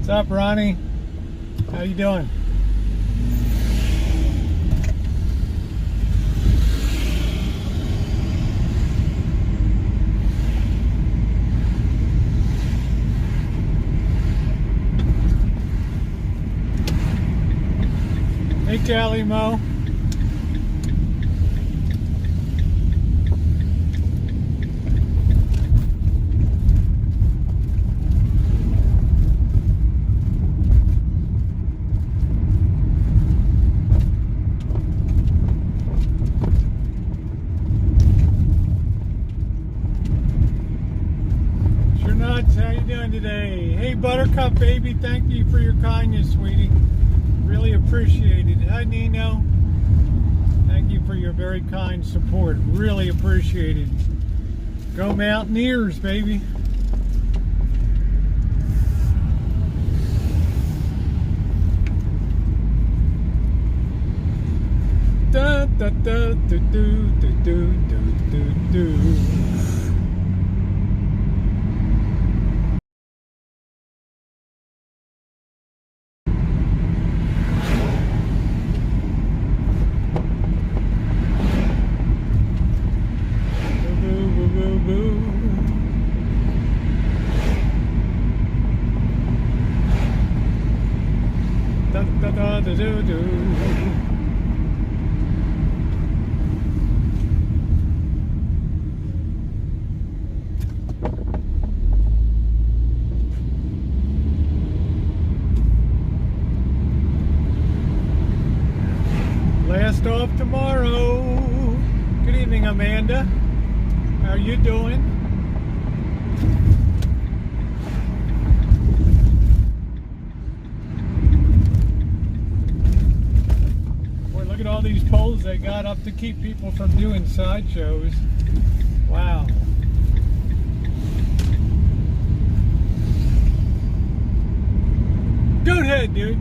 What's up, Ronnie? How you doing? Hey, Callie Mo. Sure nuts, how you doing today? Hey, Buttercup baby, thank you for your kindness, sweetie. Really appreciate it. Hi, Nino. Thank you for your very kind support. Really appreciate it. Go Mountaineers, baby. Da da da do do do do do do. Last off tomorrow. Good evening, Amanda. How you doing? Boy, look at all these poles they got up to keep people from doing sideshows. Wow. Go ahead, dude.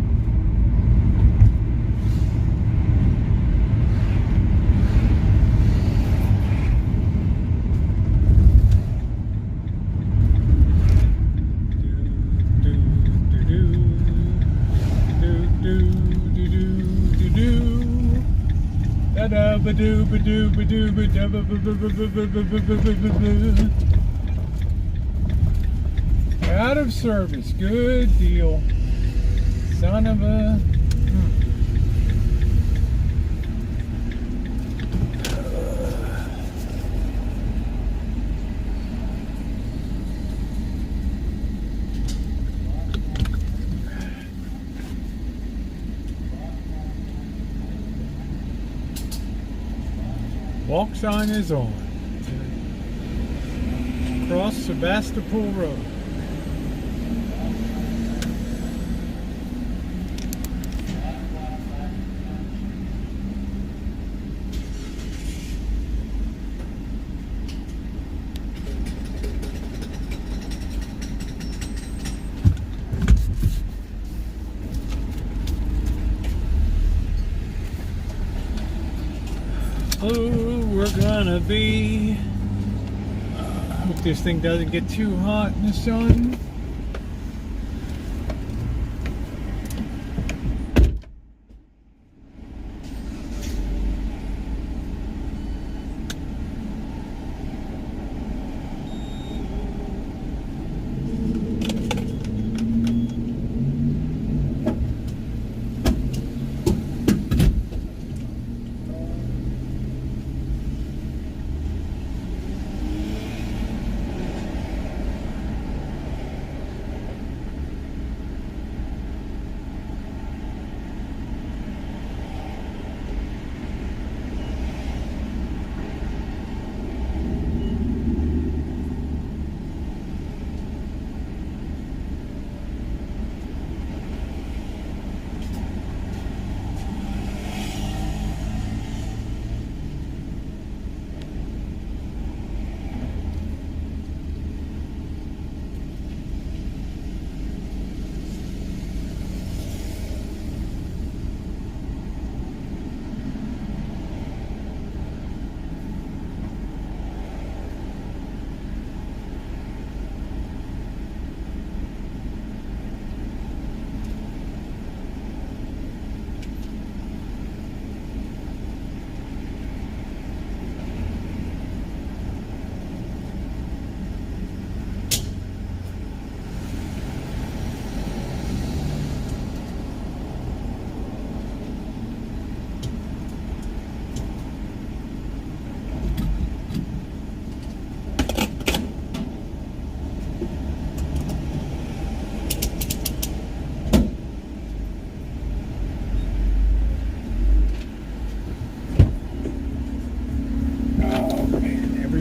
Out of service. Good deal. Son of a... Walk sign is on. Across Sebastopol Road. Oh, we're gonna be... hope this thing doesn't get too hot in the sun.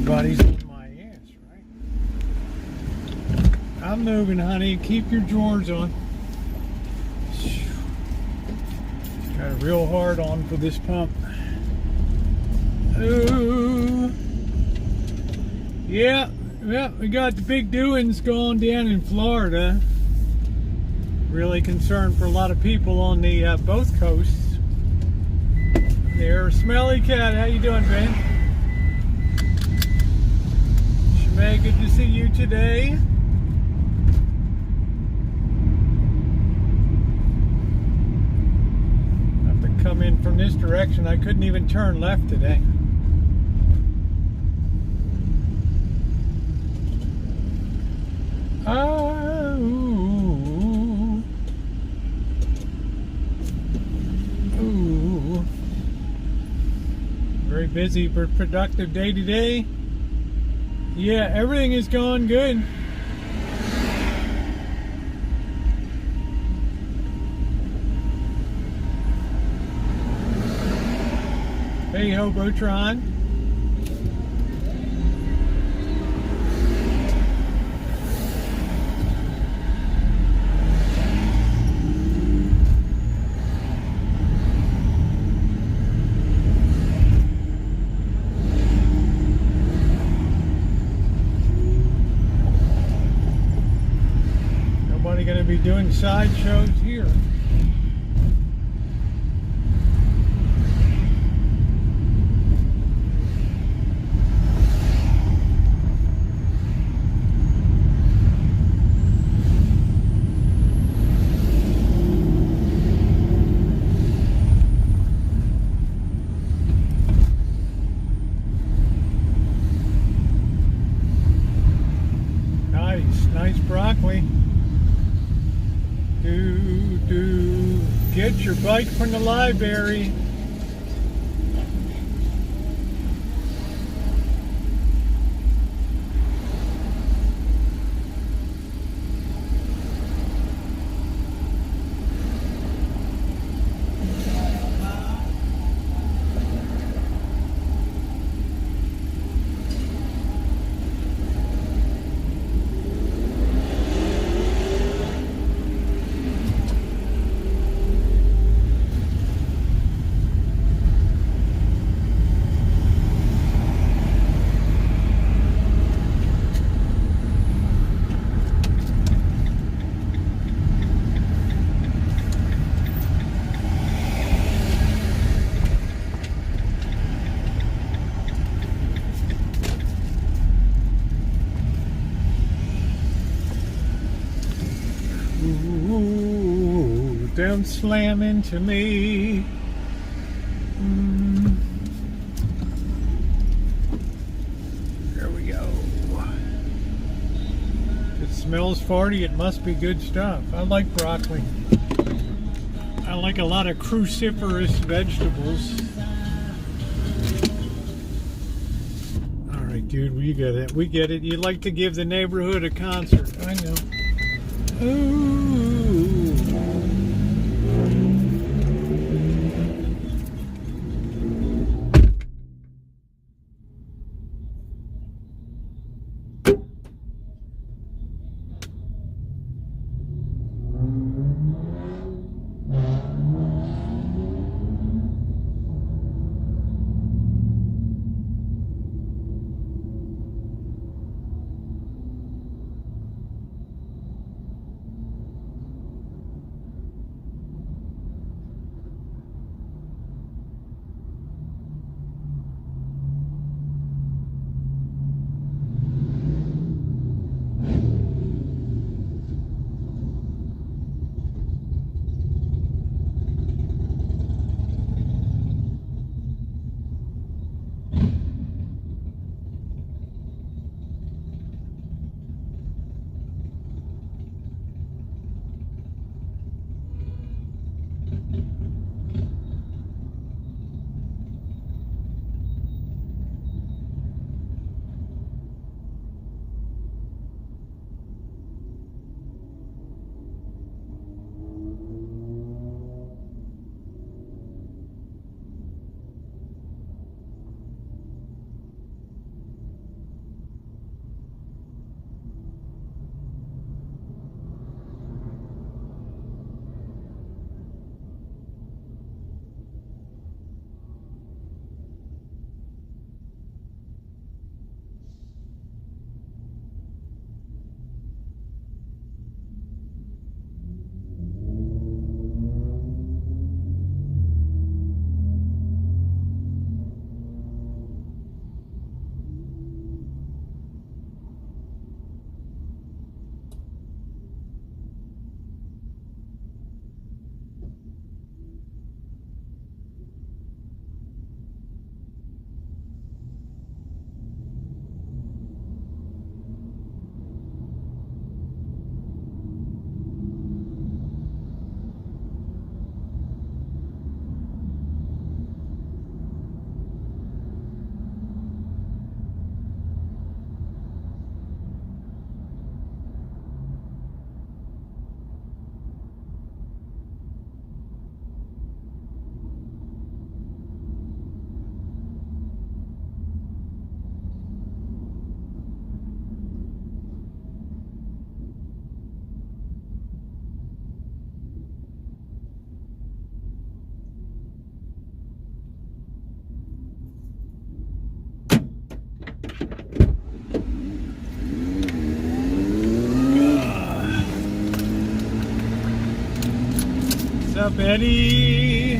everybody's on my ass, right? I'm moving, honey. Keep your drawers on. Got a real hard on for this pump. Ooh. Yeah, we got the big doings going down in Florida. Really concerned for a lot of people on the both coasts. There, Smelly Cat, how you doing, Ben? Shemay, good to see you today. I have to come in from this direction. I couldn't even turn left today. Very busy but productive day today. Yeah, everything is going good. Hey, Hobotron. Going to be doing side shows here. Nice broccoli. Get your bike from the library. Ooh, don't slam into me. There we go. If it smells farty, it must be good stuff. I like broccoli. I like a lot of cruciferous vegetables. All right, dude, we get it. We get it. You like to give the neighborhood a concert. I know. Ooh. up, Eddie?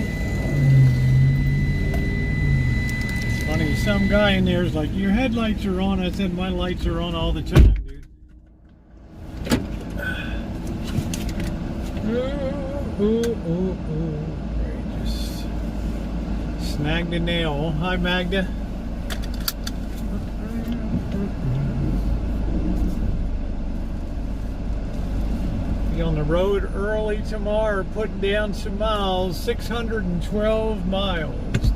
It's funny, some guy in there is like, your headlights are on. I said, my lights are on all the time, dude. I just snagged a nail. Hi, Magda. Be on the road early tomorrow, putting down some miles. 612 miles.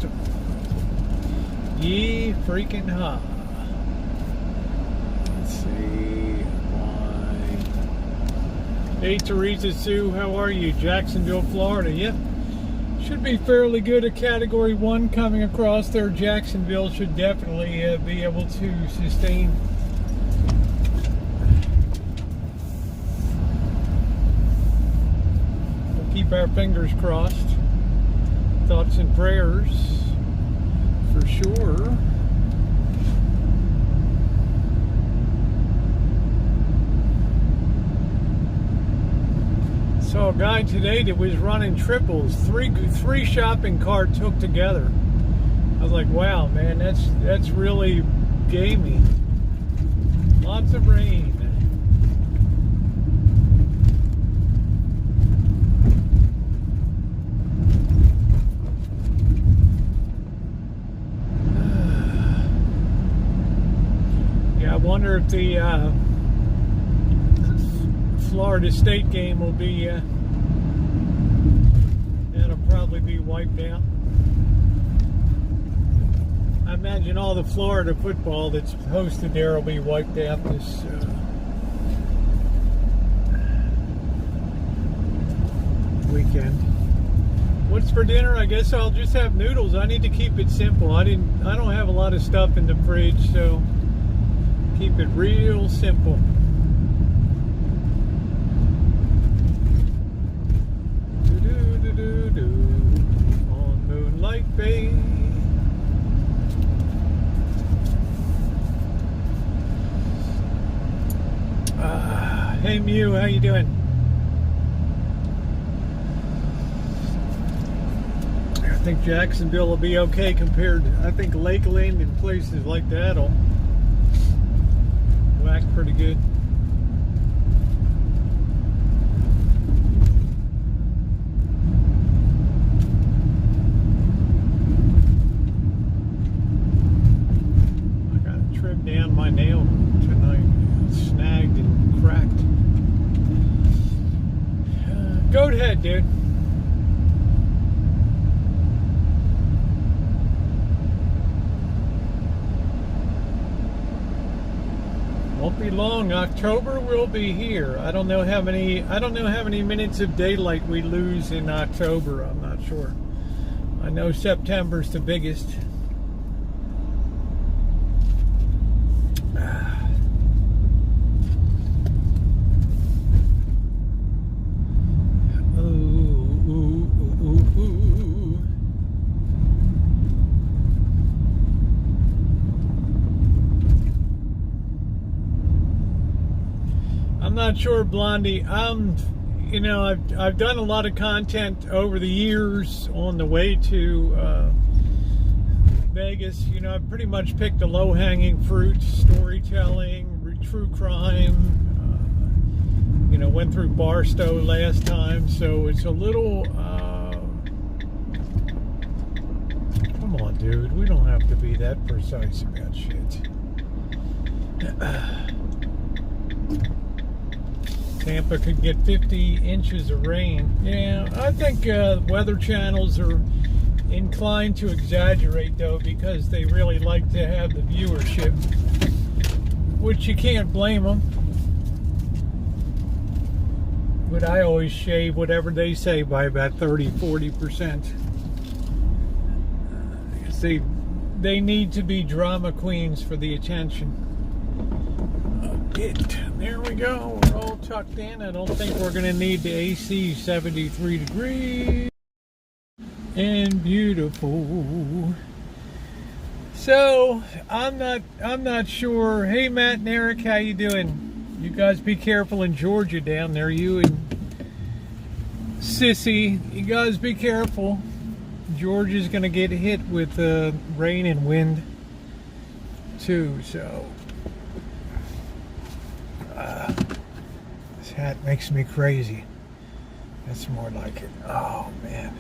Ye freaking ha. Let's see. Hey, Teresa Sue, how are you? Jacksonville, Florida. Yep. Should be fairly good. A Category 1 coming across there. Jacksonville should definitely be able to sustain. We'll keep our fingers crossed. Thoughts and prayers for sure. Saw a guy today that was running triples, three shopping carts hooked together. I was like, wow, man, that's really gamey. Lots of rain. Yeah, I wonder if the Florida State game will be, that'll probably be wiped out. I imagine all the Florida football that's hosted there will be wiped out this weekend. What's for dinner? I guess I'll just have noodles. I need to keep it simple. I don't have a lot of stuff in the fridge, so keep it real simple. On Moonlight Bay. Hey Mew, how you doing? I think Jacksonville will be okay compared to, I think Lakeland and places like that will whack pretty good. Down my nail tonight, snagged and cracked. Go ahead, dude. Won't be long. October will be here. I don't know how many minutes of daylight we lose in October. I'm not sure. I know September's the biggest. I'm not sure, Blondie. You know, I've done a lot of content over the years on the way to Vegas. You know, I've pretty much picked the low-hanging fruit: storytelling, true crime. You know, went through Barstow last time, so it's a little. Come on, dude. We don't have to be that precise about shit. Tampa could get 50 inches of rain. Yeah, I think weather channels are inclined to exaggerate, though, because they really like to have the viewership, which you can't blame them. But I always shave whatever they say by about 30-40%. Because they need to be drama queens for the attention. There we go. We're all tucked in. I don't think we're going to need the AC. 73 degrees and beautiful. So I'm not sure. Hey Matt and Eric, how you doing? You guys be careful in Georgia down there. You and Sissy, you guys be careful. George is going to get hit with rain and wind too, so this hat makes me crazy. That's more like it. Oh man.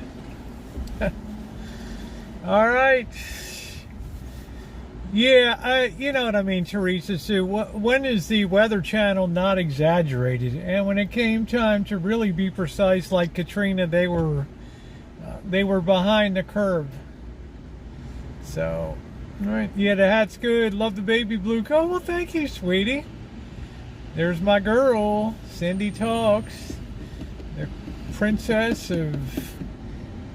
All right. Yeah, you know what I mean, Teresa Sue. When is the Weather Channel not exaggerated? And when it came time to really be precise, like Katrina, they were behind the curve. So, all right. Yeah, the hat's good. Love the baby blue coat. Well, thank you, sweetie. There's my girl, Cindy Talks, the princess of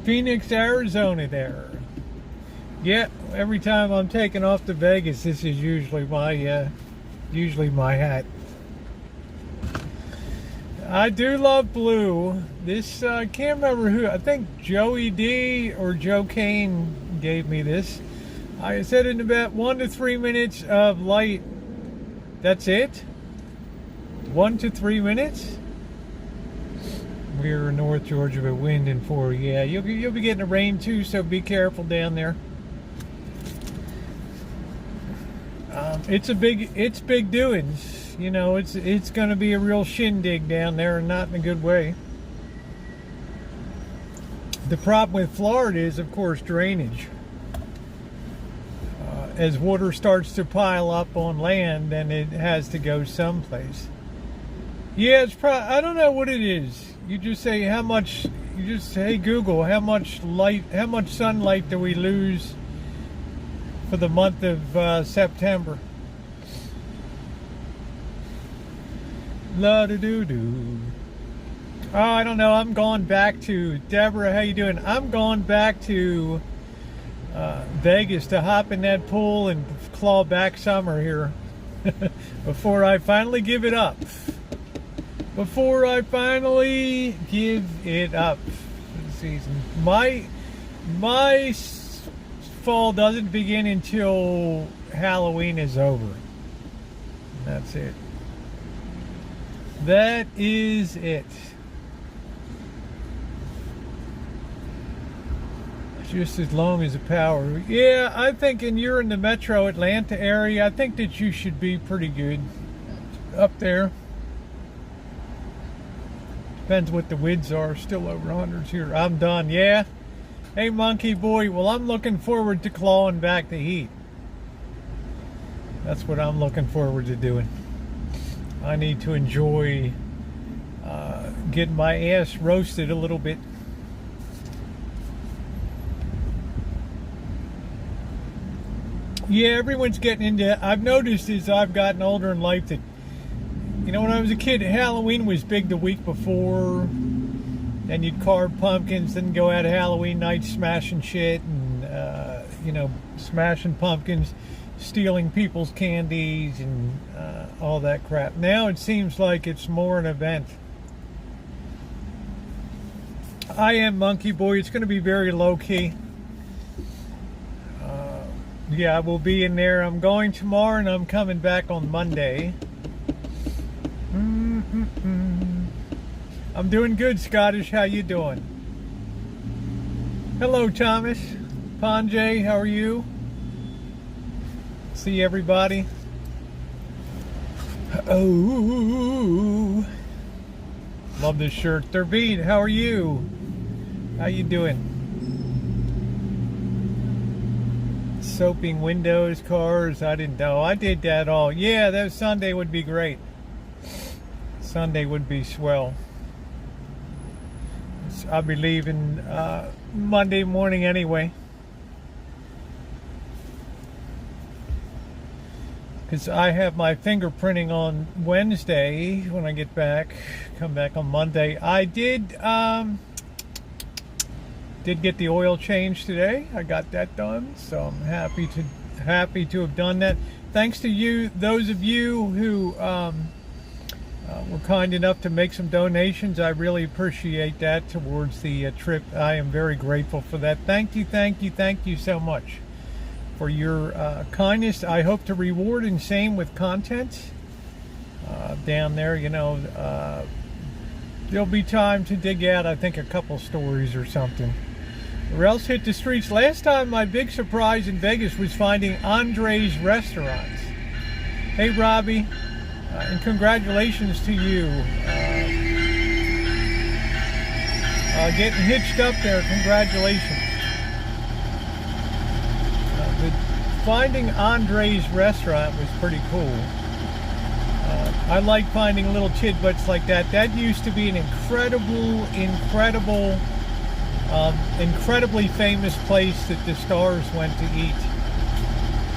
Phoenix, Arizona. There. Yeah, every time I'm taking off to Vegas, this is usually my hat. I do love blue. This I can't remember who. I think Joey D or Joe Kane gave me this. I said in about 1 to 3 minutes of light. That's it. 1 to 3 minutes. We're in North Georgia, but wind and 4. Yeah, you'll be getting the rain too, so be careful down there. It's big doings. You know, it's going to be a real shindig down there, and not in a good way. The problem with Florida is, of course, drainage. As water starts to pile up on land, then it has to go someplace. Yeah, it's I don't know what it is. You just say how much. You just say, hey Google, how much sunlight do we lose for the month of September? La-da-doo-doo. Oh, I don't know. I'm going back to Deborah. How you doing? I'm going back to Vegas to hop in that pool and claw back summer here before I finally give it up. Before I finally give it up for the season. My fall doesn't begin until Halloween is over. That's it. That is it. Just as long as the power. Yeah, I think you're in the metro Atlanta area. I think that you should be pretty good up there. Depends what the winds are. Still over 100s here. I'm done. Yeah. Hey, monkey boy. Well, I'm looking forward to clawing back the heat. That's what I'm looking forward to doing. I need to enjoy getting my ass roasted a little bit. Yeah, everyone's getting into. I've noticed as I've gotten older in life that, you know, when I was a kid, Halloween was big the week before. Then you'd carve pumpkins, then go out of Halloween night smashing shit and, you know, smashing pumpkins, stealing people's candies and all that crap. Now it seems like it's more an event. I am Monkey Boy. It's going to be very low-key. Yeah, I will be in there. I'm going tomorrow and I'm coming back on Monday. I'm doing good, Scottish. How you doing? Hello, Thomas. Panjay, how are you? See everybody. Oh, love this shirt. Derbeat, how are you? How you doing? Soaping windows, cars. I didn't know. I did that all. Yeah, that Sunday would be great. Sunday would be swell. I'll be leaving Monday morning anyway. Because I have my fingerprinting on Wednesday when I get back. Come back on Monday. I did get the oil change today. I got that done, so I'm happy to have done that. Thanks to you, those of you who were kind enough to make some donations. I really appreciate that towards the trip. I am very grateful for that. Thank you so much for your kindness. I hope to reward and same with content down there. You know, there'll be time to dig out, I think, a couple stories or something. Or else hit the streets. Last time, my big surprise in Vegas was finding Andre's restaurants. Hey, Robbie, and congratulations to you. Getting hitched up there, congratulations. Finding Andre's restaurant was pretty cool. I like finding little tidbits like that. That used to be an incredibly famous place that the stars went to eat.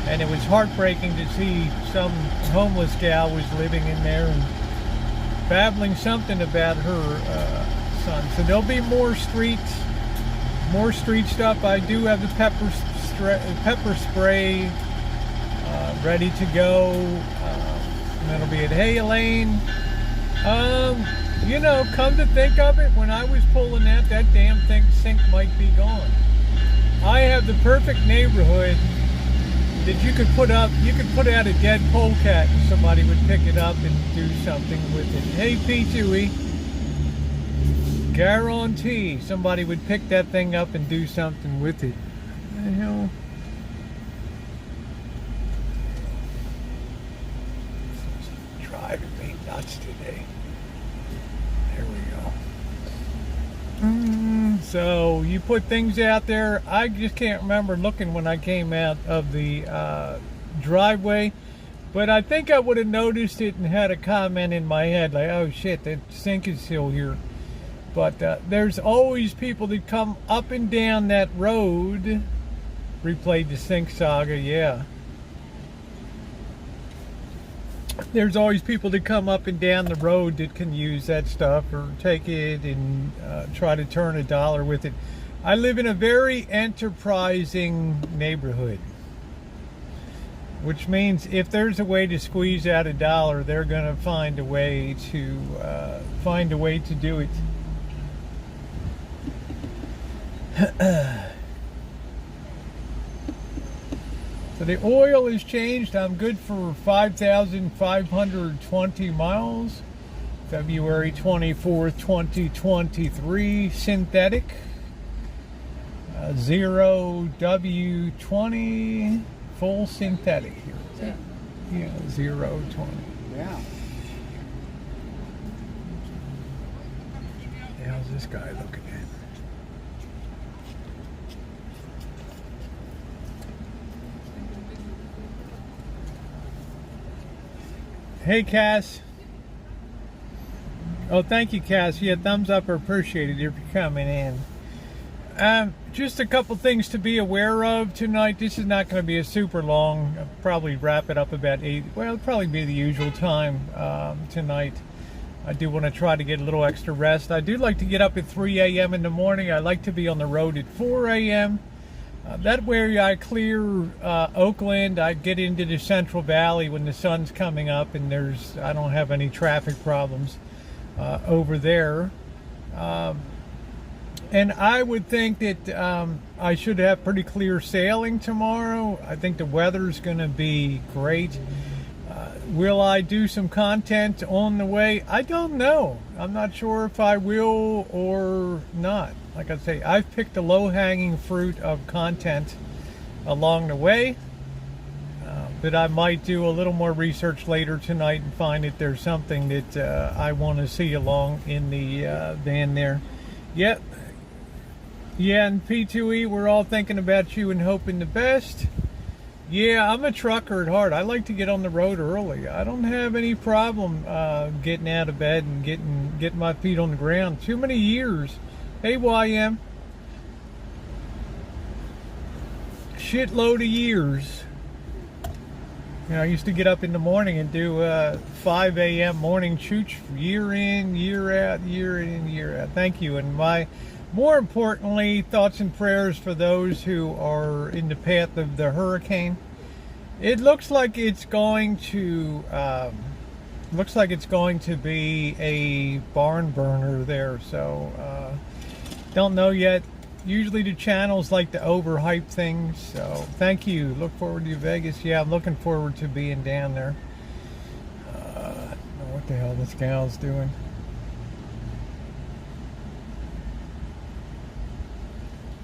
And it was heartbreaking to see some homeless gal was living in there and babbling something about her son. So there'll be more street stuff. I do have the pepper spray ready to go. That'll be it. Hey, Elaine. You know, come to think of it, when I was pulling that damn sink might be gone. I have the perfect neighborhood that you could put out a dead polecat and somebody would pick it up and do something with it. Hey, P2E. Guarantee somebody would pick that thing up and do something with it. What the hell? Driving me nuts today. There we go. So you put things out there. I just can't remember looking when I came out of the driveway, but I think I would have noticed it and had a comment in my head like, oh shit, that sink is still here. But there's always people that come up and down that road. Replayed the sink saga, yeah. There's always people that come up and down the road that can use that stuff or take it and try to turn $1 with it. I live in a very enterprising neighborhood, which means if there's a way to squeeze out $1, they're going to find a way to do it. So the oil is changed. I'm good for 5,520 miles. February 24th, 2023. Synthetic. 0W20. Full synthetic here. Yeah, 020. Yeah. How's this guy looking at? Hey, Cass. Oh, thank you, Cass. Yeah, thumbs up are appreciated if you're coming in. Just a couple things to be aware of tonight. This is not going to be a super long. I'll probably wrap it up about 8. Well, it'll probably be the usual time tonight. I do want to try to get a little extra rest. I do like to get up at 3 a.m. in the morning. I like to be on the road at 4 a.m. That way I clear Oakland. I get into the Central Valley when the sun's coming up and I don't have any traffic problems over there. And I would think that I should have pretty clear sailing tomorrow. I think the weather's going to be great. Will I do some content on the way? I don't know. I'm not sure if I will or not. Like I say, I've picked the low-hanging fruit of content along the way. But I might do a little more research later tonight and find that there's something that I want to see along in the van there. Yep. Yeah, and P2E, we're all thinking about you and hoping the best. Yeah, I'm a trucker at heart. I like to get on the road early. I don't have any problem getting out of bed and getting my feet on the ground. Too many years. Hey, YM. Shitload of years. You know, I used to get up in the morning and do 5 a.m. morning chooch year in, year out, year in, year out. Thank you. And more importantly, thoughts and prayers for those who are in the path of the hurricane. It looks like it's going to be a barn burner there. So don't know yet. Usually the channels like to overhype things. So thank you. Look forward to Vegas. Yeah, I'm looking forward to being down there. I don't know what the hell this gal's doing.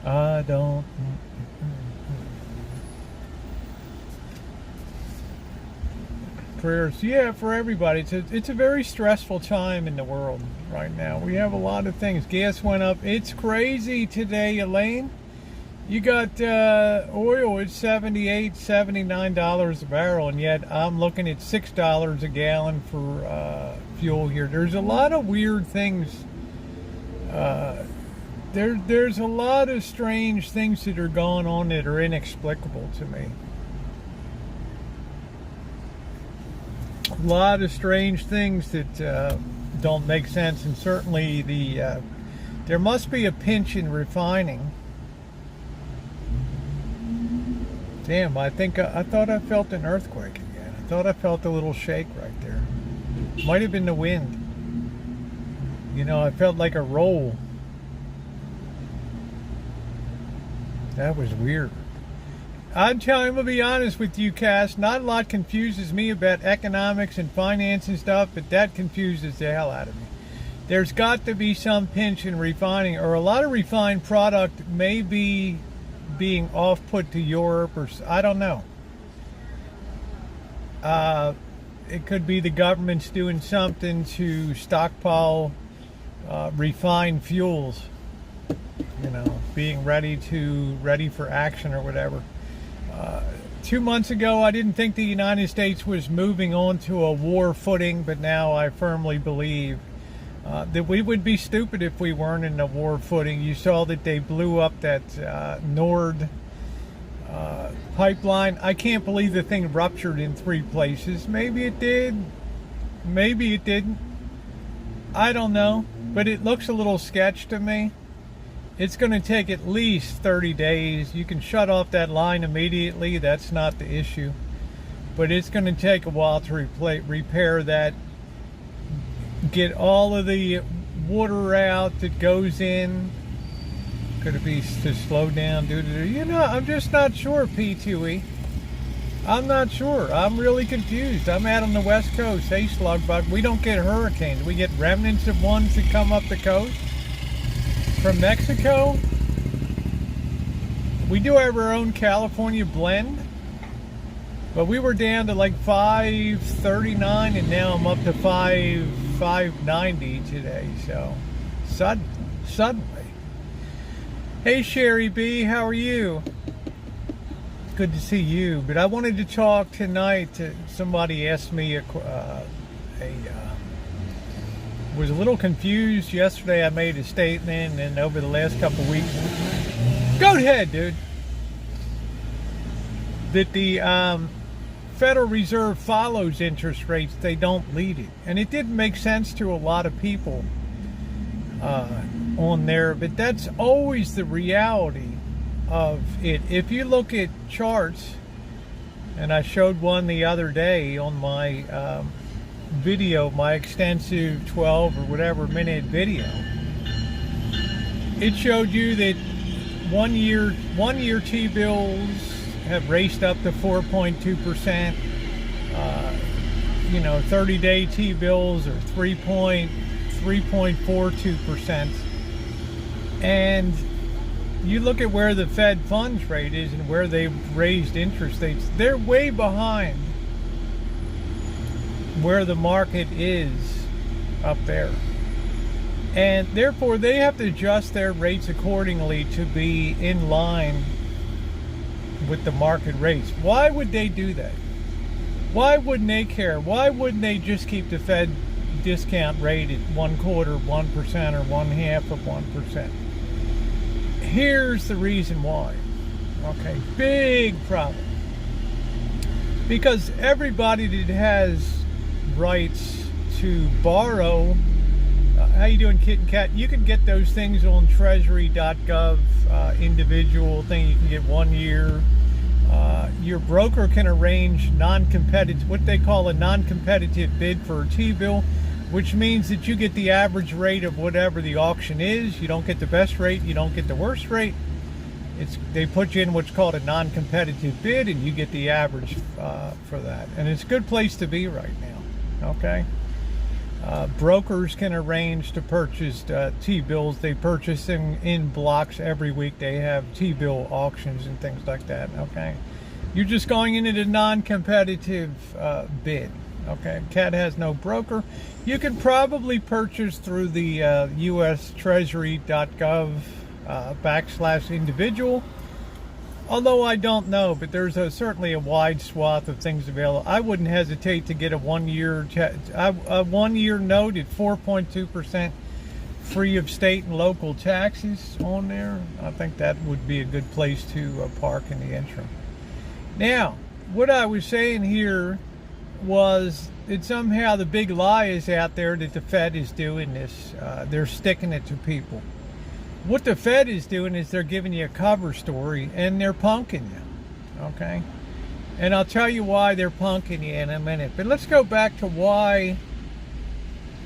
I don't. Prayers, yeah, for everybody. It's a very stressful time in the world right now. We have a lot of things. Gas went up. It's crazy today, Elaine. You got oil at $78, $79 a barrel, and yet I'm looking at $6 a gallon for fuel here. There's a lot of weird things. There's a lot of strange things that are going on that are inexplicable to me. A lot of strange things that don't make sense, and certainly there must be a pinch in refining. Damn, I thought I felt an earthquake again. I thought I felt a little shake right there. Might have been the wind. You know, I felt like a roll. That was weird. I'm gonna be honest with you, Cass. Not a lot confuses me about economics and finance and stuff, but that confuses the hell out of me. There's got to be some pinch in refining, or a lot of refined product may be being off-put to Europe, or I don't know. It could be the government's doing something to stockpile refined fuels, you know, being ready for action or whatever. 2 months ago, I didn't think the United States was moving on to a war footing, but now I firmly believe that we would be stupid if we weren't in a war footing. You saw that they blew up that Nord pipeline. I can't believe the thing ruptured in 3 places. Maybe it did. Maybe it didn't. I don't know. But it looks a little sketch to me. It's going to take at least 30 days. You can shut off that line immediately. That's not the issue. But it's going to take a while to repair that. Get all of the water out that goes in. Could it be to slow down due to, you know, I'm just not sure, P2E. I'm not sure. I'm really confused. I'm out on the West Coast. Hey, Slugbug, we don't get hurricanes. We get remnants of ones that come up the coast. From Mexico, we do have our own California blend, but we were down to like 539, and now I'm up to 590 today. So suddenly. Hey Sherry B, how are you? Good to see you. But I wanted to talk tonight. Somebody asked me was a little confused yesterday. I made a statement, and over the last couple of weeks, go ahead, dude, that the Federal Reserve follows interest rates, they don't lead it. And it didn't make sense to a lot of people on there, but that's always the reality of it. If you look at charts, and I showed one the other day on my video, my extensive 12 or whatever minute video, it showed you that one year T-bills have raced up to 4.2%. You know, 30-day T-bills are 3.42%. And you look at where the Fed funds rate is and where they've raised interest rates, they're way behind where the market is up there. And therefore, they have to adjust their rates accordingly to be in line with the market rates. Why would they do that? Why wouldn't they care? Why wouldn't they just keep the Fed discount rate at 1/4 of 1% or 1/2 of 1%? Here's the reason why. Okay, big problem. Because everybody that has rights to borrow, how you doing, Kit and Kat? You can get those things on treasury.gov, individual thing. You can get 1 year. Your broker can arrange non-competitive, what they call a non-competitive bid for a T-bill, which means that you get the average rate of whatever the auction is. You don't get the best rate, you don't get the worst rate. They put you in what's called a non-competitive bid, and you get the average for that. And it's a good place to be right now, okay? Brokers can arrange to purchase T-bills. They purchase them in blocks every week. They have T-bill auctions and things like that, okay? You're just going into the non-competitive bid, okay? CAT has no broker. You can probably purchase through the USTreasury.gov /individual. Although I don't know, but there's certainly a wide swath of things available. I wouldn't hesitate to get a one-year note at 4.2% free of state and local taxes on there. I think that would be a good place to park in the interim. Now, what I was saying here was that somehow the big lie is out there that the Fed is doing this. They're sticking it to people. What the Fed is doing is they're giving you a cover story and they're punking you, okay? And I'll tell you why they're punking you in a minute. But let's go back to why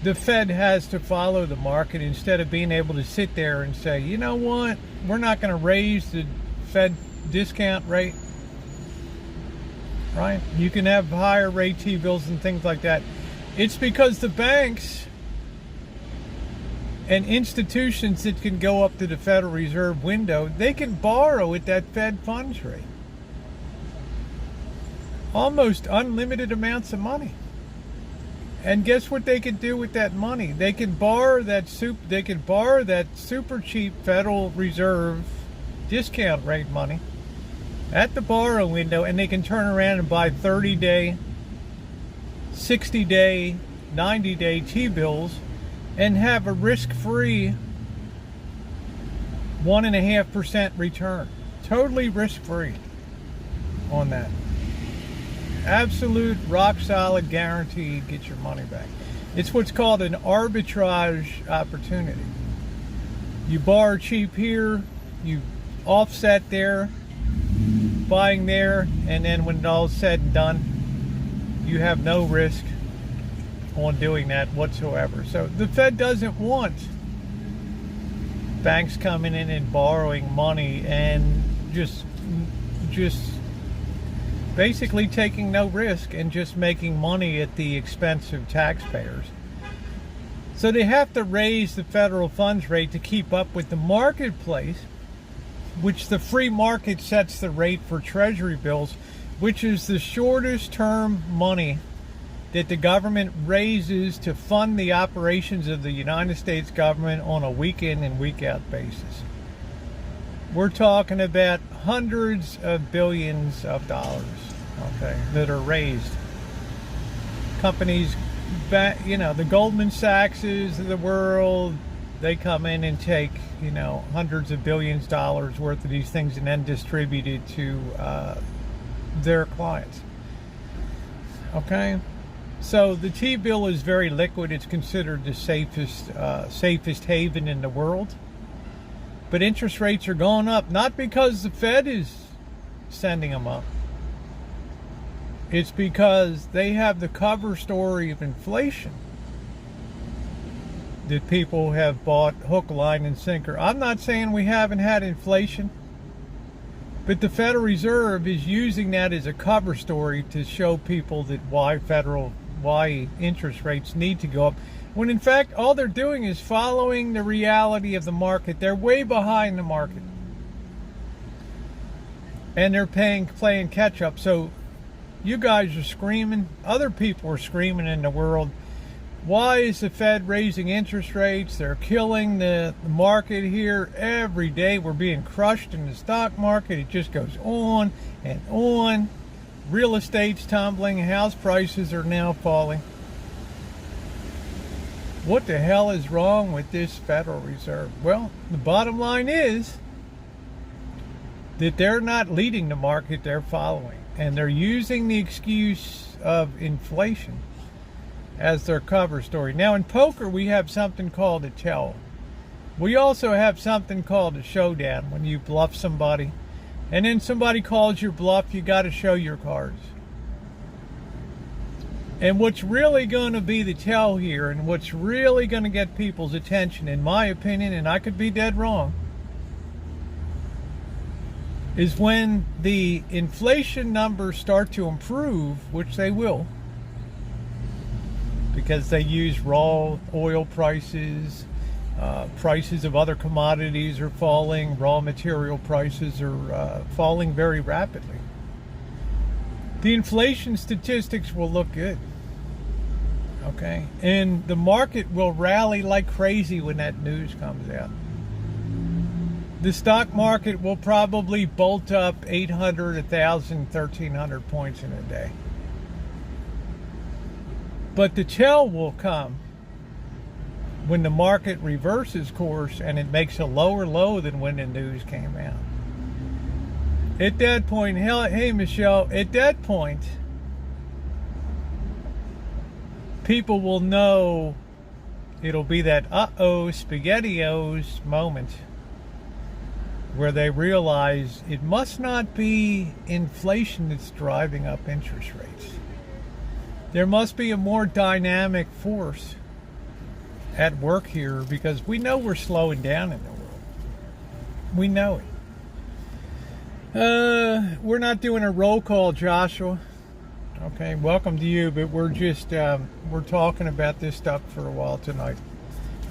the Fed has to follow the market instead of being able to sit there and say, you know what, we're not going to raise the Fed discount rate, right? You can have higher rate T-bills and things like that. It's because the banks and institutions that can go up to the Federal Reserve window, they can borrow at that Fed funds rate. Almost unlimited amounts of money. And guess what they can do with that money? They can borrow that super cheap Federal Reserve discount rate money at the borrow window, and they can turn around and buy 30-day, 60-day, 90-day T-bills and have a risk-free 1.5% return. Totally risk-free on that. Absolute rock-solid guarantee get your money back. It's what's called an arbitrage opportunity. You borrow cheap here, you offset there, buying there, and then when all's said and done, you have no risk on doing that whatsoever. So the Fed doesn't want banks coming in and borrowing money and just basically taking no risk and just making money at the expense of taxpayers. So they have to raise the federal funds rate to keep up with the marketplace, which the free market sets the rate for Treasury bills, which is the shortest term money that the government raises to fund the operations of the United States government on a week in and week out basis. We're talking about hundreds of billions of dollars, okay, that are raised. Companies, the Goldman Sachses of the world, they come in and take, hundreds of billions of dollars worth of these things and then distribute it to their clients. Okay? So the T-bill is very liquid. It's considered the safest haven in the world. But interest rates are going up, not because the Fed is sending them up. It's because they have the cover story of inflation that people have bought hook, line, and sinker. I'm not saying we haven't had inflation, but the Federal Reserve is using that as a cover story to show people that why interest rates need to go up, when in fact all they're doing is following the reality of the market. They're way behind the market, and they're playing catch up. So you guys are screaming, other people are screaming in the world, why is the Fed raising interest rates? They're killing the market here. Every day we're being crushed in the stock market. It just goes on and on. Real estate's tumbling. House prices are now falling. What the hell is wrong with this Federal Reserve? Well, the bottom line is that they're not leading the market, they're following. And they're using the excuse of inflation as their cover story. Now in poker, we have something called a tell. We also have something called a showdown, when you bluff somebody. And then somebody calls your bluff, you got to show your cards. And what's really going to be the tell here, and what's really going to get people's attention, in my opinion, and I could be dead wrong, is when the inflation numbers start to improve, which they will, because they use raw oil prices. Prices of other commodities are falling. Raw material prices are falling very rapidly. The inflation statistics will look good. Okay, and the market will rally like crazy when that news comes out. The stock market will probably bolt up 800, 1,000, 1,300 points in a day. But the tell will come when the market reverses course and it makes a lower low than when the news came out. At that point, hey Michelle, at that point, people will know it'll be that SpaghettiOs moment where they realize it must not be inflation that's driving up interest rates. There must be a more dynamic force at work here, because we know we're slowing down in the world. We know it. We're not doing a roll call, Joshua. Okay, welcome to you, but we're just we're talking about this stuff for a while tonight.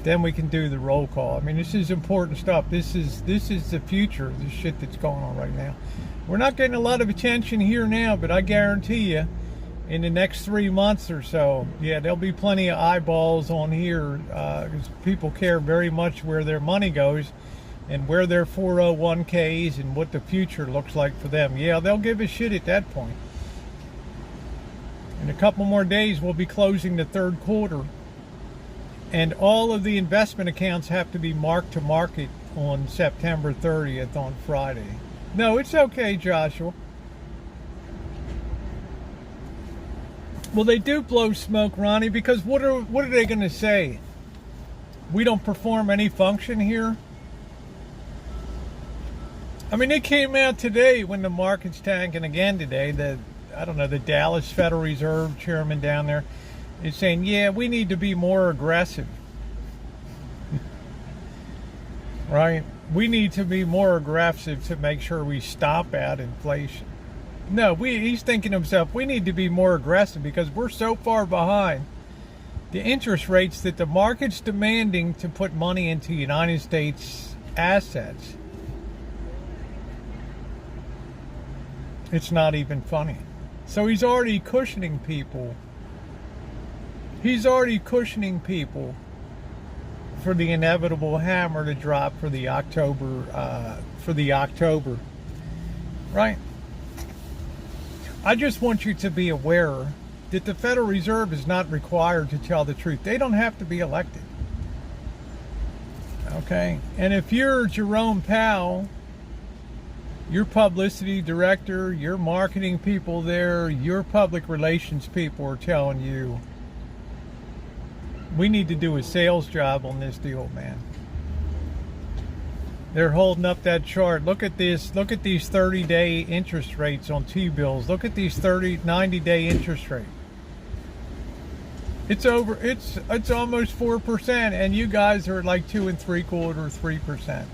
Then we can do the roll call. I mean, this is important stuff. This is the future, the shit that's going on right now. We're not getting a lot of attention here now, but I guarantee you, in the next 3 months or so, yeah, there'll be plenty of eyeballs on here, because people care very much where their money goes and where their 401ks and what the future looks like for them. Yeah, they'll give a shit at that point. In a couple more days, we'll be closing the third quarter, and all of the investment accounts have to be marked to market on September 30th on Friday. No, it's okay, Joshua. Well, they do blow smoke, Ronnie, because what are they going to say? We don't perform any function here? I mean, it came out today when the market's tanking again today. The Dallas Federal Reserve chairman down there is saying, yeah, we need to be more aggressive. Right? We need to be more aggressive to make sure we stop out inflation. No, he's thinking to himself, we need to be more aggressive because we're so far behind the interest rates that the market's demanding to put money into United States assets. It's not even funny. So he's already cushioning people. He's already cushioning people for the inevitable hammer to drop for the October, right? I just want you to be aware that the Federal Reserve is not required to tell the truth. They don't have to be elected. Okay? And if you're Jerome Powell, your publicity director, your marketing people there, your public relations people are telling you, we need to do a sales job on this deal, man. They're holding up that chart. Look at this. Look at these 30-day interest rates on T-bills. Look at these 90-day interest rate. It's almost 4%, and you guys are at like 2 3/4, 3%.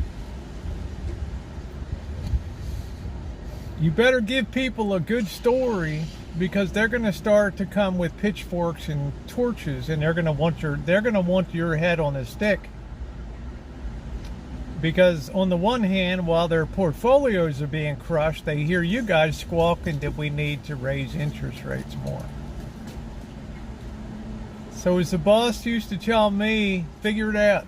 You better give people a good story, because they're going to start to come with pitchforks and torches, and they're going to want your head on a stick. Because on the one hand, while their portfolios are being crushed, they hear you guys squawking that we need to raise interest rates more. So as the boss used to tell me, figure it out.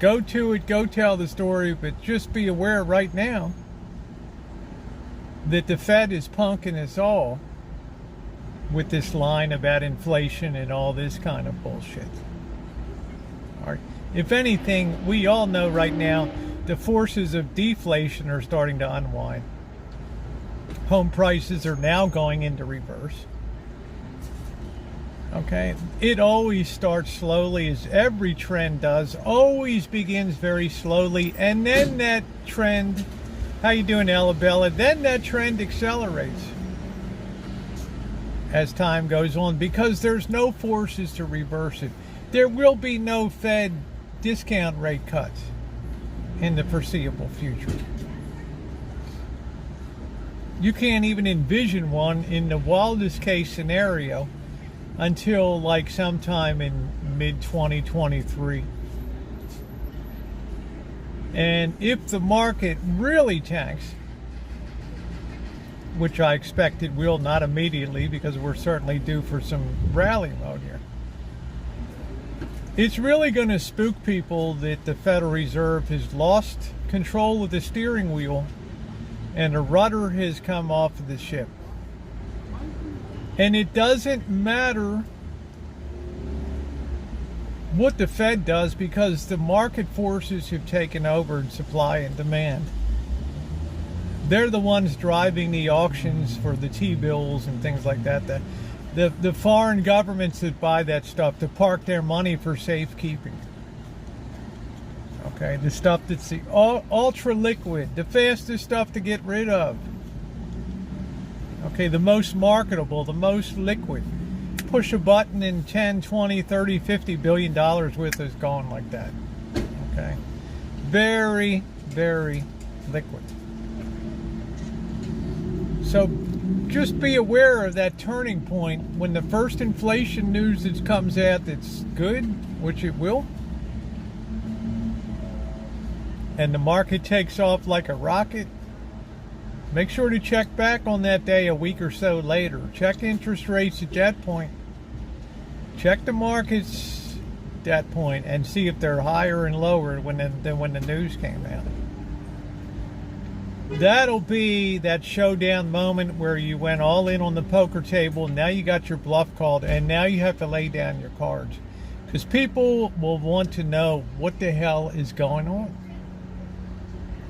Go to it, go tell the story, but just be aware right now that the Fed is punking us all with this line about inflation and all this kind of bullshit. All right. If anything, we all know right now the forces of deflation are starting to unwind. Home prices are now going into reverse. Okay? It always starts slowly, as every trend does. Always begins very slowly, and then that trend, how you doing, Alabella? Then that trend accelerates as time goes on, because there's no forces to reverse it. There will be no Fed discount rate cuts in the foreseeable future. You can't even envision one in the wildest case scenario until like sometime in mid-2023. And if the market really tanks, which I expect it will, not immediately, because we're certainly due for some rally mode here, it's really going to spook people that the Federal Reserve has lost control of the steering wheel and the rudder has come off of the ship. And it doesn't matter what the Fed does, because the market forces have taken over in supply and demand. They're the ones driving the auctions for the T-bills and things like that. The foreign governments that buy that stuff to park their money for safekeeping. Okay, the stuff that's the ultra liquid, the fastest stuff to get rid of. Okay, the most marketable, the most liquid. Push a button and 10, 20, 30, 50 billion dollars worth is gone like that. Okay, very, very liquid. So just be aware of that turning point when the first inflation news that comes out that's good, which it will, and the market takes off like a rocket. Make sure to check back on that day a week or so later. Check interest rates at that point. Check the markets at that point and see if they're higher and lower than when the news came out. That'll be that showdown moment where you went all in on the poker table. Now you got your bluff called, and now you have to lay down your cards. Because people will want to know what the hell is going on.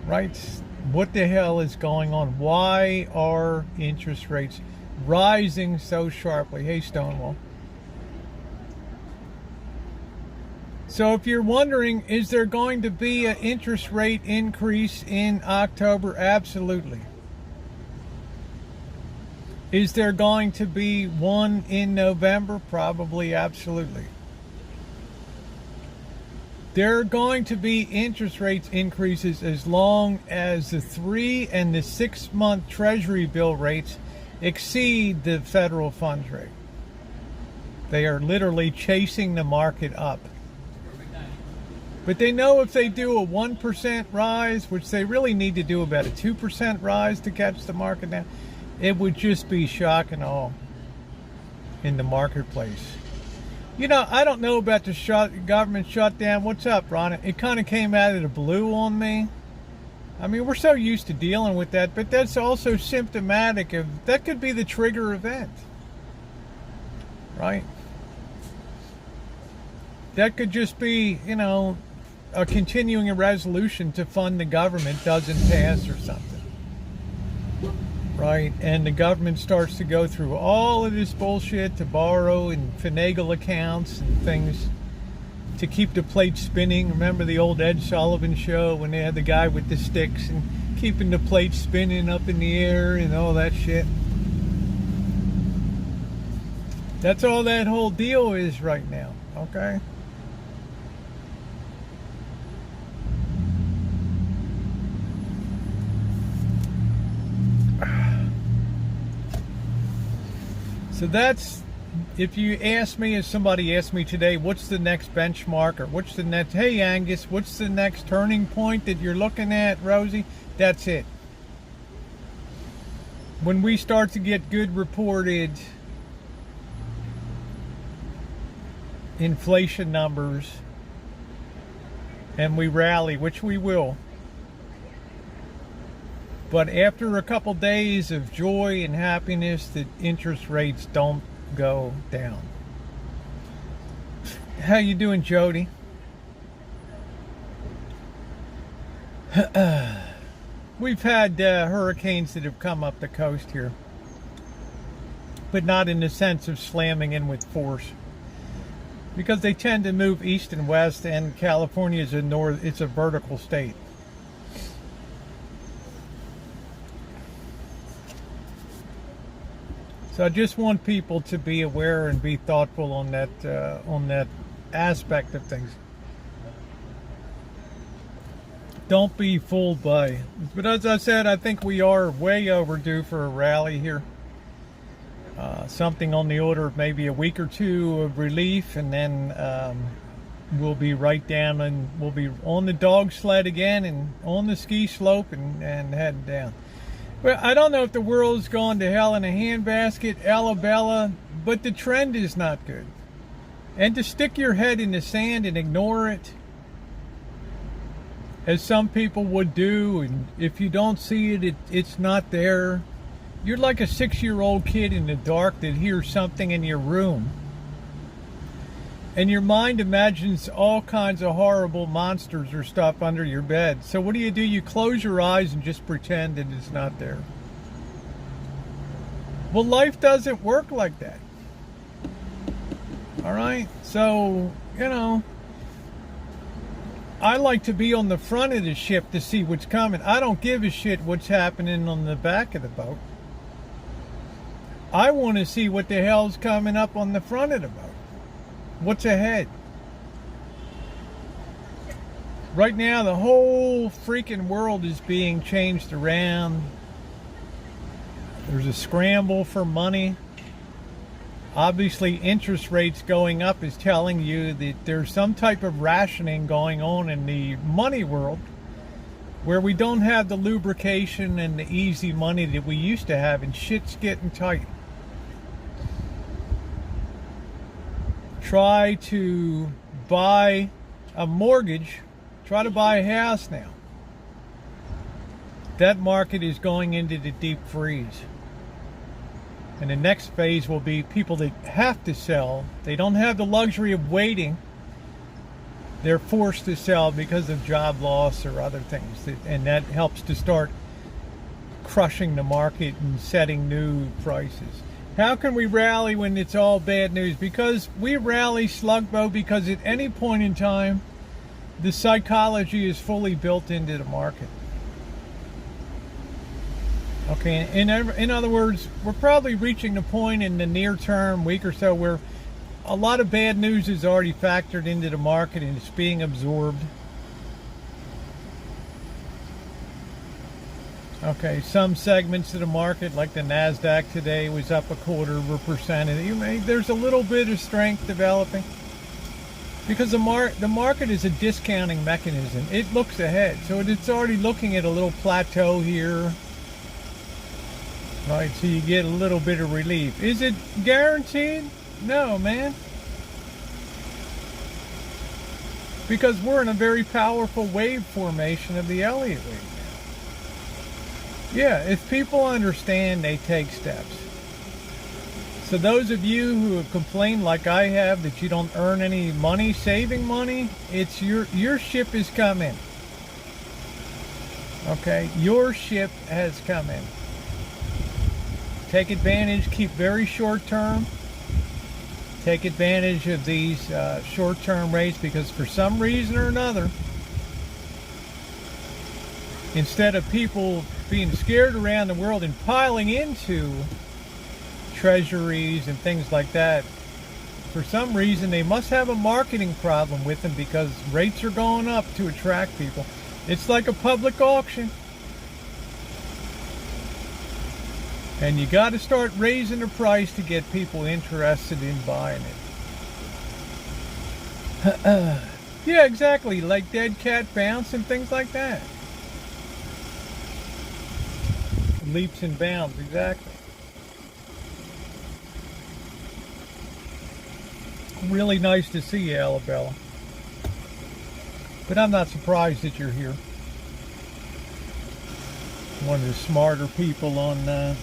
Right? What the hell is going on? Why are interest rates rising so sharply? Hey, Stonewall. So if you're wondering, is there going to be an interest rate increase in October? Absolutely. Is there going to be one in November? Probably, absolutely. There are going to be interest rates increases as long as the 3 and the 6 month Treasury bill rates exceed the federal funds rate. They are literally chasing the market up. But they know if they do a 1% rise, which they really need to do about a 2% rise to catch the market down, it would just be shock and awe in the marketplace. You know, I don't know about the government shutdown. What's up, Ron? It kind of came out of the blue on me. I mean, we're so used to dealing with that, but that's also symptomatic of, that could be the trigger event, right? That could just be, you know, a continuing resolution to fund the government doesn't pass or something, right? And the government starts to go through all of this bullshit to borrow and finagle accounts and things to keep the plate spinning. Remember the old Ed Sullivan show when they had the guy with the sticks and keeping the plate spinning up in the air and all that shit? That's all that whole deal is right now, okay? So that's, if you ask me, as somebody asked me today, what's the next benchmark, or what's the next, hey Angus, what's the next turning point that you're looking at, Rosie? That's it. When we start to get good reported inflation numbers and we rally, which we will, but after a couple days of joy and happiness, that interest rates don't go down. How you doing, Jody? We've had hurricanes that have come up the coast here, but not in the sense of slamming in with force, because they tend to move east and west, and California is it's a vertical state. So I just want people to be aware and be thoughtful on that aspect of things. Don't be fooled by. But as I said, I think we are way overdue for a rally here. something on the order of maybe a week or two of relief, and then we'll be right down, and we'll be on the dog sled again and on the ski slope and heading down. Well, I don't know if the world's gone to hell in a handbasket, Alabella, but the trend is not good. And to stick your head in the sand and ignore it, as some people would do, and if you don't see it, it's not there. You're like a 6-year-old kid in the dark that hears something in your room, and your mind imagines all kinds of horrible monsters or stuff under your bed. So what do? You close your eyes and just pretend that it's not there. Well, life doesn't work like that. All right? So, I like to be on the front of the ship to see what's coming. I don't give a shit what's happening on the back of the boat. I want to see what the hell's coming up on the front of the boat. What's ahead? Right now, the whole freaking world is being changed around. There's a scramble for money. Obviously, interest rates going up is telling you that there's some type of rationing going on in the money world, where we don't have the lubrication and the easy money that we used to have, and shit's getting tight. Try to buy a mortgage, try to buy a house now. That market is going into the deep freeze. And the next phase will be people that have to sell. They don't have the luxury of waiting. They're forced to sell because of job loss or other things. And that helps to start crushing the market and setting new prices. How can we rally when it's all bad news? Because we rally, Slugbo, because at any point in time, the psychology is fully built into the market. Okay, in other words, we're probably reaching the point in the near term, week or so, where a lot of bad news is already factored into the market and it's being absorbed. Okay, some segments of the market, like the NASDAQ today, was up 0.25%. There's a little bit of strength developing because the market is a discounting mechanism. It looks ahead, so it's already looking at a little plateau here. Right, so you get a little bit of relief. Is it guaranteed? No, man. Because we're in a very powerful wave formation of the Elliott wave now. Yeah, if people understand, they take steps. So those of you who have complained like I have that you don't earn any money, saving money, it's your ship is coming. Okay, your ship has come in. Take advantage, keep very short term. Take advantage of these short-term rates, because for some reason or another, instead of people being scared around the world and piling into treasuries and things like that, for some reason they must have a marketing problem with them, because rates are going up to attract people. It's like a public auction. And you got to start raising the price to get people interested in buying it. Yeah, exactly. Like dead cat bounce and things like that. Leaps and bounds, exactly. Really nice to see you, Alabella. But I'm not surprised that you're here. One of the smarter people in the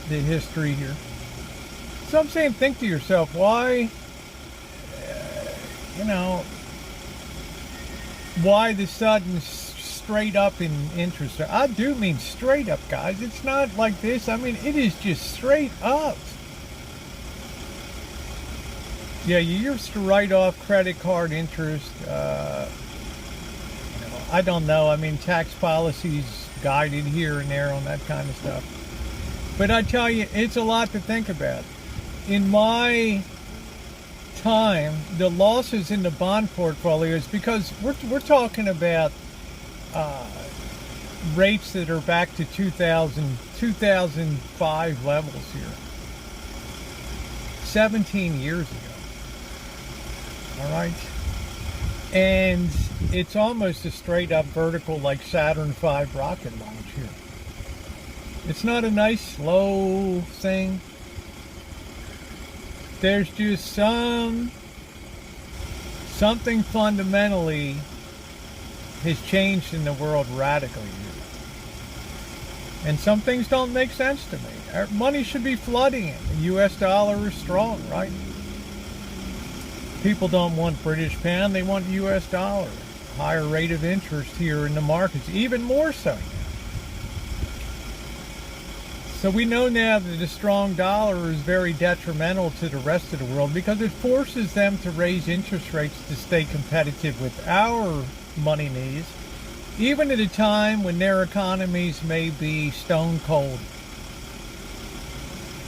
history here. So I'm saying, think to yourself, why, why the sudden straight up in interest? I do mean straight up, guys. It's not like this. I mean, it is just straight up. Yeah, you used to write off credit card interest. I don't know. I mean, tax policies guided here and there on that kind of stuff. But I tell you, it's a lot to think about. In my time, the losses in the bond portfolios, because we're talking about rates that are back to 2005 levels here. 17 years ago. All right? And it's almost a straight up vertical like Saturn V rocket launch here. It's not a nice slow thing. There's just something fundamentally has changed in the world radically here. And some things don't make sense to me. Our money should be flooding in. The US dollar is strong, right? People don't want British pound, they want US dollar. Higher rate of interest here in the markets, even more so now. So we know now that the strong dollar is very detrimental to the rest of the world because it forces them to raise interest rates to stay competitive with our money needs, even at a time when their economies may be stone cold.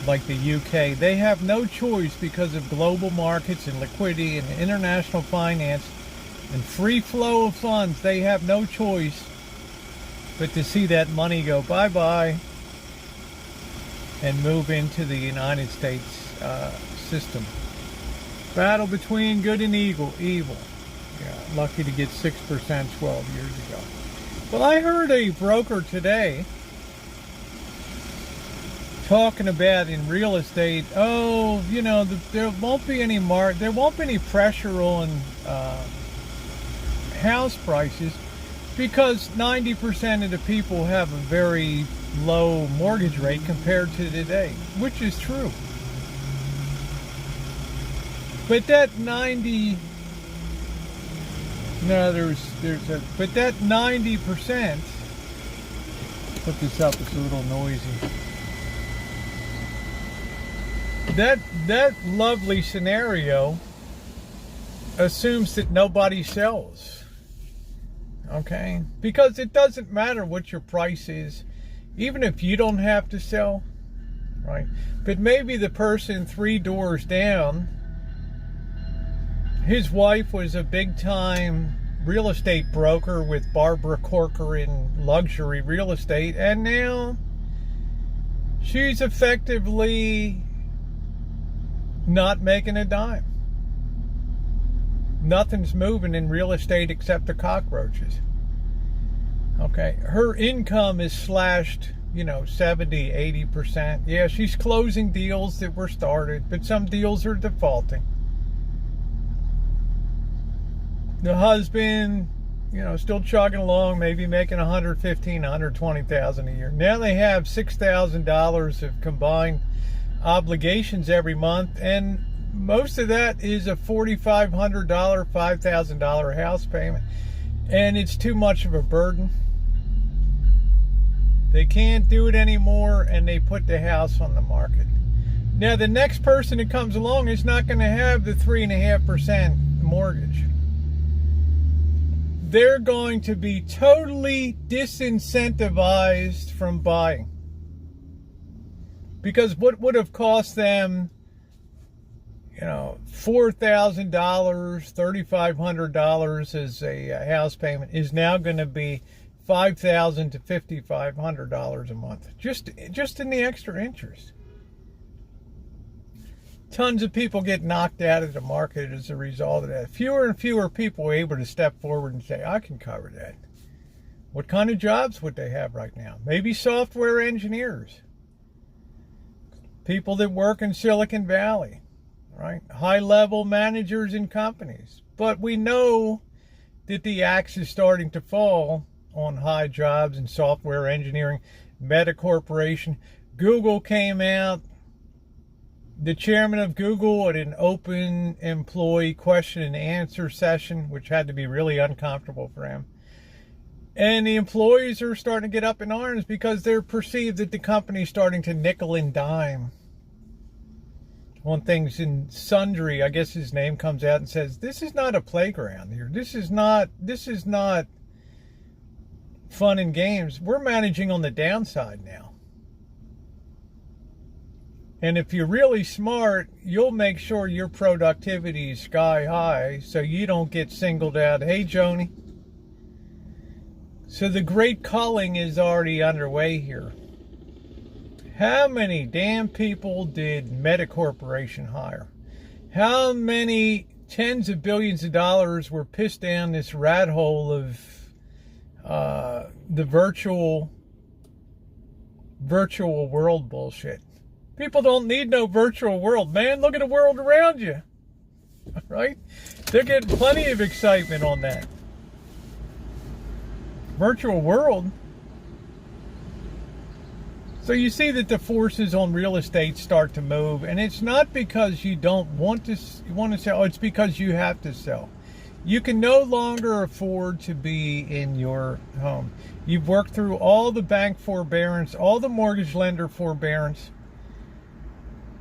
Like the UK, they have no choice because of global markets and liquidity and international finance and free flow of funds. They have no choice but to see that money go bye-bye and move into the United States system. Battle between good and evil. Yeah, lucky to get 6% 12 years ago. Well, I heard a broker today talking about in real estate, there won't be any pressure on house prices because 90% of the people have a very low mortgage rate compared to today, which is true. But that 90% put this up, it's a little noisy. That lovely scenario assumes that nobody sells. Okay? Because it doesn't matter what your price is, even if you don't have to sell, right? But maybe the person 3 doors down, his wife was a big-time real estate broker with Barbara Corker in luxury real estate, and now she's effectively not making a dime. Nothing's moving in real estate except the cockroaches. Okay, her income is slashed, 70, 80%. Yeah, she's closing deals that were started, but some deals are defaulting. The husband, still chugging along, maybe making $115,000, $120,000 a year. Now they have $6,000 of combined obligations every month, and most of that is a $4,500, $5,000 house payment, and it's too much of a burden. They can't do it anymore, and they put the house on the market. Now the next person that comes along is not going to have the 3.5% mortgage. They're going to be totally disincentivized from buying. Because what would have cost them, $4,000, $3,500 as a house payment is now going to be $5,000 to $5,500 a month, just in the extra interest. Tons of people get knocked out of the market as a result of that. Fewer and fewer people are able to step forward and say, I can cover that. What kind of jobs would they have right now? Maybe software engineers. People that work in Silicon Valley, right? High-level managers in companies. But we know that the axe is starting to fall on high jobs in software engineering. Meta Corporation. Google came out. The chairman of Google at an open employee question and answer session, which had to be really uncomfortable for him. And the employees are starting to get up in arms because they're perceived that the company's starting to nickel and dime on things. In Sundry, I guess his name, comes out and says, this is not a playground here. This is not fun and games. We're managing on the downside now. And if you're really smart, you'll make sure your productivity is sky high so you don't get singled out. Hey, Joni. So the great culling is already underway here. How many damn people did Meta Corporation hire? How many tens of billions of dollars were pissed down this rat hole of the virtual world bullshit? People don't need no virtual world, man. Look at the world around you. Right? They're getting plenty of excitement on that. Virtual world. So you see that the forces on real estate start to move, and it's not because you don't want to sell, it's because you have to sell. You can no longer afford to be in your home. You've worked through all the bank forbearance, all the mortgage lender forbearance.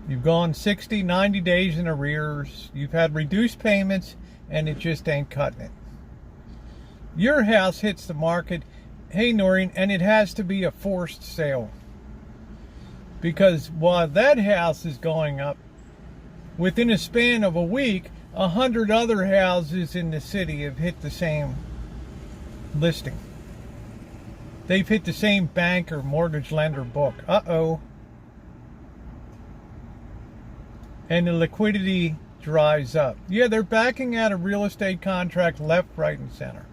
You've gone 60, 90 days in arrears. You've had reduced payments, and it just ain't cutting it. Your house hits the market, hey Noreen, and it has to be a forced sale. Because while that house is going up, within a span of a week, 100 other houses in the city have hit the same listing. They've hit the same bank or mortgage lender book. Uh-oh. And the liquidity dries up. Yeah, they're backing out a real estate contract left, right, and center.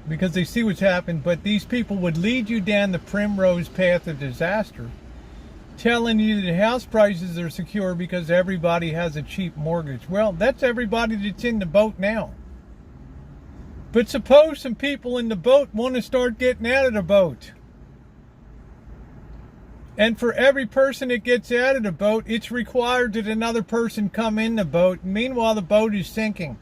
Because they see what's happened, but these people would lead you down the primrose path of disaster, telling you that house prices are secure because everybody has a cheap mortgage. Well, that's everybody that's in the boat now. But suppose some people in the boat want to start getting out of the boat. And for every person that gets out of the boat, it's required that another person come in the boat. Meanwhile, the boat is sinking.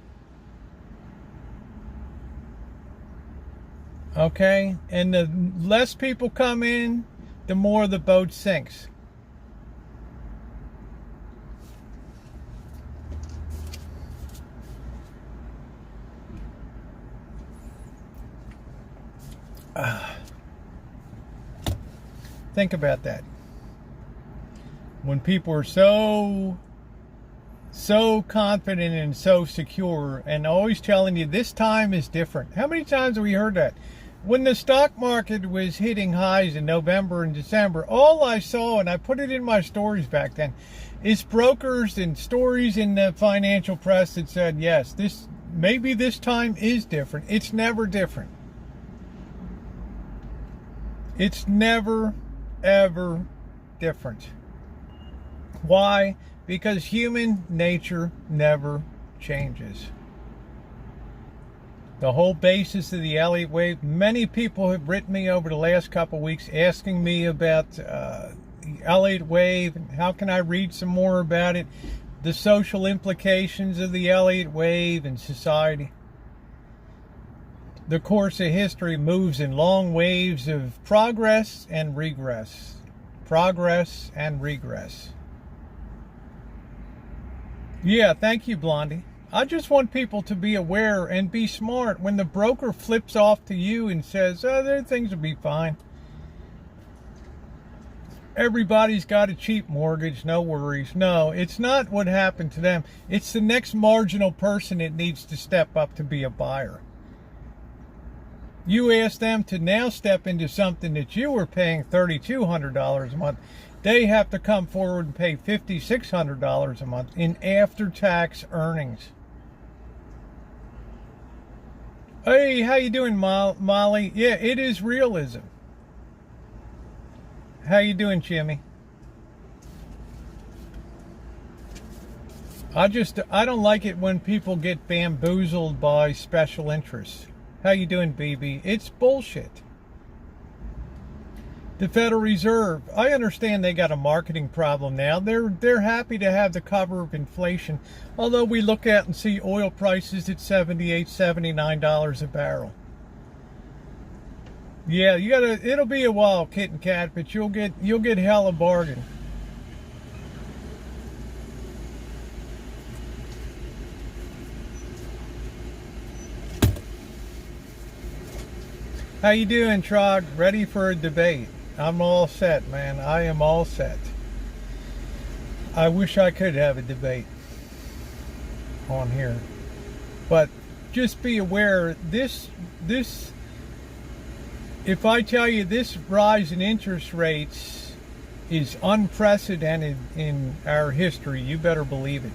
Okay, and the less people come in, the more the boat sinks. Think about that. When people are so confident and so secure and always telling you this time is different. How many times have we heard that? When the stock market was hitting highs in November and December, all I saw, and I put it in my stories back then, is brokers and stories in the financial press that said, yes, maybe this time is different. It's never different. It's never, ever different. Why? Because human nature never changes. The whole basis of the Elliott wave, many people have written me over the last couple of weeks asking me about the Elliott wave and how can I read some more about it, the social implications of the Elliott wave in society. The course of history moves in long waves of progress and regress. Progress and regress. Yeah, thank you, Blondie. I just want people to be aware and be smart. When the broker flips off to you and says, oh, things will be fine. Everybody's got a cheap mortgage, no worries. No, it's not what happened to them. It's the next marginal person that needs to step up to be a buyer. You ask them to now step into something that you were paying $3,200 a month. They have to come forward and pay $5,600 a month in after-tax earnings. Hey, how you doing, Molly? Yeah, it is realism. How you doing, Jimmy? I don't like it when people get bamboozled by special interests. How you doing, BB? It's bullshit. The Federal Reserve, I understand they got a marketing problem now. They're happy to have the cover of inflation, although we look at and see oil prices at $78, $79 a barrel. Yeah, it'll be a while, Kit and Kat, but you'll get hell a bargain. How you doing, Trog? Ready for a debate? I'm all set, man. I am all set. I wish I could have a debate on here. But just be aware, this If I tell you this rise in interest rates is unprecedented in our history, you better believe it.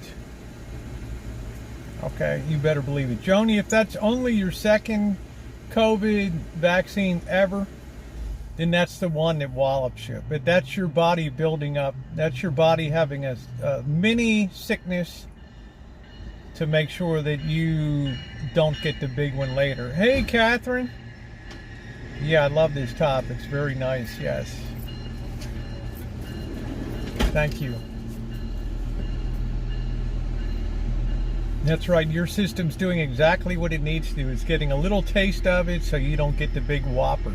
Okay, you better believe it. Joni, if that's only your second COVID vaccine ever, then that's the one that wallops you. But that's your body building up. That's your body having a mini sickness to make sure that you don't get the big one later. Hey, Catherine. Yeah, I love this top. It's very nice, yes. Thank you. That's right. Your system's doing exactly what it needs to do. It's getting a little taste of it so you don't get the big whopper.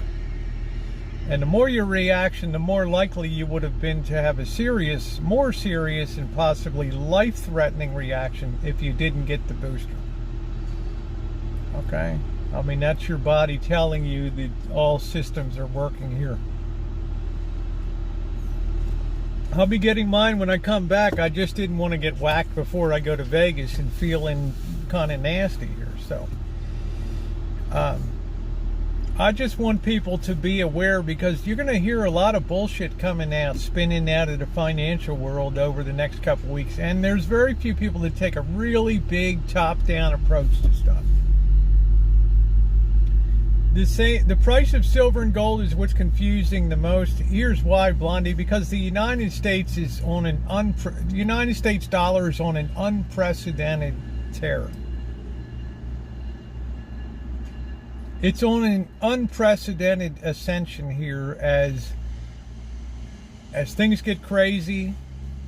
And the more your reaction, the more likely you would have been to have a serious, more serious, and possibly life-threatening reaction if you didn't get the booster. Okay? I mean, that's your body telling you that all systems are working here. I'll be getting mine when I come back. I just didn't want to get whacked before I go to Vegas and feeling kind of nasty here. So, I just want people to be aware, because you're going to hear a lot of bullshit coming out, spinning out of the financial world over the next couple weeks. And there's very few people that take a really big top-down approach to stuff. The price of silver and gold is what's confusing the most. Here's why, Blondie. Because the United States is on United States dollar is on an unprecedented tear. It's on an unprecedented ascension here as things get crazy.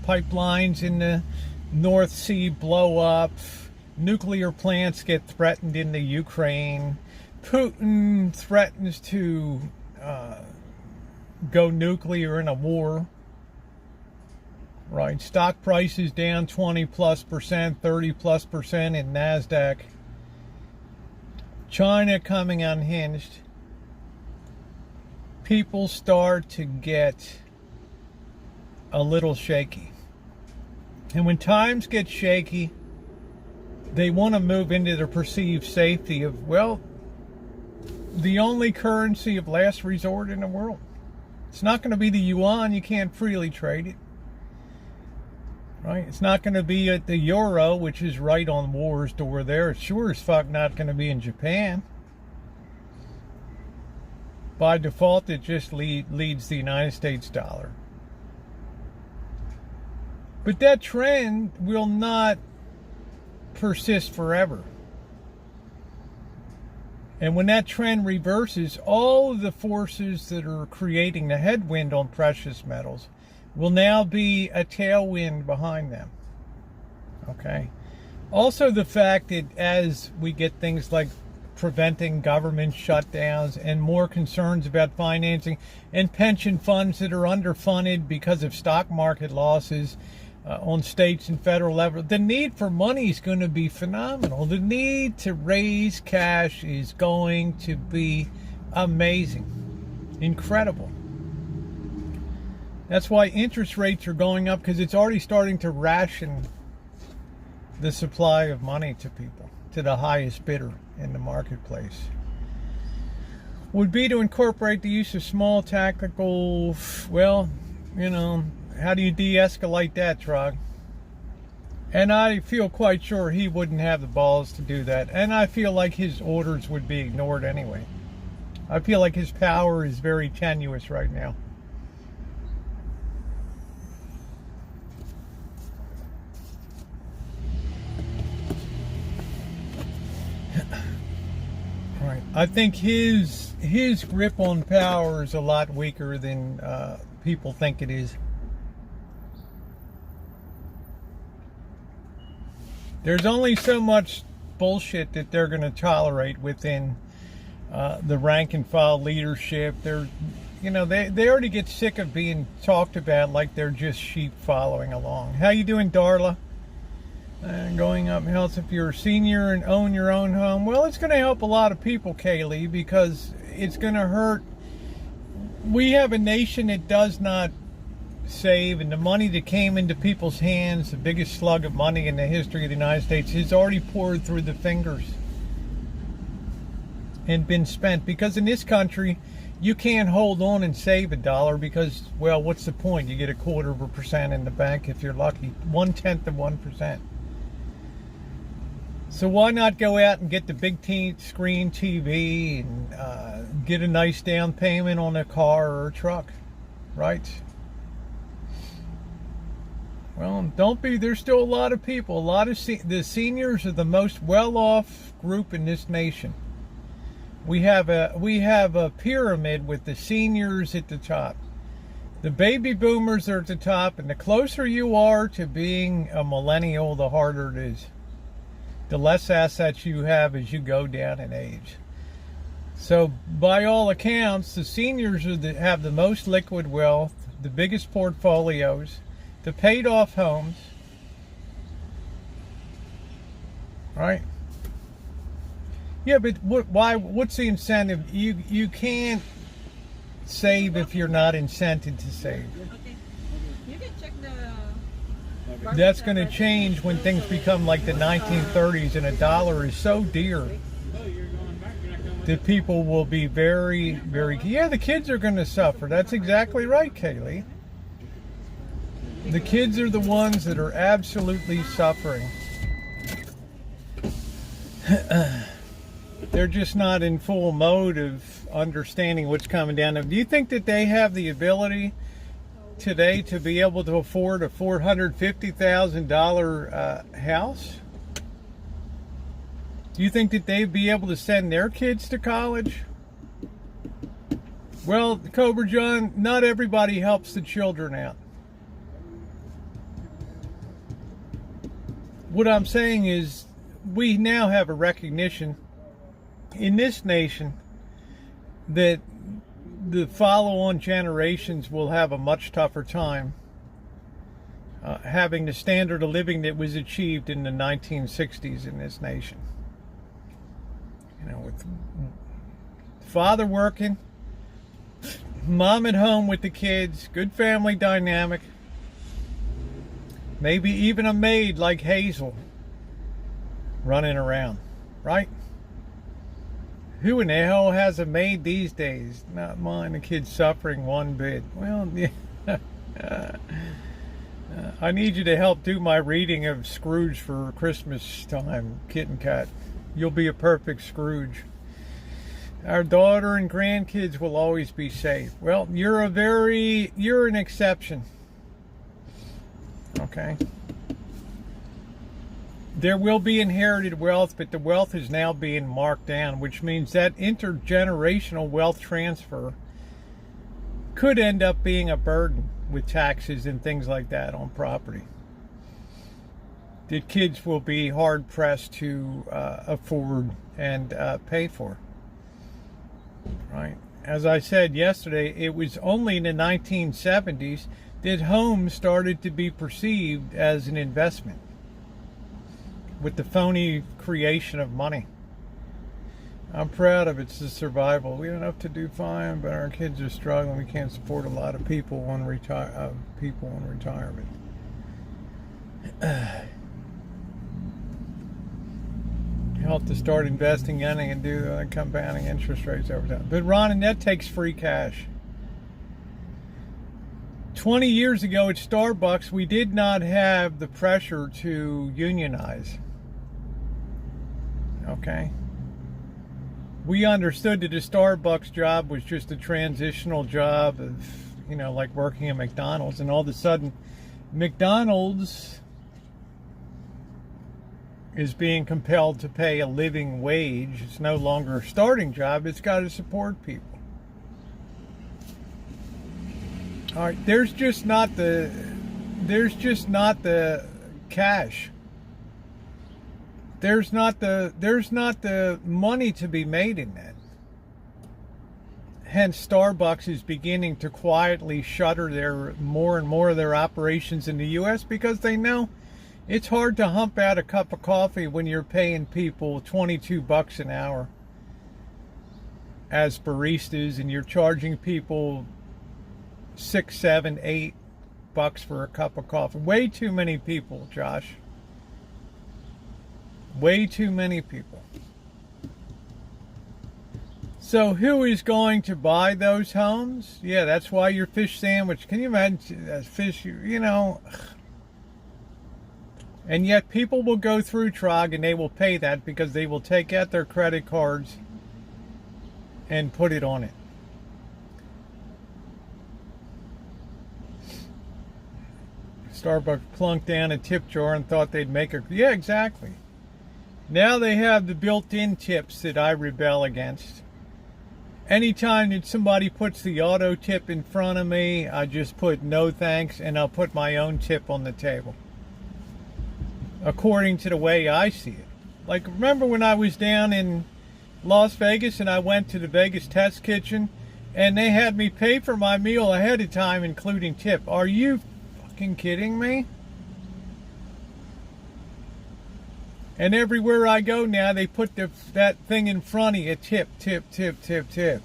Pipelines in the North Sea blow up. Nuclear plants get threatened in the Ukraine. Putin threatens to go nuclear in a war. Right, stock prices down 20+%, 30+% in NASDAQ. China coming unhinged. People start to get a little shaky. And when times get shaky, they want to move into the perceived safety of, well, the only currency of last resort in the world. It's not going to be the yuan. You can't freely trade it. Right? It's not going to be at the euro, which is right on war's door there. It's sure as fuck not going to be in Japan. By default, it just leads the United States dollar. But that trend will not persist forever. And when that trend reverses, all of the forces that are creating the headwind on precious metals will now be a tailwind behind them. Okay? Also, the fact that as we get things like preventing government shutdowns and more concerns about financing and pension funds that are underfunded because of stock market losses on states and federal level, the need for money is going to be phenomenal. The need to raise cash is going to be amazing, incredible. That's why interest rates are going up, because it's already starting to ration the supply of money to people, to the highest bidder in the marketplace. Would be to incorporate the use of small tactical, well, you know, how do you de-escalate that, Trog? And I feel quite sure he wouldn't have the balls to do that. And I feel like his orders would be ignored anyway. I feel like his power is very tenuous right now. Right. I think his grip on power is a lot weaker than people think it is. There's only so much bullshit that they're going to tolerate within the rank and file leadership. They're, you know, they already get sick of being talked about like they're just sheep following along. How you doing, Darla? Going up helps if you're a senior and own your own home. Well, it's going to help a lot of people, Kaylee, because it's going to hurt. We have a nation that does not save, and the money that came into people's hands, the biggest slug of money in the history of the United States, has already poured through the fingers and been spent. Because in this country, You can't hold on and save $1 because, well, what's the point? You get 0.25% in the bank if you're lucky, 0.1%. So why not go out and get the big screen TV and get a nice down payment on a car or a truck, right? Well, don't be. There's still a lot of people. A lot of the seniors are the most well-off group in this nation. We have a pyramid with the seniors at the top. The baby boomers are at the top, and the closer you are to being a millennial, the harder it is. The less assets you have as you go down in age. So, by all accounts, the seniors have the most liquid wealth, the biggest portfolios, the paid-off homes, right? Yeah, but what's the incentive? You can't save if you're not incented to save. Okay. You can check the... That's going to change when things become like the 1930s and $1 is so dear that people will be very, very... Yeah, the kids are going to suffer. That's exactly right, Kaylee. The kids are the ones that are absolutely suffering. They're just not in full mode of understanding what's coming down. Do you think that they have the ability today to be able to afford a $450,000 house? Do you think that they'd be able to send their kids to college? Well, Cobra John, not everybody helps the children out. What I'm saying is we now have a recognition in this nation that the follow-on generations will have a much tougher time having the standard of living that was achieved in the 1960s in this nation. You know, with father working, mom at home with the kids, good family dynamic, maybe even a maid like Hazel running around, right? Who in the hell has a maid these days? Not mine. The kid's suffering one bit. Well, yeah. I need you to help do my reading of Scrooge for Christmas time, Kitten Kat. You'll be a perfect Scrooge. Our daughter and grandkids will always be safe. Well, you're an exception. Okay. There will be inherited wealth, but the wealth is now being marked down, which means that intergenerational wealth transfer could end up being a burden with taxes and things like that on property that kids will be hard pressed to afford and pay for. Right? As I said yesterday, it was only in the 1970s that homes started to be perceived as an investment, with the phony creation of money. I'm proud of it's the survival. We have enough to do fine, but our kids are struggling. We can't support a lot of people in retirement. Help to start investing in and do compounding interest rates over time. But Ron, and that takes free cash. 20 years ago at Starbucks, we did not have the pressure to unionize. Okay. We understood that a Starbucks job was just a transitional job of, like working at McDonald's, and all of a sudden McDonald's is being compelled to pay a living wage. It's no longer a starting job. It's got to support people. All right, there's just not the cash. There's not the money to be made in that. Hence, Starbucks is beginning to quietly shutter more and more of their operations in the U.S. because they know it's hard to hump out a cup of coffee when you're paying people $22 an hour as baristas, and you're charging people $6, $7, $8 for a cup of coffee. Way too many people, Josh. Way too many people. So who is going to buy those homes? Yeah, that's why your fish sandwich. Can you imagine fish, you know? And yet people will go through Trog and they will pay that because they will take out their credit cards and put it on it. Starbucks plunked down a tip jar and thought they'd make a... Yeah, exactly. Now they have the built-in tips that I rebel against. Anytime that somebody puts the auto tip in front of me, I just put no thanks and I'll put my own tip on the table. According to the way I see it. Like, remember when I was down in Las Vegas and I went to the Vegas Test Kitchen and they had me pay for my meal ahead of time, including tip? Are you fucking kidding me? And everywhere I go now, they put that thing in front of you. Tip, tip, tip, tip, tip.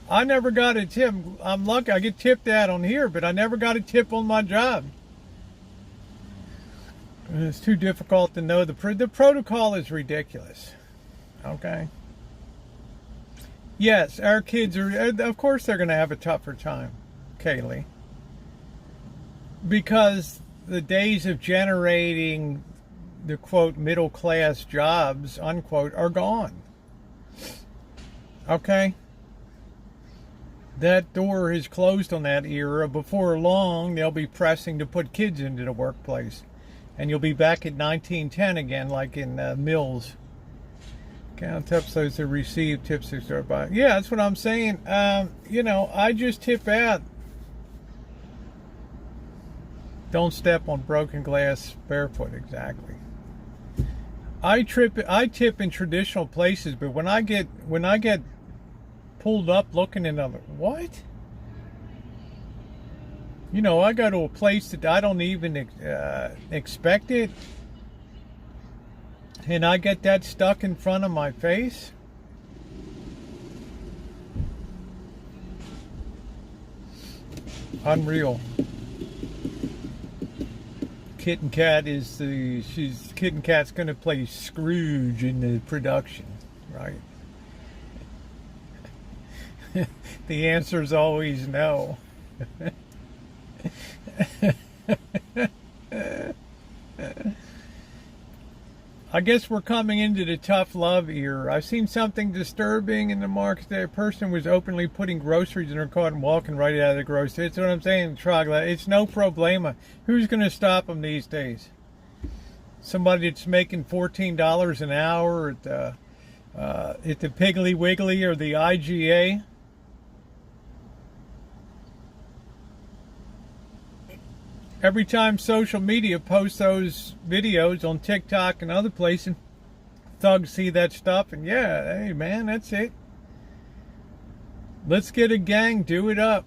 I never got a tip. I'm lucky I get tipped out on here, but I never got a tip on my job. It's too difficult to know. The protocol is ridiculous. Okay? Yes, our kids are... Of course they're going to have a tougher time, Kaylee. Because the days of generating... the quote middle class jobs unquote are gone. Okay, that door is closed on that era. Before long they'll be pressing to put kids into the workplace and you'll be back at 1910 again, like in Mills. Count episodes that receive tips to start by. Yeah, that's what I'm saying. You know, I just tip out. Don't step on broken glass barefoot. Exactly. I tip in traditional places, but when I get pulled up looking in other, what? You know, I go to a place that I don't even expect it, and I get that stuck in front of my face. Unreal. Kitten Cat is Kitten Cat's going to play Scrooge in the production, right? The answer is always no. I guess we're coming into the tough love era. I've seen something disturbing in the market. That a person was openly putting groceries in her cart and walking right out of the grocery. That's what I'm saying, Trogla. It's no problema. Who's going to stop them these days? Somebody that's making $14 an hour at the Piggly Wiggly or the IGA? Every time social media posts those videos on TikTok and other places, thugs see that stuff and yeah, hey man, that's it. Let's get a gang, do it up.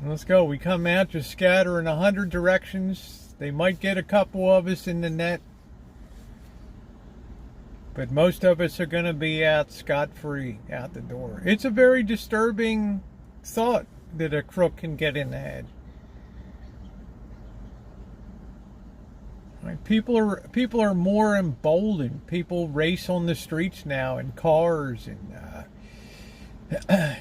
Let's go. We come out, just scatter in 100 directions. They might get a couple of us in the net, but most of us are going to be out scot-free out the door. It's a very disturbing thought that a crook can get in the head. People are more emboldened. People race on the streets now in cars and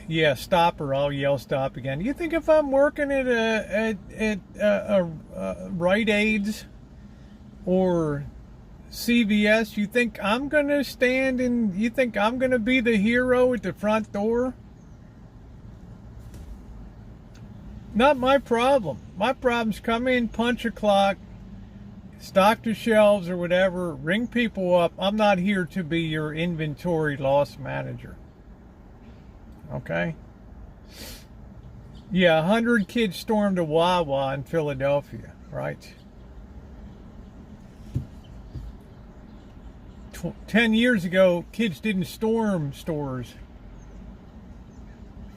yeah, stop or I'll yell stop again. You think if I'm working at Rite Aid's or CVS, you think I'm gonna stand and you think I'm gonna be the hero at the front door? Not my problem. My problem's come in, punch a clock, stock the shelves or whatever, ring people up. I'm not here to be your inventory loss manager. Okay? Yeah, 100 kids stormed a Wawa in Philadelphia, right? 10 years ago, kids didn't storm stores.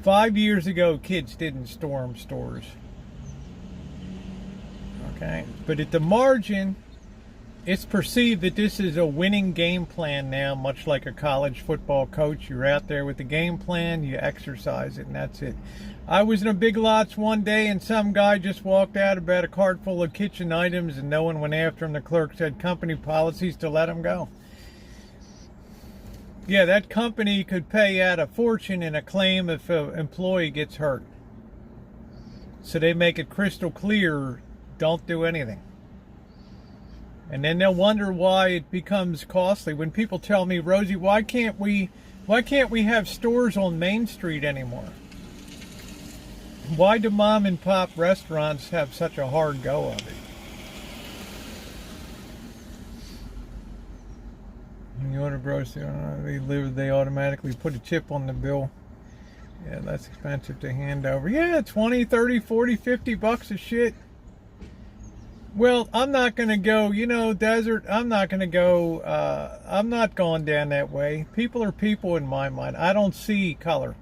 5 years ago, kids didn't storm stores. Okay, but at the margin, it's perceived that this is a winning game plan now, much like a college football coach. You're out there with the game plan, you exercise it, and that's it. I was in a Big Lots one day, and some guy just walked out about a cart full of kitchen items, and no one went after him. The clerk said company policies to let him go. Yeah, that company could pay out a fortune in a claim if an employee gets hurt. So they make it crystal clear, don't do anything. And then they'll wonder why it becomes costly. When people tell me, Rosie, why can't we have stores on Main Street anymore? Why do mom and pop restaurants have such a hard go of it? When you order groceries, they automatically put a chip on the bill. Yeah, that's expensive to hand over. Yeah, 20, 30, 40, 50 bucks a shit. Well, I'm not going to go, desert, I'm not going to go, I'm not going down that way. People are people in my mind. I don't see color.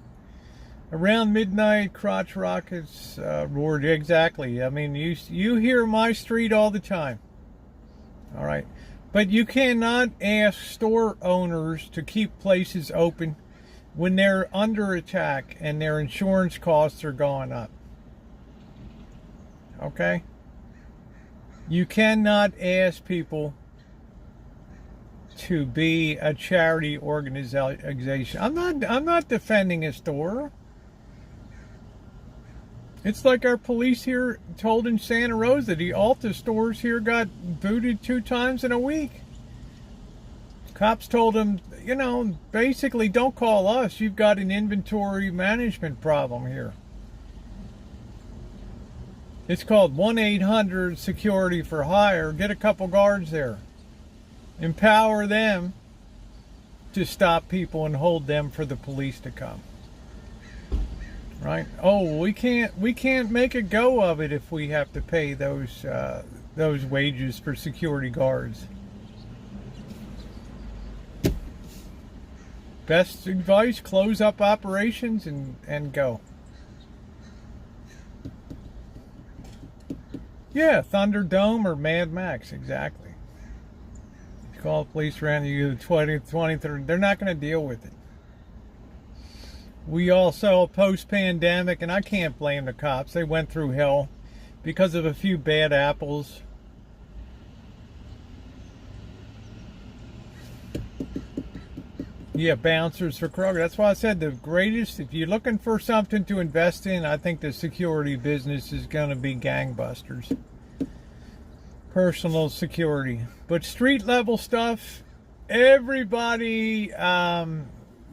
Around midnight, crotch rockets roared. Exactly. I mean, you hear my street all the time. All right. But you cannot ask store owners to keep places open when they're under attack and their insurance costs are going up. Okay? You cannot ask people to be a charity organization. I'm not defending a store. It's like our police here told in Santa Rosa, the Alta stores here got booted 2 times in a week. Cops told them, basically don't call us. You've got an inventory management problem here. It's called 1-800-SECURITY for hire. Get a couple guards there. Empower them to stop people and hold them for the police to come. Right? Oh, we can't make a go of it if we have to pay those wages for security guards. Best advice, close up operations and go. Yeah, Thunderdome or Mad Max, exactly. You call the police around you the 20th, 23rd, they're not going to deal with it. We all saw post-pandemic, and I can't blame the cops. They went through hell because of a few bad apples. Yeah, bouncers for Kroger. That's why I said the greatest, if you're looking for something to invest in, I think the security business is going to be gangbusters. Personal security. But street level stuff, everybody,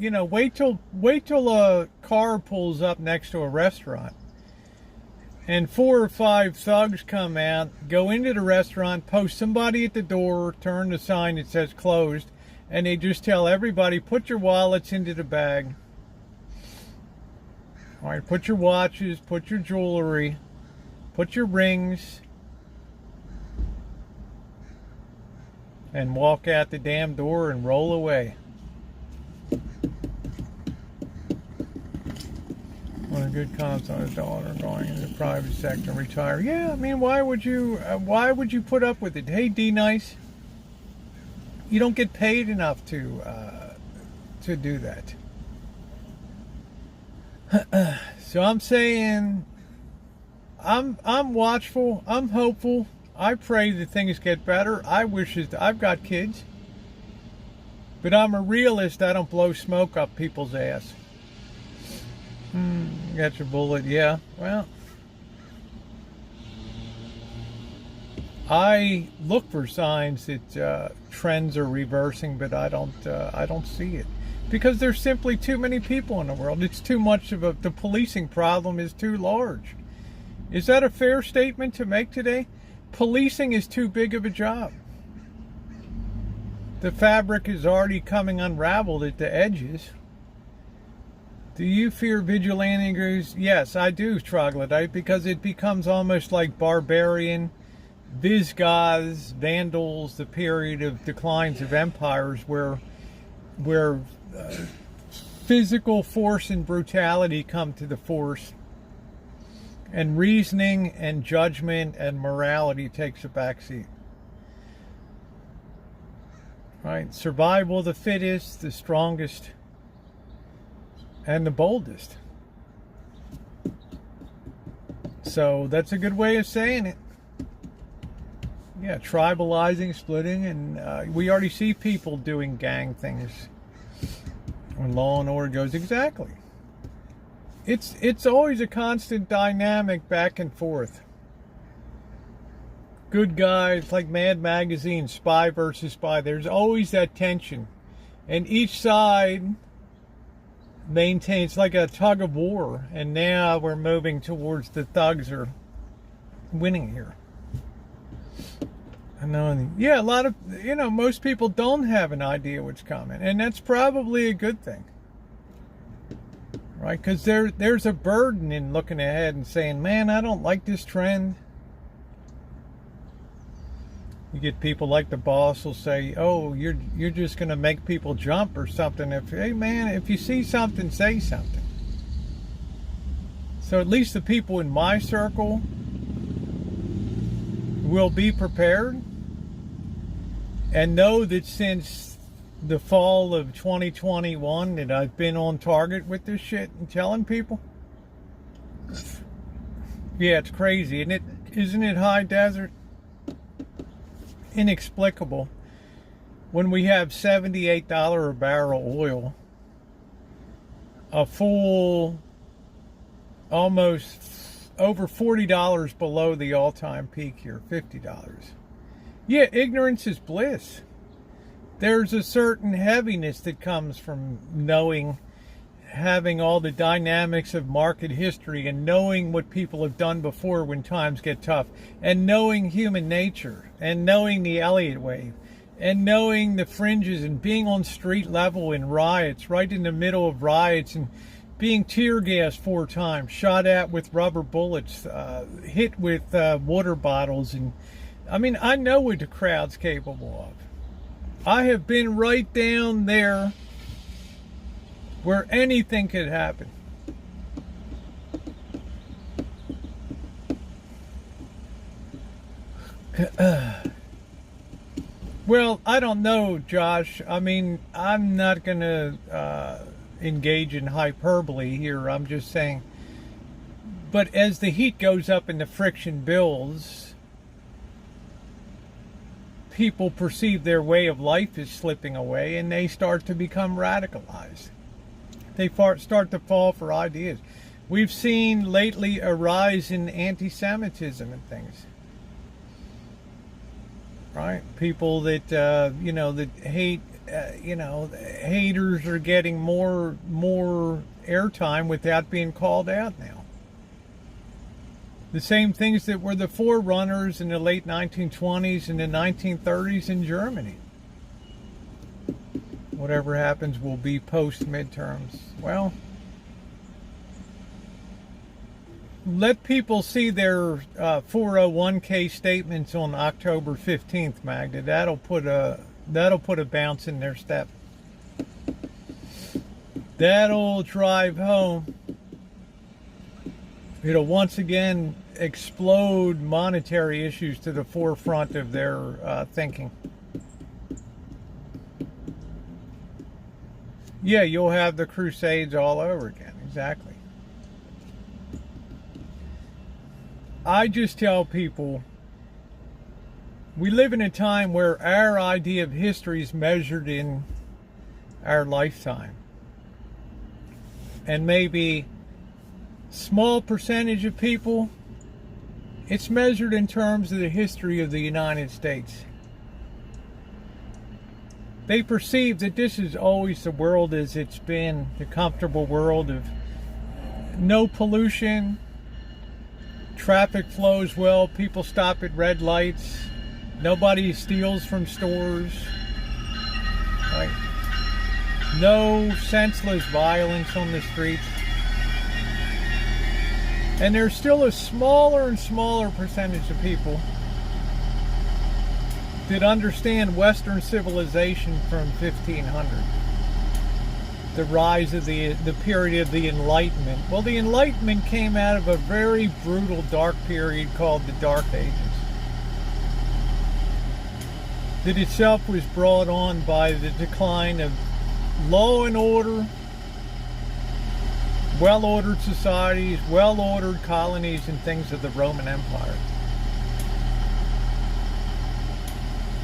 wait till a car pulls up next to a restaurant and 4 or 5 thugs come out, go into the restaurant, post somebody at the door, turn the sign that says closed, and they just tell everybody, put your wallets into the bag. All right, put your watches, put your jewelry, put your rings, and walk out the damn door and roll away. What a good comments on his daughter going into the private sector and retire. Yeah, I mean, why would you put up with it? Hey, D Nice. You don't get paid enough to do that. So I'm saying, I'm watchful. I'm hopeful. I pray that things get better. I've got kids, but I'm a realist. I don't blow smoke up people's ass. Got your bullet. Yeah. Well, I look for signs that trends are reversing, but I don't see it because there's simply too many people in the world. It's too much the policing problem is too large. Is that a fair statement to make today? Policing is too big of a job. The fabric is already coming unraveled at the edges. Do you fear vigilante groups? Yes, I do, troglodyte, because it becomes almost like barbarian, Visigoths, Vandals, the period of declines of empires where physical force and brutality come to the force, and reasoning and judgment and morality takes a backseat. Right? Survival of the fittest, the strongest, and the boldest. So that's a good way of saying it. Yeah, tribalizing, splitting, and we already see people doing gang things. When Law and Order goes, exactly. It's always a constant dynamic back and forth. Good guys, like Mad Magazine, spy versus spy. There's always that tension. And each side maintains like a tug of war. And now we're moving towards the thugs are winning here. I know. Yeah, a lot of, most people don't have an idea what's coming. And that's probably a good thing. Right? Because there's a burden in looking ahead and saying, man, I don't like this trend. You get people like the boss will say, oh, you're just going to make people jump or something. Hey, man, if you see something, say something. So at least the people in my circle will be prepared and know that since the fall of 2021 that I've been on target with this shit and telling people. Yeah, it's crazy, isn't it high desert? Inexplicable when we have $78 a barrel oil, a full almost over $40 below the all-time peak here, $50. Yeah, ignorance is bliss. There's a certain heaviness that comes from knowing, having all the dynamics of market history and knowing what people have done before when times get tough, and knowing human nature, and knowing the Elliott wave, and knowing the fringes, and being on street level in riots, right in the middle of riots, and being tear gassed 4 times, shot at with rubber bullets, hit with water bottles. And I mean, I know what the crowd's capable of. I have been right down there where anything could happen. Well, I don't know, Josh. I mean, I'm not going to engage in hyperbole here. I'm just saying. But as the heat goes up and the friction builds, people perceive their way of life is slipping away and they start to become radicalized. They start to fall for ideas. We've seen lately a rise in anti-Semitism and things. Right? People that, that hate, haters are getting more airtime without being called out now. The same things that were the forerunners in the late 1920s and the 1930s in Germany. Whatever happens will be post-midterms. Well, let people see their 401k statements on October 15th, Magda. That'll put a bounce in their step. That'll drive home. It'll once again explode monetary issues to the forefront of their thinking. Yeah, you'll have the Crusades all over again. Exactly. I just tell people we live in a time where our idea of history is measured in our lifetime. And maybe small percentage of people, it's measured in terms of the history of the United States. They perceive that this is always the world as it's been, the comfortable world of no pollution, traffic flows well, people stop at red lights, nobody steals from stores, right? No senseless violence on the streets. And there's still a smaller and smaller percentage of people that understand Western civilization from 1500. The rise of the period of the Enlightenment. Well, the Enlightenment came out of a very brutal dark period called the Dark Ages. That itself was brought on by the decline of law and order, well-ordered societies, well-ordered colonies, and things of the Roman Empire.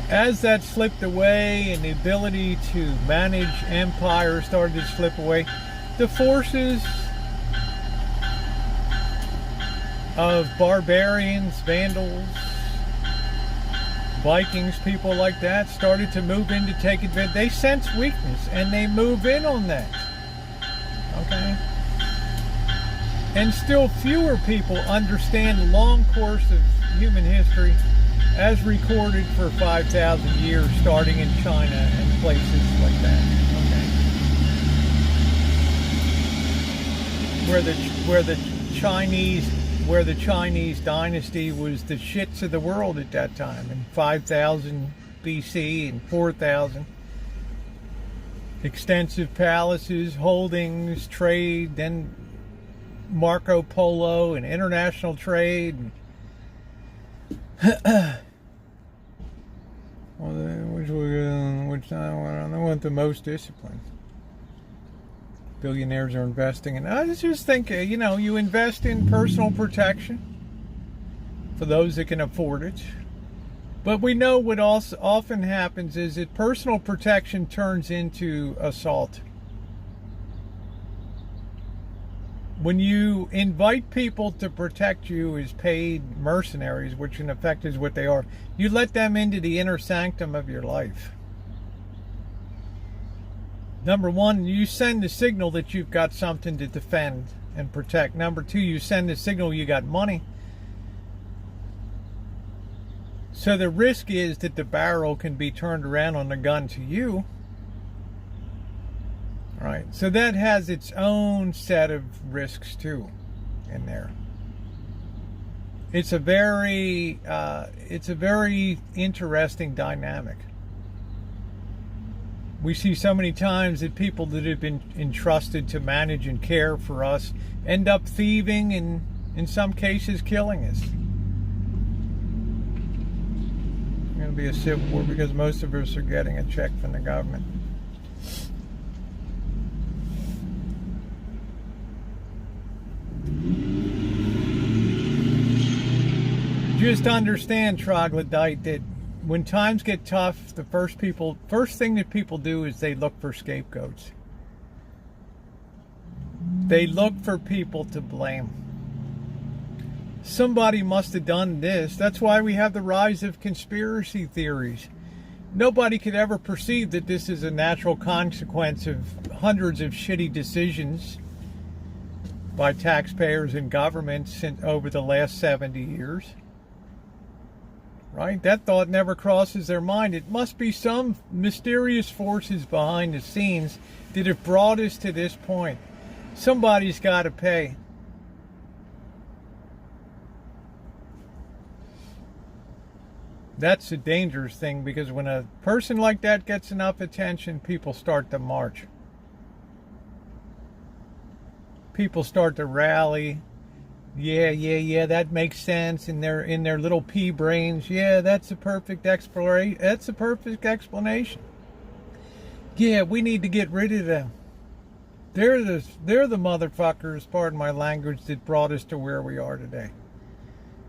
as that slipped away and the ability to manage empire started to slip away, the forces of barbarians, Vandals, Vikings, people like that started to move in to take advantage. They sense weakness and they move in on that. Okay? And still fewer people understand the long course of human history as recorded for 5,000 years, starting in China and places like that. Okay? Where the Chinese dynasty was the shits of the world at that time in 5,000 BC and 4,000. Extensive palaces, holdings, trade, then Marco Polo and international trade. Which I want the most discipline. Billionaires are investing in. I just think, you invest in personal protection for those that can afford it. But we know what also often happens is that personal protection turns into assault. When you invite people to protect you as paid mercenaries, which in effect is what they are, you let them into the inner sanctum of your life. Number one, you send the signal that you've got something to defend and protect. Number two, you send the signal you got money. So the risk is that the barrel can be turned around on the gun to you. Right, so that has its own set of risks too in there. It's a very interesting dynamic. We see so many times that people that have been entrusted to manage and care for us end up thieving and in some cases killing us. It's going to be a civil war because most of us are getting a check from the government. Just understand, troglodyte, that when times get tough, the first thing that people do is they look for scapegoats. They look for people to blame. Somebody must have done this. That's why we have the rise of conspiracy theories. Nobody could ever perceive that this is a natural consequence of hundreds of shitty decisions by taxpayers and governments over the last 70 years. Right? That thought never crosses their mind. It must be some mysterious forces behind the scenes that have brought us to this point. Somebody's got to pay. That's a dangerous thing, because when a person like that gets enough attention, people start to march. People start to rally. Yeah, that makes sense in their little pea brains. Yeah, that's a perfect exploration. That's a perfect explanation. Yeah, we need to get rid of them. They're the motherfuckers, pardon my language, that brought us to where we are today.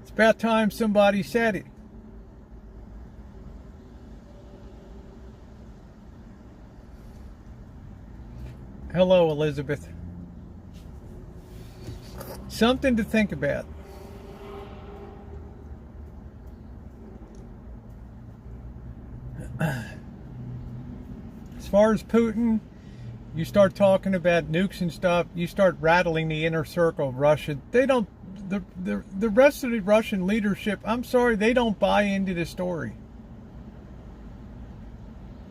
It's about time somebody said it. Hello, Elizabeth. Something to think about. As far as Putin, you start talking about nukes and stuff, you start rattling the inner circle of Russia. They don't, the rest of the Russian leadership, I'm sorry, they don't buy into the story.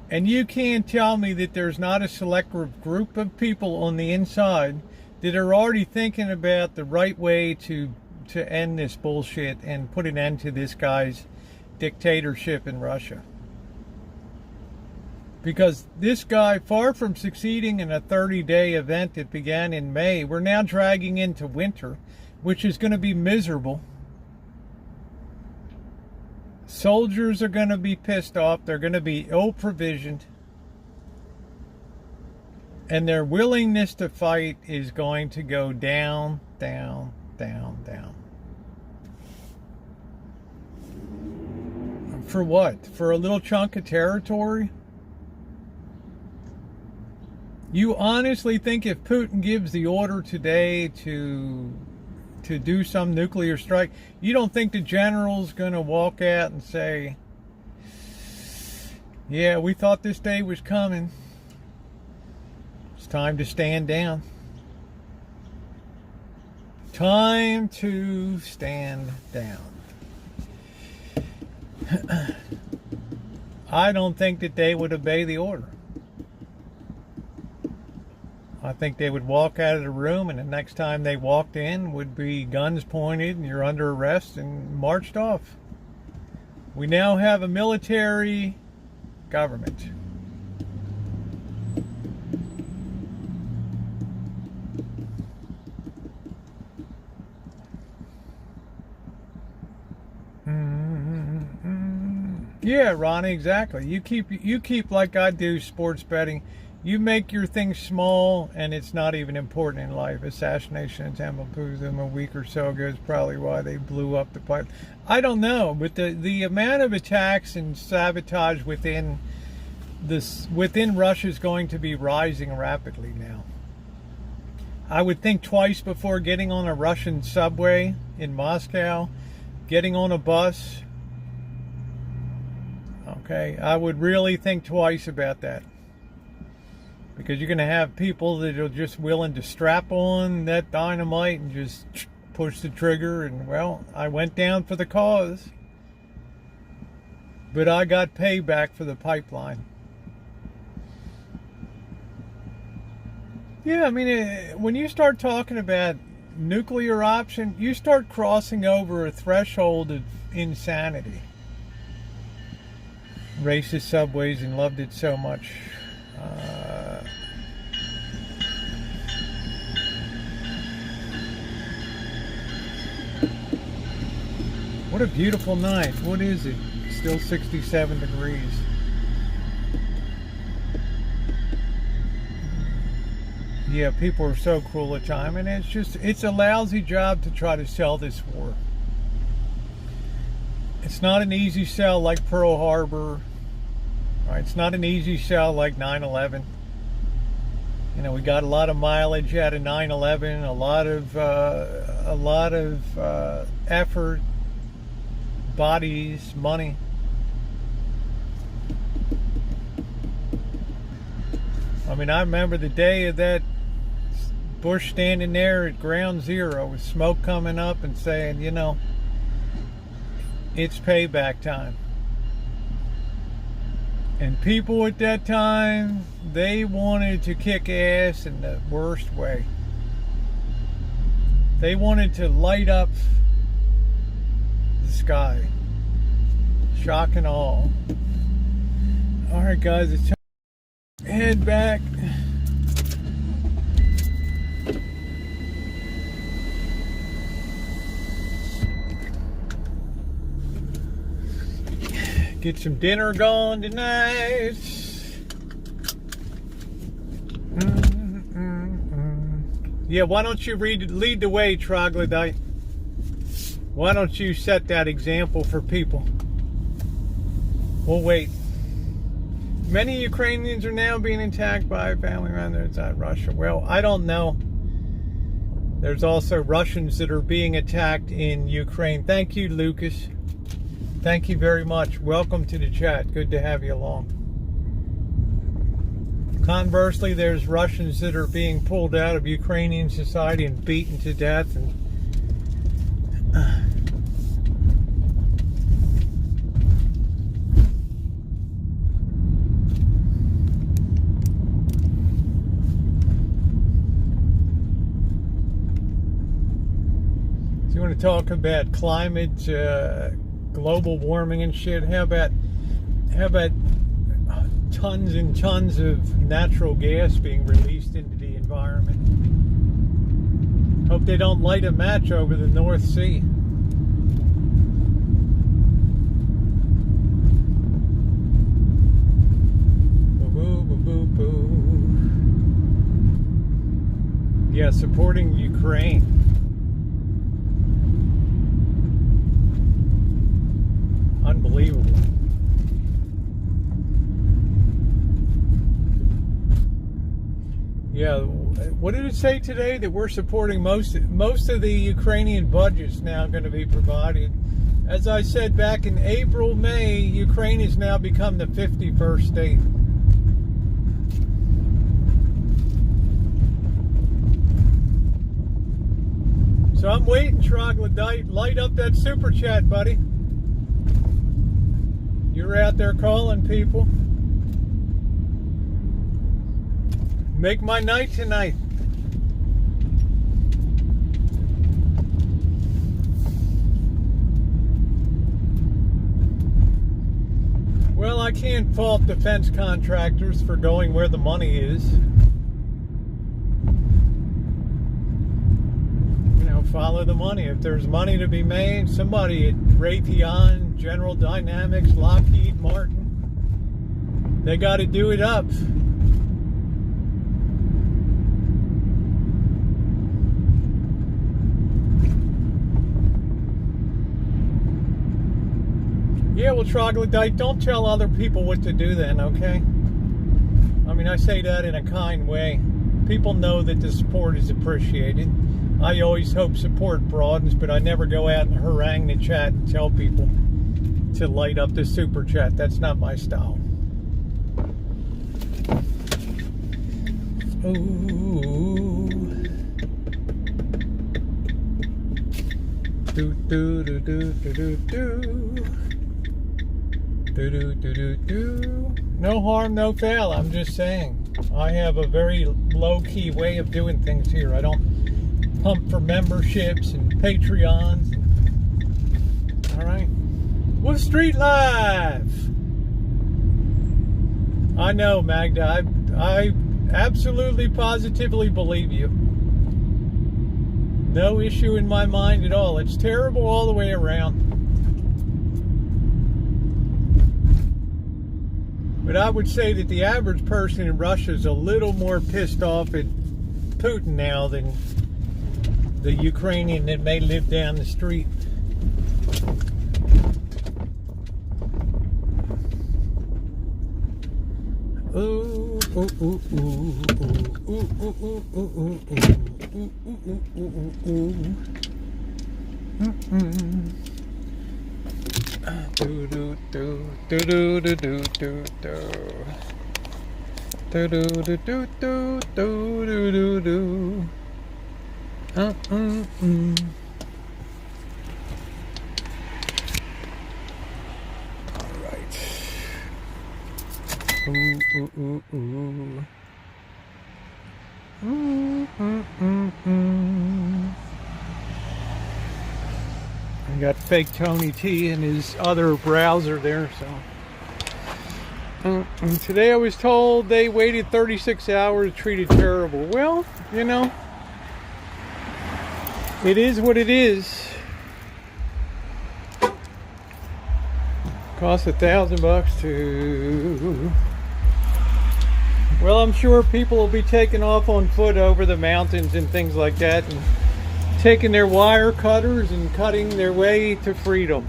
And you can't tell me that there's not a select group of people on the inside that are already thinking about the right way to end this bullshit and put an end to this guy's dictatorship in Russia. Because this guy, far from succeeding in a 30-day event that began in May, we're now dragging into winter, which is going to be miserable. Soldiers are going to be pissed off. They're going to be ill-provisioned. And their willingness to fight is going to go down, down, down, down. For what? For a little chunk of territory? You honestly think if Putin gives the order today to do some nuclear strike, you don't think the general's going to walk out and say, yeah, we thought this day was coming. It's time to stand down. Time to stand down. I don't think that they would obey the order. I think they would walk out of the room, and the next time they walked in would be guns pointed and you're under arrest and marched off. We now have a military government. Yeah, Ronnie, exactly. You keep like I do sports betting. You make your things small, and it's not even important in life. Assassination attempt a week or so ago is probably why they blew up the pipe. I don't know, but the amount of attacks and sabotage within Russia is going to be rising rapidly now. I would think twice before getting on a Russian subway in Moscow, getting on a bus. Okay, I would really think twice about that. Because you're going to have people that are just willing to strap on that dynamite and just push the trigger. And, well, I went down for the cause. But I got payback for the pipeline. Yeah, I mean, when you start talking about nuclear option, you start crossing over a threshold of insanity. Racist subways and loved it so much. What a beautiful night. What is it? Still 67 degrees. Yeah, people are so cruel at times, and it's a lousy job to try to sell this war. It's not an easy sell like Pearl Harbor. Right? It's not an easy sell like 9/11. You know, we got a lot of mileage out of 9/11, a lot of effort, bodies, money. I mean, I remember the day of that Bush standing there at ground zero with smoke coming up and saying, you know, it's payback time. And people at that time, they wanted to kick ass in the worst way. They wanted to light up the sky. Shock and awe. Alright guys, it's time to head back. Get some dinner going tonight. Yeah, why don't you lead the way, troglodyte? Why don't you set that example for people? We'll wait. Many Ukrainians are now being attacked by family members inside Russia. Well, I don't know. There's also Russians that are being attacked in Ukraine. Thank you, Lucas. Thank you very much. Welcome to the chat. Good to have you along. Conversely, there's Russians that are being pulled out of Ukrainian society and beaten to death. And so you want to talk about climate, global warming and shit? How about tons and tons of natural gas being released into the environment? Hope they don't light a match over the North Sea. Boo, boo, boo, boo. Yeah, supporting Ukraine. Unbelievable. Yeah, what did it say today? That we're supporting most of the Ukrainian budget's now going to be provided. As I said back in April, May, Ukraine has now become the 51st state. So I'm waiting, Troglodyte. Light up that super chat, buddy. You're out there calling people. Make my night tonight. Well, I can't fault defense contractors for going where the money is. You know, follow the money. If there's money to be made, somebody at Raytheon, General Dynamics, Lockheed Martin, they got to do it up. Yeah, well, Troglodyte, don't tell other people what to do then, okay? I mean, I say that in a kind way. People know that the support is appreciated. I always hope support broadens, but I never go out and harangue the chat and tell people to light up the super chat. That's not my style. Ooh. Do do do do do do do. No harm, no foul. I'm just saying. I have a very low-key way of doing things here. I don't pump for memberships and Patreons. All right. What's Street Live? I know, Magda. I absolutely, positively believe you. No issue in my mind at all. It's terrible all the way around. But I would say that the average person in Russia is a little more pissed off at Putin now than the Ukrainian that may live down the street. Ooh, ooh, ooh, ooh, ooh, ooh, ooh, ooh, ooh, ooh, ooh. Do do do do do do do do do do do do do do do do do. All right. Ooh ooh ooh ooh. I got fake Tony T in his other browser there, so. And today I was told they waited 36 hours, treated terrible. Well, you know, it is what it is. Cost $1,000 to. Well, I'm sure people will be taking off on foot over the mountains and things like that, and taking their wire cutters and cutting their way to freedom.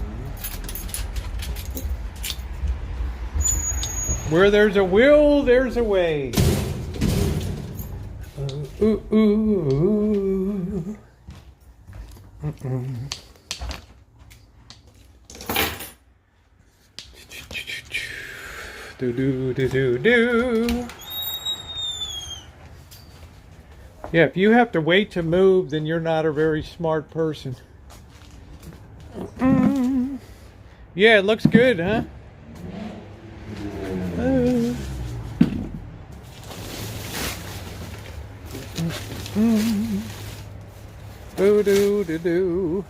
Where there's a will, there's a way. Ooh, ooh, ooh. Do do do do do. Yeah, if you have to wait to move, then you're not a very smart person. Yeah, it looks good, huh? Do do do do.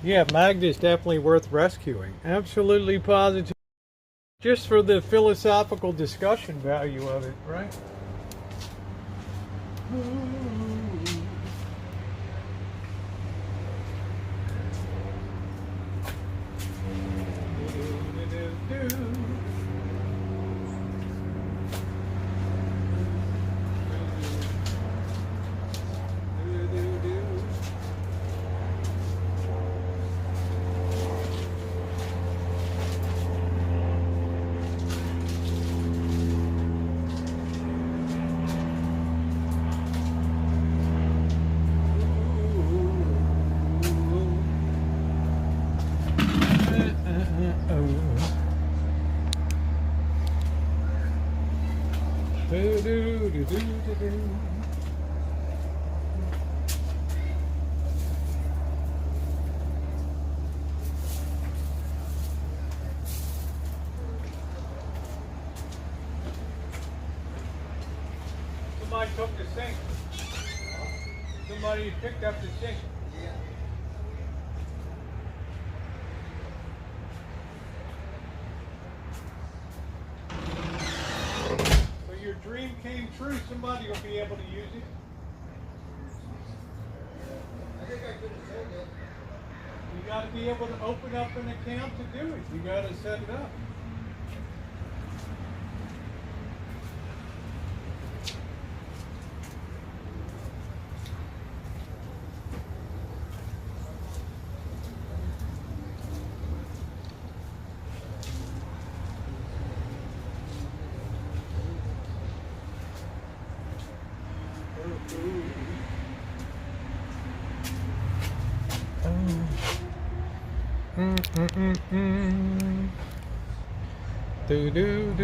Yeah, Magda's definitely worth rescuing. Absolutely positive. Just for the philosophical discussion value of it, right? Somebody took the sink. Somebody picked up the sink. So your dream came true. Somebody will be able to use it. I think I could have said it. You got to be able to open up an account to do it. You got to set it up.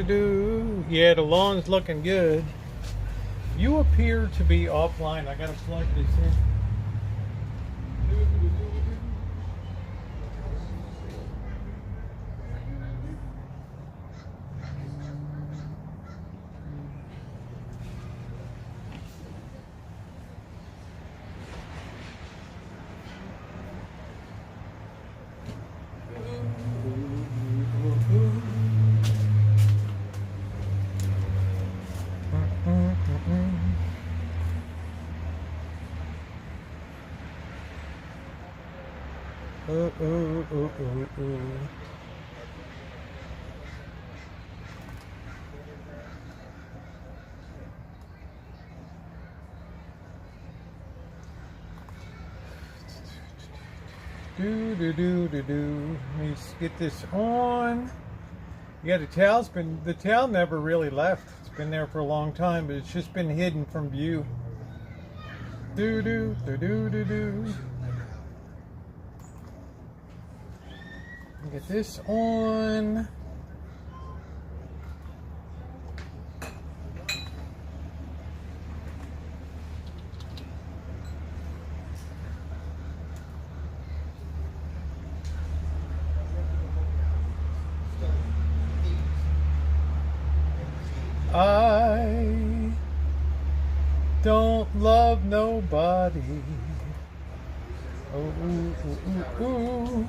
Do. Yeah, the lawn's looking good. You appear to be offline. I gotta plug this in. Let me get this on. Yeah, the towel never really left. It's been there for a long time, but it's just been hidden from view. Get this on. I don't love nobody. Ooh.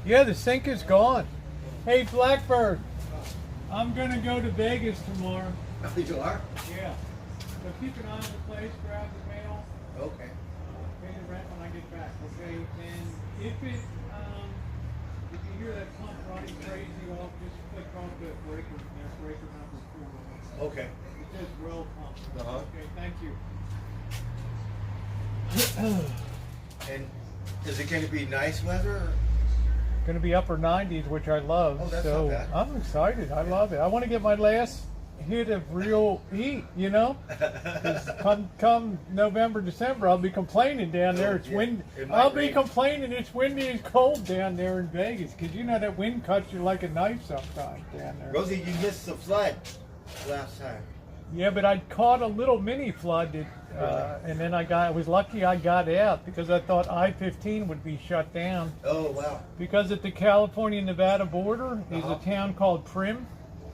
Yeah, the sink is gone. Hey, Blackbird, I'm gonna go to Vegas tomorrow. Oh, you are? Yeah. So keep an eye on the place, grab the mail. Okay. Pay the rent when I get back, okay? And if you hear that pump running crazy off, just click on the breaker there, breaker number 4. Okay. It says roll pump. Uh-huh. Okay, thank you. And is it going to be nice weather? Or? Going to be upper 90s, which I love. Oh, that's so not bad. I'm excited. I love it. I want to get my last hit of real heat, you know? 'Cause come November, December, I'll be complaining down there. It's windy. I'll be complaining it's windy and cold down there in Vegas because you know that wind cuts you like a knife sometimes down there. Rosie, you missed the flood last time. Yeah, but I caught a little mini flood, and then I was lucky I got out because I thought I-15 would be shut down. Oh, wow. Because at the California-Nevada border is a town called Prim.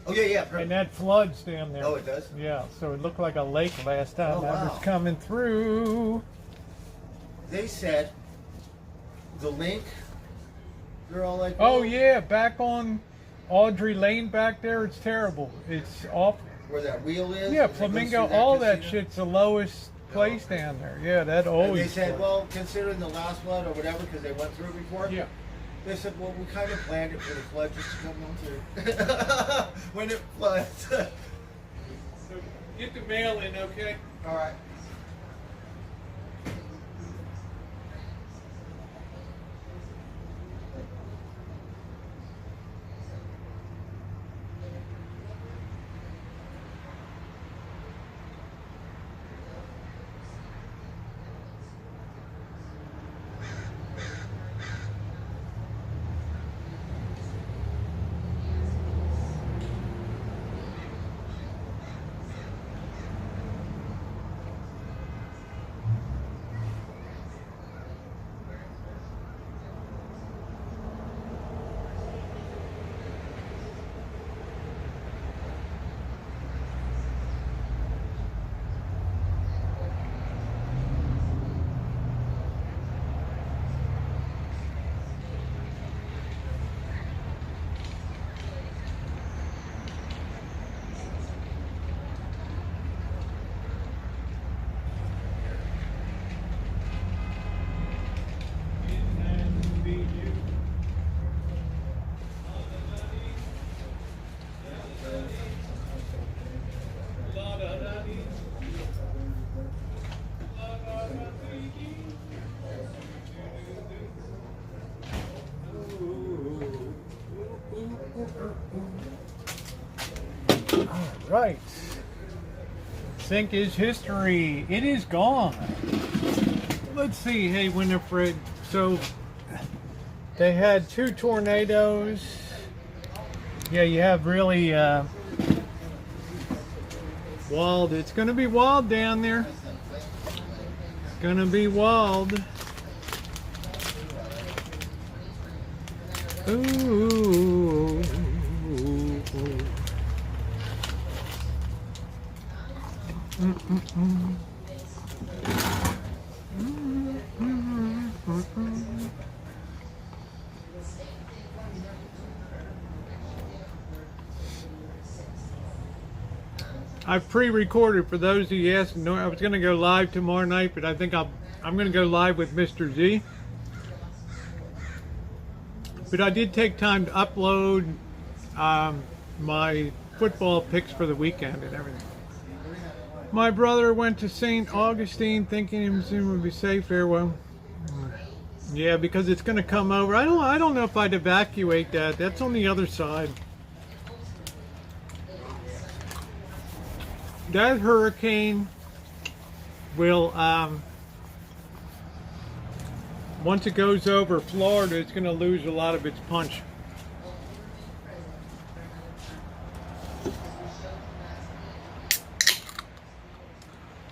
Oh, yeah. And that floods down there. Oh, it does? Yeah, so it looked like a lake last time I was wow. coming through. They said the link, they're all like, Oh, yeah, back on Audrey Lane back there, it's terrible. It's awful. where that wheel is. Yeah, and it goes Flamingo, through all that casino. shit's the lowest place down there. Yeah, that And always. they said, well, considering the last flood or whatever, because they went through it before. Yeah. They said, well, we kind of planned it for the flood just to come on through when it floods. So get the mail in, okay? All right. right. Sync is history. It is gone. Let's see. Hey, Winifred. So they had 2 tornadoes. Yeah, you have really wild. It's going to be wild down there. It's going to be wild. Ooh. I've pre-recorded for those who asked. No, I was going to go live tomorrow night, but I think I'm going to go live with Mr. Z. But I did take time to upload my football picks for the weekend and everything. My brother went to St. Augustine thinking he would be safe there. Well, yeah, because it's going to come over. I don't know if I'd evacuate that. That's on the other side. That hurricane will, once it goes over Florida, it's going to lose a lot of its punch.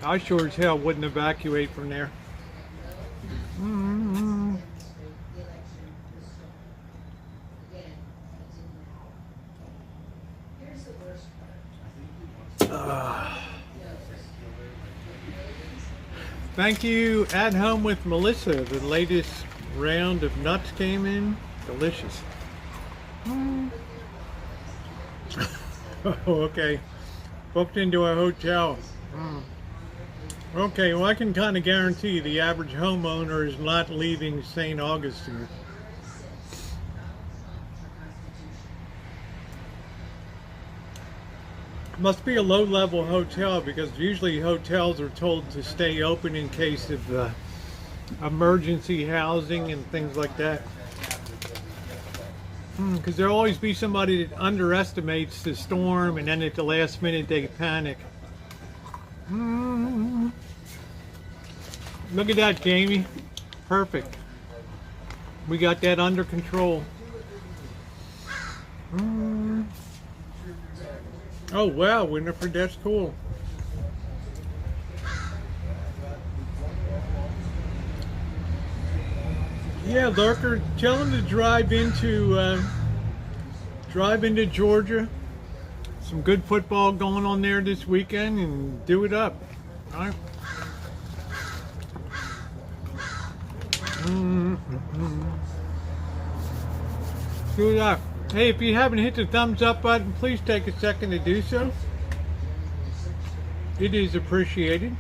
I sure as hell wouldn't evacuate from there. Thank you. At Home with Melissa. The latest round of nuts came in. Delicious. Oh, okay. Booked into a hotel. Okay, well I can kind of guarantee the average homeowner is not leaving St. Augustine. Must be a low-level hotel because usually hotels are told to stay open in case of emergency housing and things like that. Because there'll always be somebody that underestimates the storm and then at the last minute they panic. Look at that, Jamie. Perfect. We got that under control. Oh wow, Winifred, that's cool. Yeah, Lurker, tell them to drive into Georgia. Some good football going on there this weekend, and do it up. All right. Do it up. Hey, if you haven't hit the thumbs up button, please take a second to do so. It is appreciated.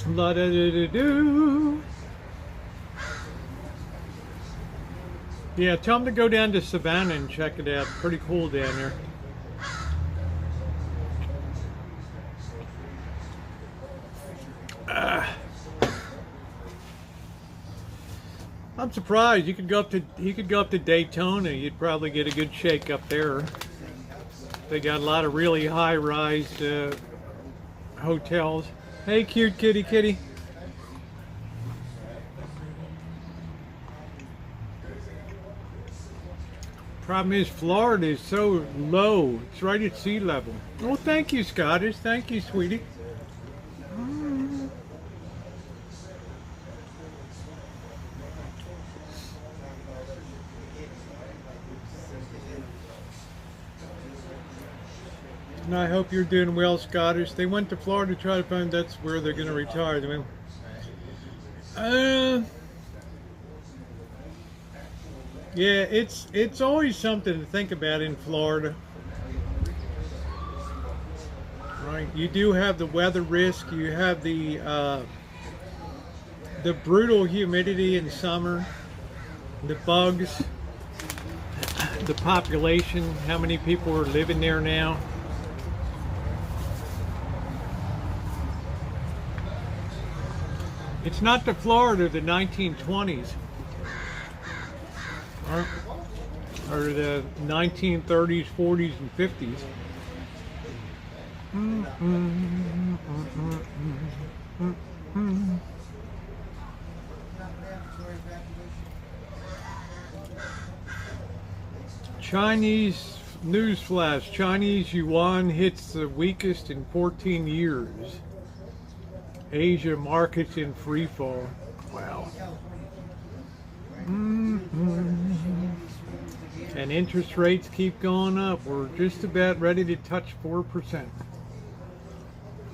La da da da do. Yeah, tell them to go down to Savannah and check it out. Pretty cool down there. I'm surprised. You could go up to Daytona. You'd probably get a good shake up there. They got a lot of really high-rise hotels. Hey, cute kitty kitty. Problem is, Florida is so low. It's right at sea level. Oh, thank you, Scottish. Thank you, sweetie. And I hope you're doing well, Scottish. They went to Florida to try to find that's where they're going to retire. Yeah, it's always something to think about in Florida. Right, you do have the weather risk. You have the brutal humidity in summer, the bugs, the population, how many people are living there now. It's not the Florida of the 1920s or the 1930s, 40s, and 50s. Chinese newsflash: Chinese yuan hits the weakest in 14 years. Asia markets in free fall. Wow. And interest rates keep going up. We're just about ready to touch 4%.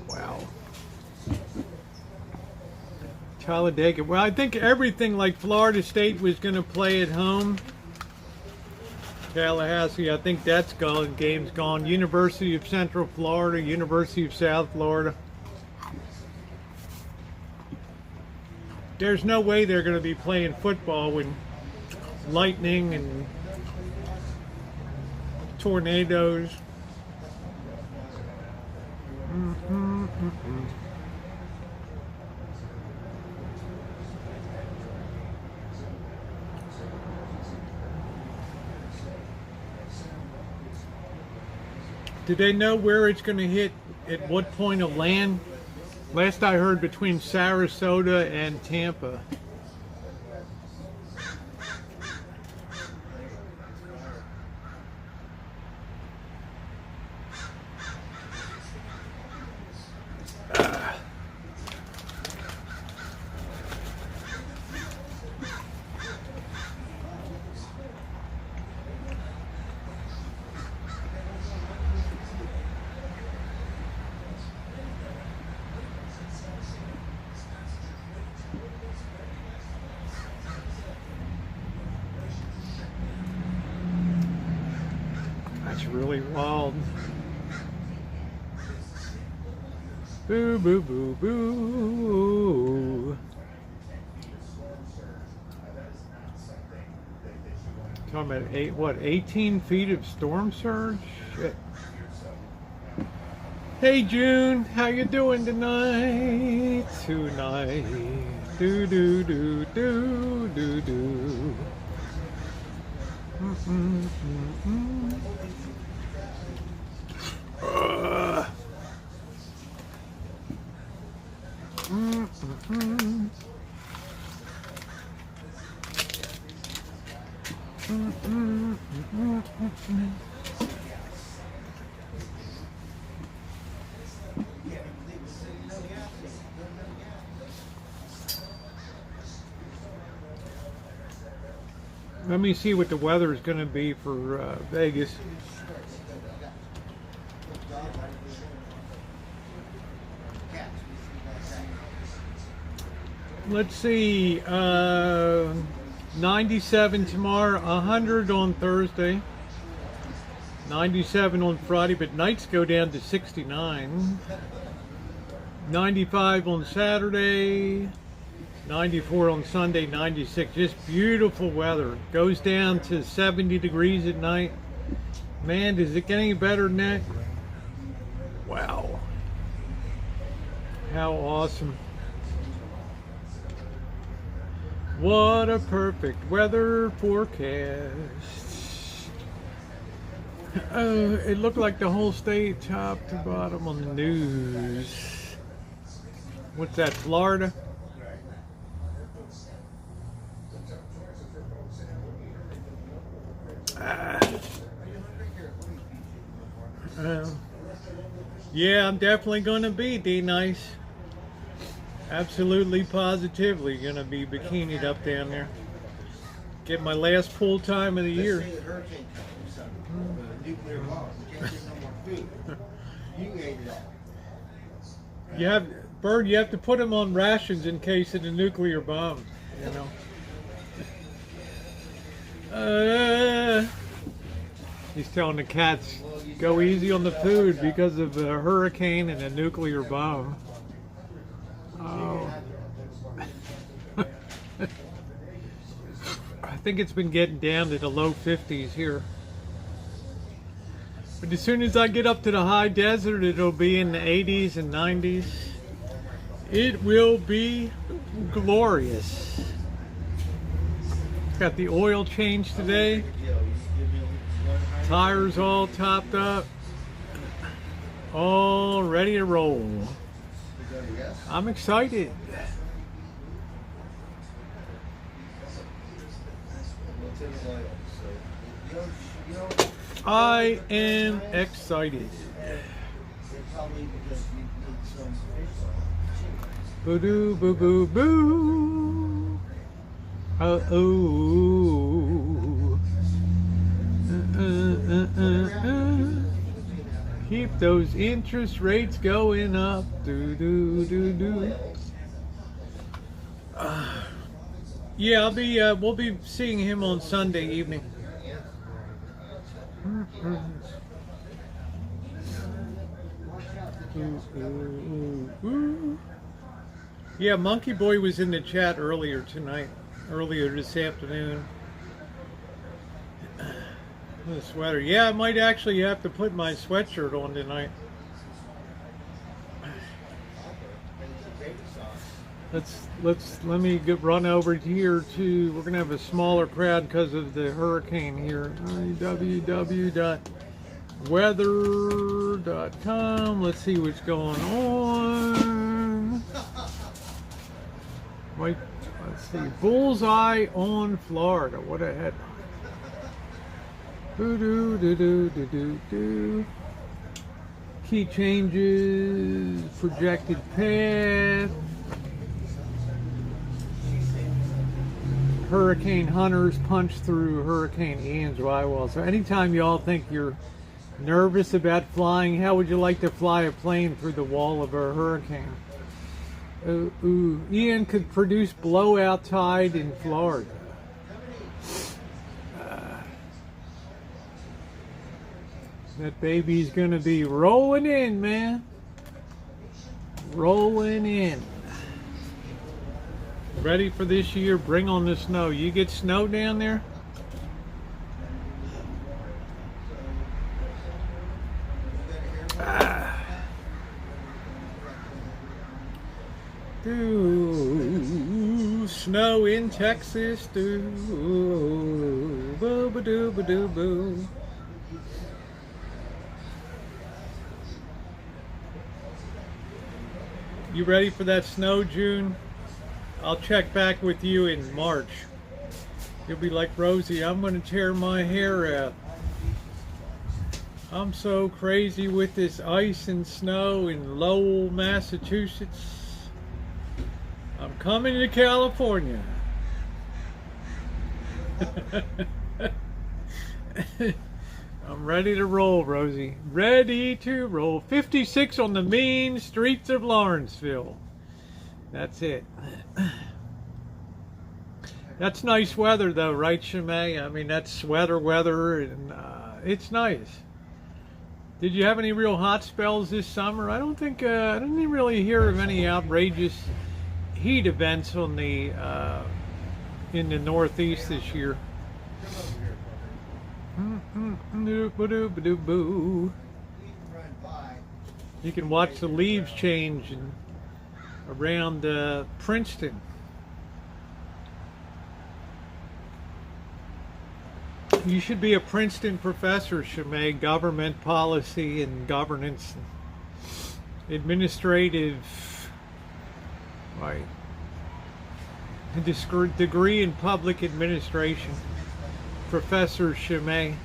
Wow. Talladega. Well, I think everything like Florida State was going to play at home. Tallahassee, I think that's gone. Game's gone. University of Central Florida, University of South Florida. There's no way they're going to be playing football with lightning and tornadoes. Do they know where it's going to hit, at what point of land? Last I heard, between Sarasota and Tampa. That's really wild. Boo, boo, boo, boo. Talking about 18 feet of storm surge? Shit. Hey June, how you doing tonight? Tonight. Do, do, do, do, do, do. Let me see what the weather is going to be for Vegas. Let's see, 97 tomorrow, 100 on Thursday, 97 on Friday, but nights go down to 69, 95 on Saturday, 94 on Sunday, 96. Just beautiful weather. Goes down to 70 degrees at night. Man, does it get any better than that? Wow. How awesome. What a perfect weather forecast. It looked like the whole state top to bottom on the news. What's that, Florida? Yeah, I'm definitely going to be D-Nice. Absolutely, positively going to be bikinied up down there. Get my last full time of the year. You have, Bird, you have to put them on rations in case of the nuclear bomb, you know. He's telling the cats, go easy on the food because of a hurricane and a nuclear bomb. Oh. I think it's been getting down to the low 50s here. But as soon as I get up to the high desert, it'll be in the 80s and 90s. It will be glorious. Got the oil change today. Tires all topped up. All ready to roll. I'm excited. I am excited. Boo doo boo boo boo. Oh. Keep those interest rates going up. Do do do do. Yeah, I'll be. We'll be seeing him on Sunday evening. Yeah, Monkey Boy was in the chat earlier this afternoon. The sweater. Yeah, I might actually have to put my sweatshirt on tonight. Let me run over here to. We're gonna have a smaller crowd because of the hurricane here. www.weather.com. Let's see what's going on. Let's see. Bullseye on Florida. What a headline. Do. Key changes. Projected path. Hurricane hunters punch through Hurricane Ian's drywall. So anytime y'all think you're nervous about flying, how would you like to fly a plane through the wall of a hurricane? Ian could produce blowout tide in Florida. That baby's gonna be rolling in, man. Rolling in. Ready for this year? Bring on the snow. You get snow down there? Do snow in Texas? Do boo ba doo ba doo boo. You ready for that snow, June? I'll check back with you in March. You'll be like, Rosie, I'm going to tear my hair out. I'm so crazy with this ice and snow in Lowell, Massachusetts. I'm coming to California. I'm ready to roll, Rosie. Ready to roll. 56 on the mean streets of Lawrenceville. That's it. That's nice weather, though, right, Shimei? I mean, that's sweater weather, and it's nice. Did you have any real hot spells this summer? I don't think I didn't really hear of any outrageous heat events on the in the Northeast this year. You can watch the leaves change around Princeton. You should be a Princeton professor, Shimei. Government policy and governance, administrative, right? A degree in public administration, Professor Shimei.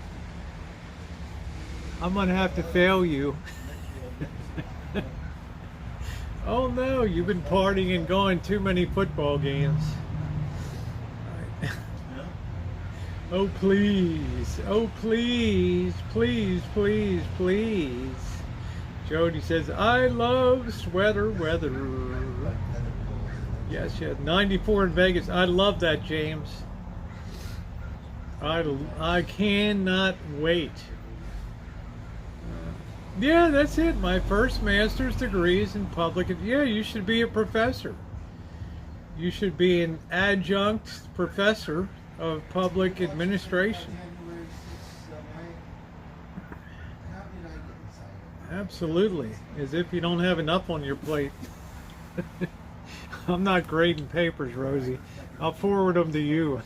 I'm gonna have to fail you. Oh no, you've been partying and going too many football games. Oh please, oh please, please, please, please. Jody says, I love sweater weather. Yes, 94 in Vegas. I love that, James. I cannot wait. Yeah, that's it. My first master's degree is in public. Yeah, you should be a professor. You should be an adjunct professor of public administration. Absolutely. As if you don't have enough on your plate. I'm not grading papers, Rosie. I'll forward them to you.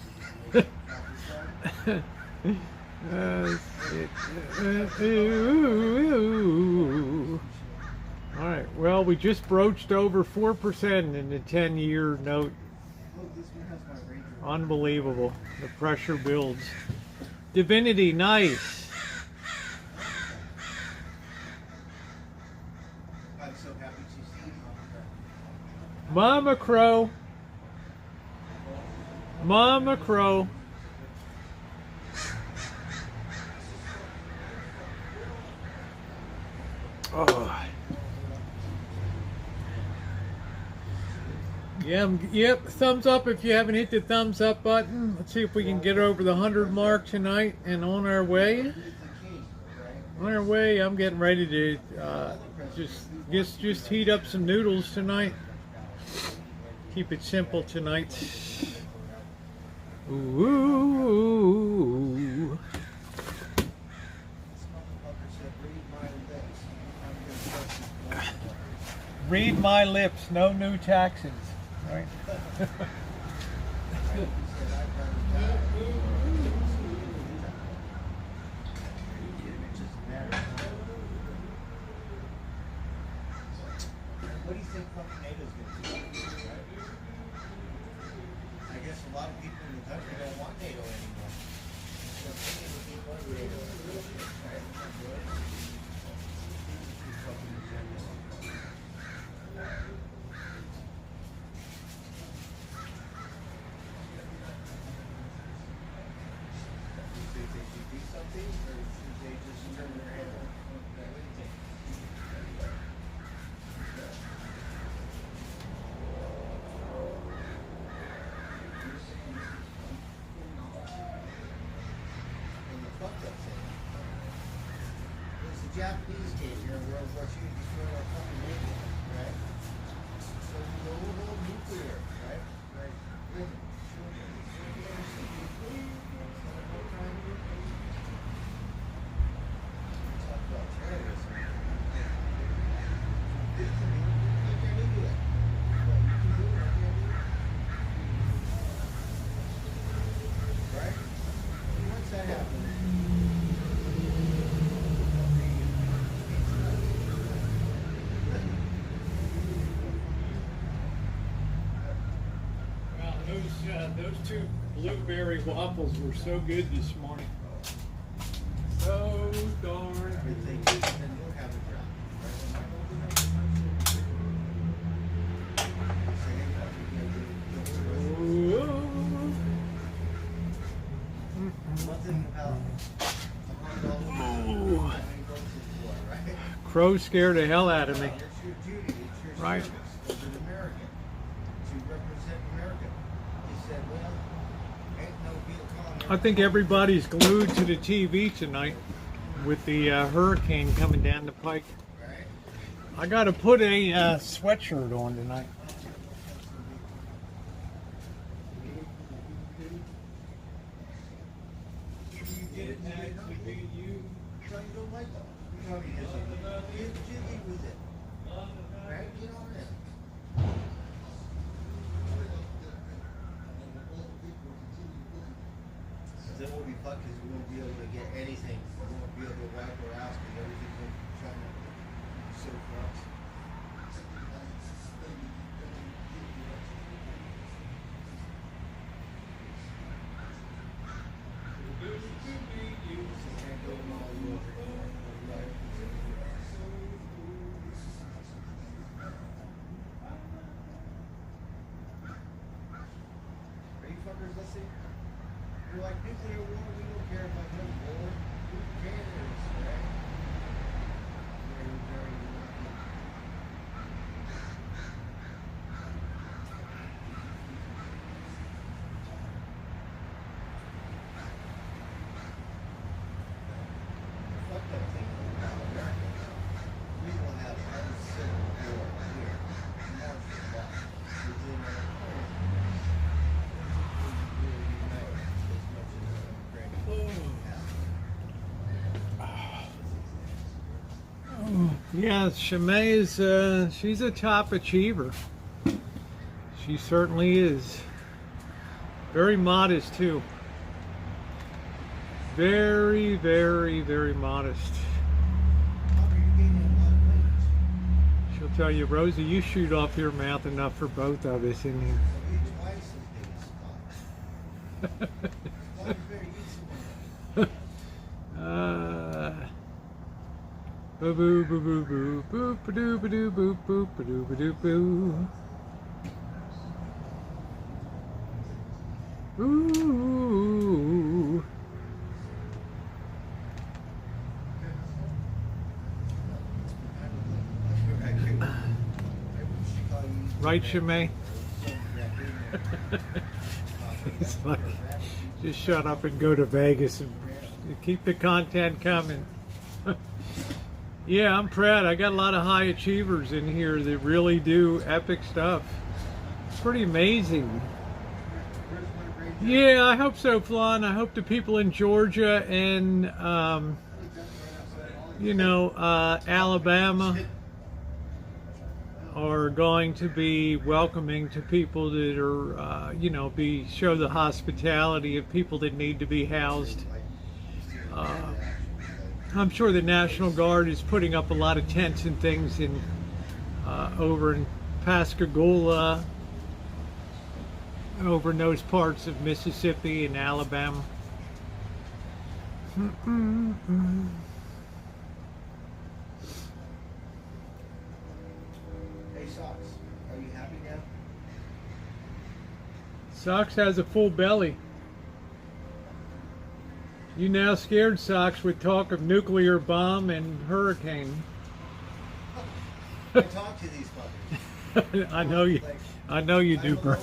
All right. Well, we just broached over 4% in the 10-year note. Unbelievable. The pressure builds. Divinity, nice. I'm so happy to see you. Mama Crow. Mama Crow. Oh. Yeah, yep, thumbs up if you haven't hit the thumbs up button. Let's see if we can get over the 100 mark tonight and on our way. On our way, I'm getting ready to just heat up some noodles tonight. Keep it simple tonight. Ooh. Read my lips, no new taxes. Right? What do you think tornadoes going to do? I guess a lot of people in the country don't want NATO anymore. Japanese came here in World War II to destroy our fucking navy, right? So we go all nuclear, right? Right. Talk about terrorism. Right? Once that happens. Those two blueberry waffles were so good this morning. So darn good. Ooh. Crow scared the hell out of me. Right. I think everybody's glued to the TV tonight with the hurricane coming down the pike. I got to put a sweatshirt on tonight. Then we'll be fucked because we won't be able to get anything. We won't be able to wipe our ass because everything's going to be trying to serve for us. Are you fuckers listening? You're like nuclear war, we don't care about no war. Who cares, right? Very, very lucky. Fuck that thing about America. We will have a civil war here. Martial law. Within our Yeah, Shemay is she's a top achiever. She certainly is. Very modest too. Very, very, very modest. Papa, you're gaining a lot of weight. She'll tell you, Rosie, you shoot off your mouth enough for both of us in here. So you're twice as big as Papa. Papa's very useful. Boo boo boo boo boo boo ba doo ba doo boo boo ba doo ba doo boo. Ooh. Right, Shimei? It's like, just shut up and go to Vegas and keep the content coming. Yeah, I'm proud. I got a lot of high achievers in here that really do epic stuff. It's pretty amazing. Yeah, I hope so, Flan. I hope the people in Georgia and, Alabama are going to be welcoming to people that are, show the hospitality of people that need to be housed. I'm sure the National Guard is putting up a lot of tents and things over in Pascagoula, over in those parts of Mississippi and Alabama. Hey, Socks, are you happy now? Socks has a full belly. You now scared, Socks, with talk of nuclear bomb and hurricane. I talk to these fuckers. I know you. I know you do, bro.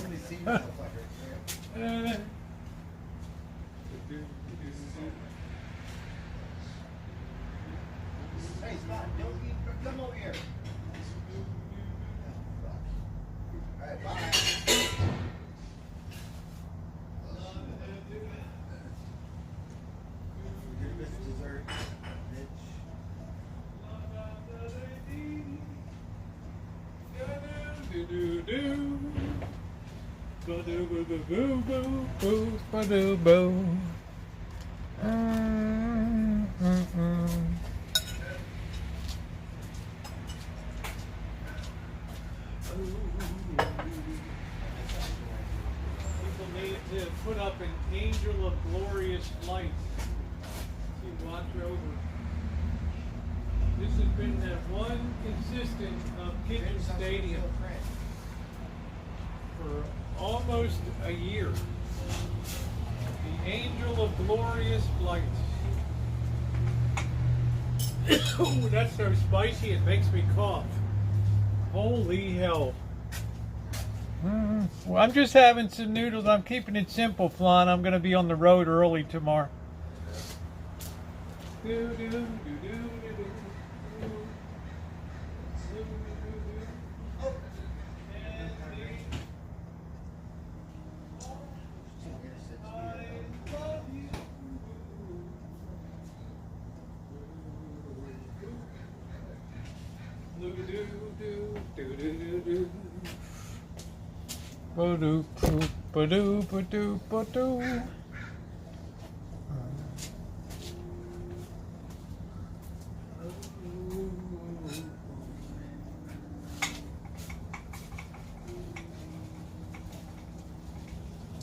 Hey, Scott, don't eat. Come over here. All right, bye. Dessert, bitch. People need to put up an angel of glorious light to watch over. This has been that one consistent of Kitchen Stadium for almost a year. The angel of glorious light. Oh, that's so spicy it makes me cough. Holy hell. Well, I'm just having some noodles. I'm keeping it simple, Flan. I'm going to be on the road early tomorrow. Ba-doo, ba-doo, ba-doo, ba-doo.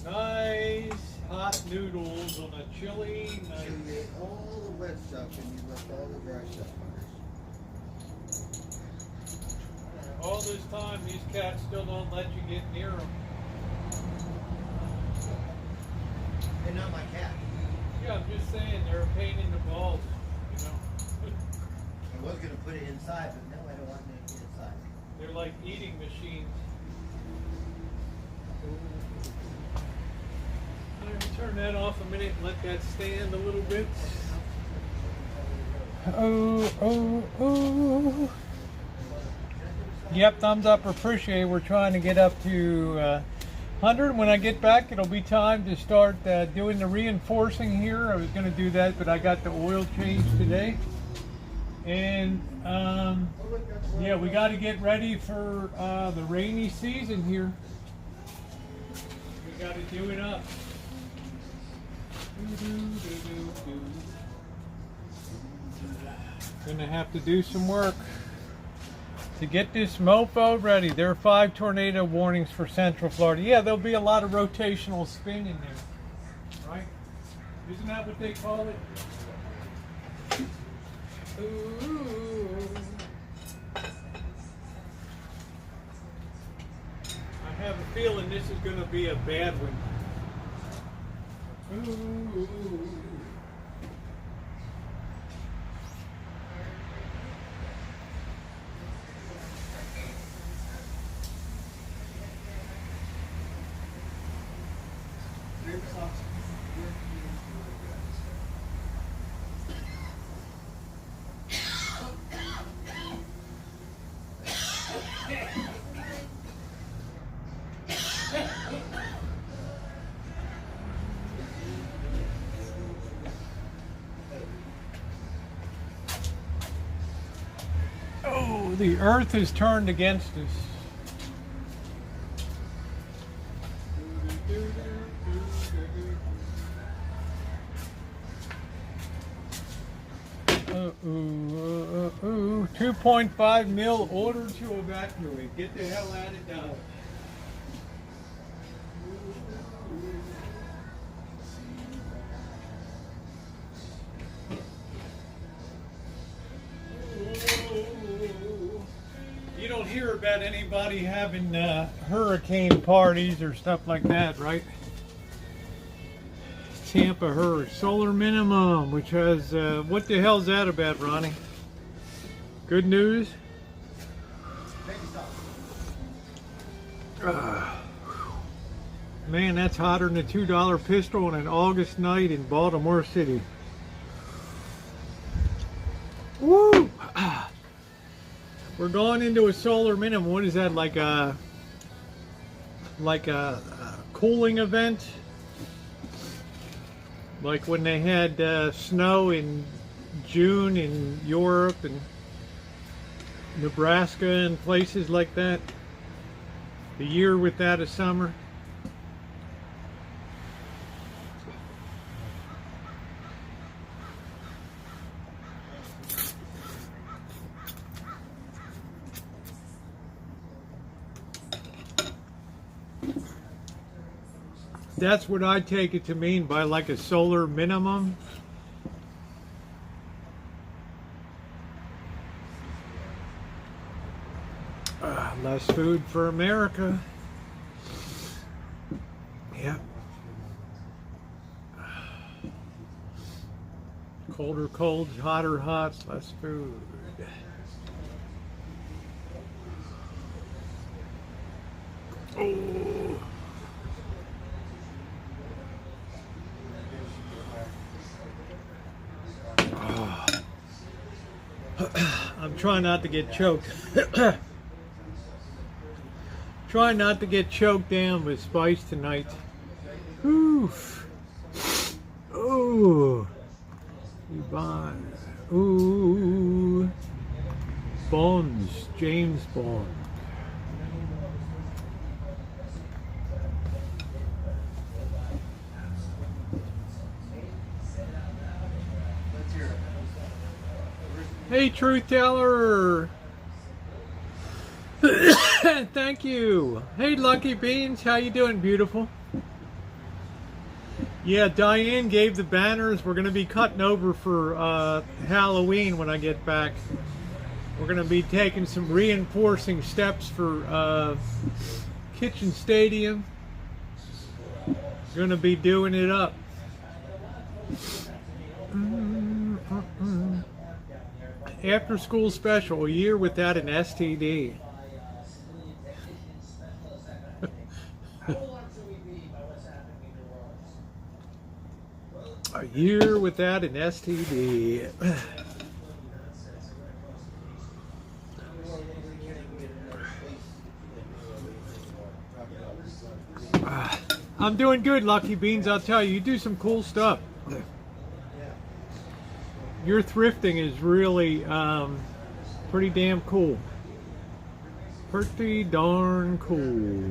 Nice hot noodles on a chilly night. So you ate all the wet stuff and you left all the dry stuff under. All this time, these cats still don't let you get near them. They're not my cat. Yeah, I'm just saying, they're a pain in the balls, you know. I was going to put it inside, but no, I don't want it inside. They're like eating machines. I'm going to turn that off a minute and let that stand a little bit. Oh. Yep, thumbs up, appreciate it. We're trying to get up to 100. When I get back, it'll be time to start doing the reinforcing here. I was going to do that, but I got the oil change today. And yeah, we got to get ready for the rainy season here. We got to do it up. Gonna have to do some work to get this mofo ready. There are 5 tornado warnings for Central Florida. Yeah, there'll be a lot of rotational spin in there, right? Isn't that what they call it? Ooh. I have a feeling this is going to be a bad one. Ooh. Oh, the earth is turned against us. Ooh, 2.5 mil ordered to evacuate. Get the hell out of Dodge. You don't hear about anybody having hurricane parties or stuff like that, right? Tampa Hurricane solar minimum, which has what the hell's that about, Ronnie? Good news. Man, that's hotter than a $2 pistol on an August night in Baltimore City. Woo! We're going into a solar minimum. What is that, like a cooling event? Like when they had snow in June in Europe and Nebraska and places like that. The year without a summer. That's what I take it to mean by like a solar minimum. Less food for America. Yep. Colder colds, hotter hots, less food. Oh. I'm trying not to get choked. Trying not to get choked down with spice tonight. Oof. Ooh. Yvonne. Ooh. Bonds. James Bond. Hey, Truth Teller. Thank you. Hey, Lucky Beans, how you doing, beautiful? Yeah, Diane gave the banners. We're going to be cutting over for Halloween when I get back. We're going to be taking some reinforcing steps for Kitchen Stadium. Going to be doing it up. After school special, a year without an STD. A year without an STD. I'm doing good, Lucky Beans. I'll tell you, you do some cool stuff. Your thrifting is really pretty damn cool. Pretty darn cool.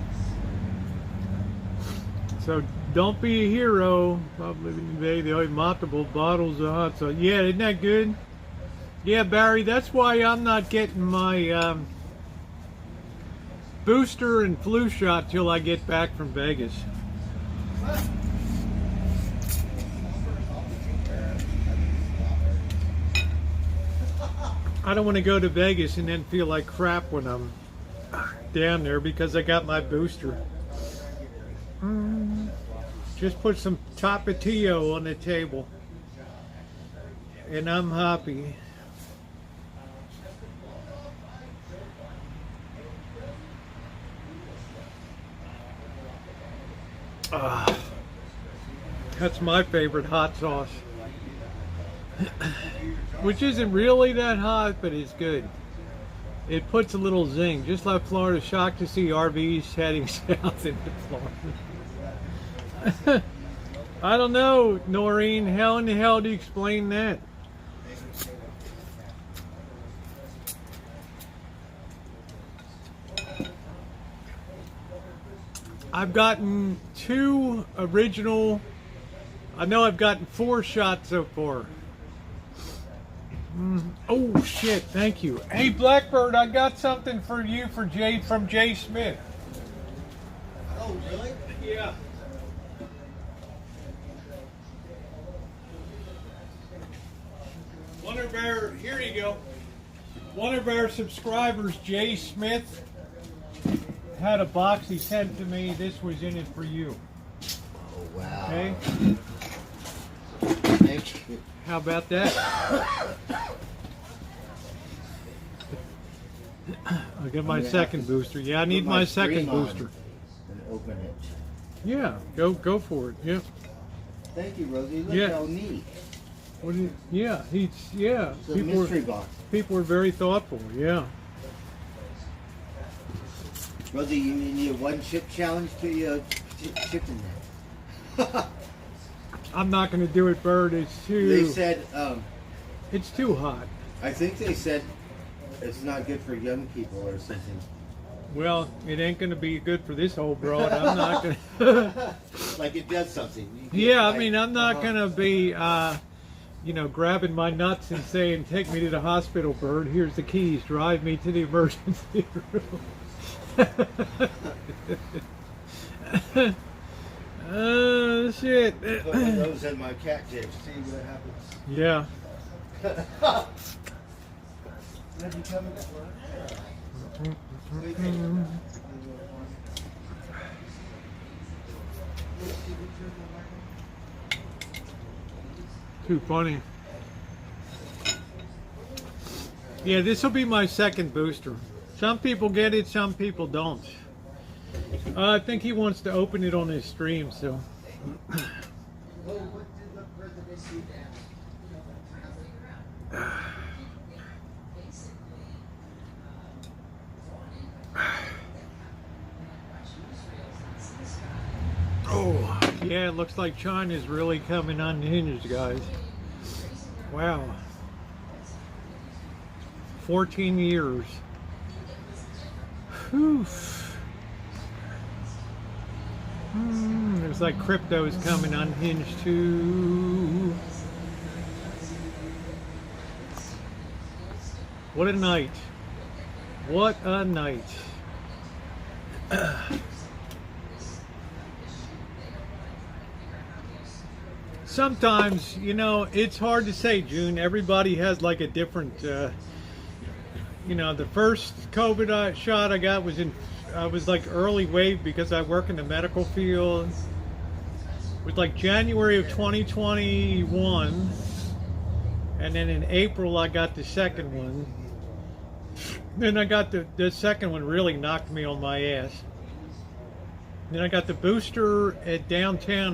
So don't be a hero. I'm living today. The multiple bottles of hot sauce. Yeah, isn't that good? Yeah, Barry, that's why I'm not getting my booster and flu shot till I get back from Vegas. I don't want to go to Vegas and then feel like crap when I'm down there because I got my booster. Just put some Tapatio on the table and I'm happy. That's my favorite hot sauce. Which isn't really that hot, but it's good. It puts a little zing, just like Florida. Shocked to see RVs heading south into Florida. I don't know, Noreen. How in the hell do you explain that? I've gotten 2 original. I know I've gotten 4 shots so far. Oh shit! Thank you. Hey Blackbird, I got something for you from Jay Smith. Oh, really? Yeah. One of our, here you go. One of our subscribers, Jay Smith, had a box he sent to me. This was in it for you. Oh, wow. Okay. Thank you. How about that? I'll get my second booster. Yeah, I need my second booster. And open it. Yeah, go for it. Yeah. Thank you, Rosie. Look Yeah. how neat. What do you, yeah, yeah. It's a mystery box. People were very thoughtful. Yeah. Rosie, you need a 1 chip challenge to your chicken there. I'm not going to do it, Bird. It's too. They said, it's too hot. I think they said it's not good for young people or something. Well, it ain't going to be good for this old broad. I'm not going to. Like it does something. Yeah, I mean, I'm not going to be, grabbing my nuts and saying, "Take me to the hospital, Bird. Here's the keys. Drive me to the emergency room." Oh shit! Put my nose in my cat tips. See what happens. Yeah. Did you come in that one? Too funny. Yeah, this will be my second booster. Some people get it, some people don't. I think he wants to open it on his stream, so. Oh, yeah, it looks like China's really coming unhinged, guys. Wow. 14 years. Whew. Looks like crypto is coming unhinged too. What a night. What a night. Sometimes, it's hard to say, June. Everybody has like a different, the first COVID shot I got was I was like early wave because I work in the medical field. It was like January of 2021. And then in April, I got the second one. Then I got the second one really knocked me on my ass. Then I got the booster at downtown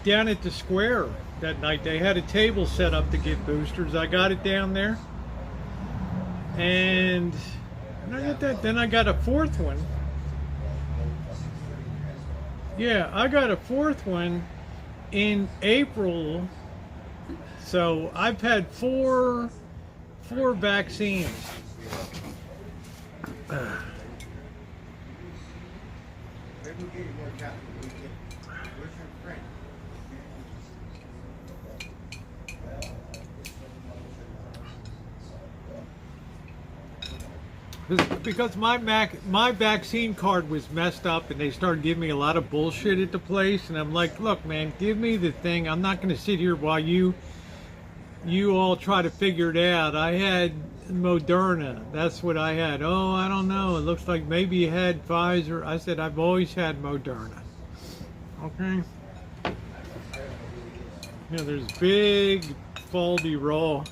down at the square that night. They had a table set up to give boosters. I got it down there. And I got that. Then I got a fourth one. Yeah, I got a fourth one in April. So I've had four go get you more coffee. Where's your friend? Because my vaccine card was messed up and they started giving me a lot of bullshit at the place, and I'm like, look man, give me the thing. I'm not going to sit here while you all try to figure it out. I had Moderna. That's what I had. Oh, I don't know. It looks like maybe you had Pfizer. I said, I've always had Moderna. Okay. You know, there's big faulty raw.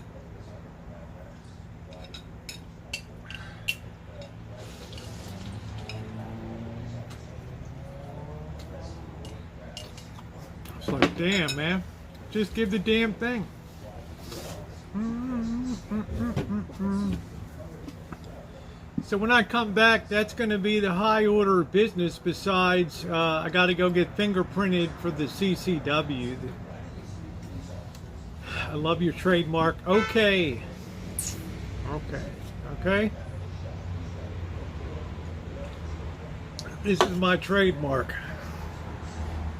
It's like, damn, man. Just give the damn thing. So when I come back, that's going to be the high order of business. Besides, I got to go get fingerprinted for the CCW. I love your trademark. Okay. Okay. This is my trademark.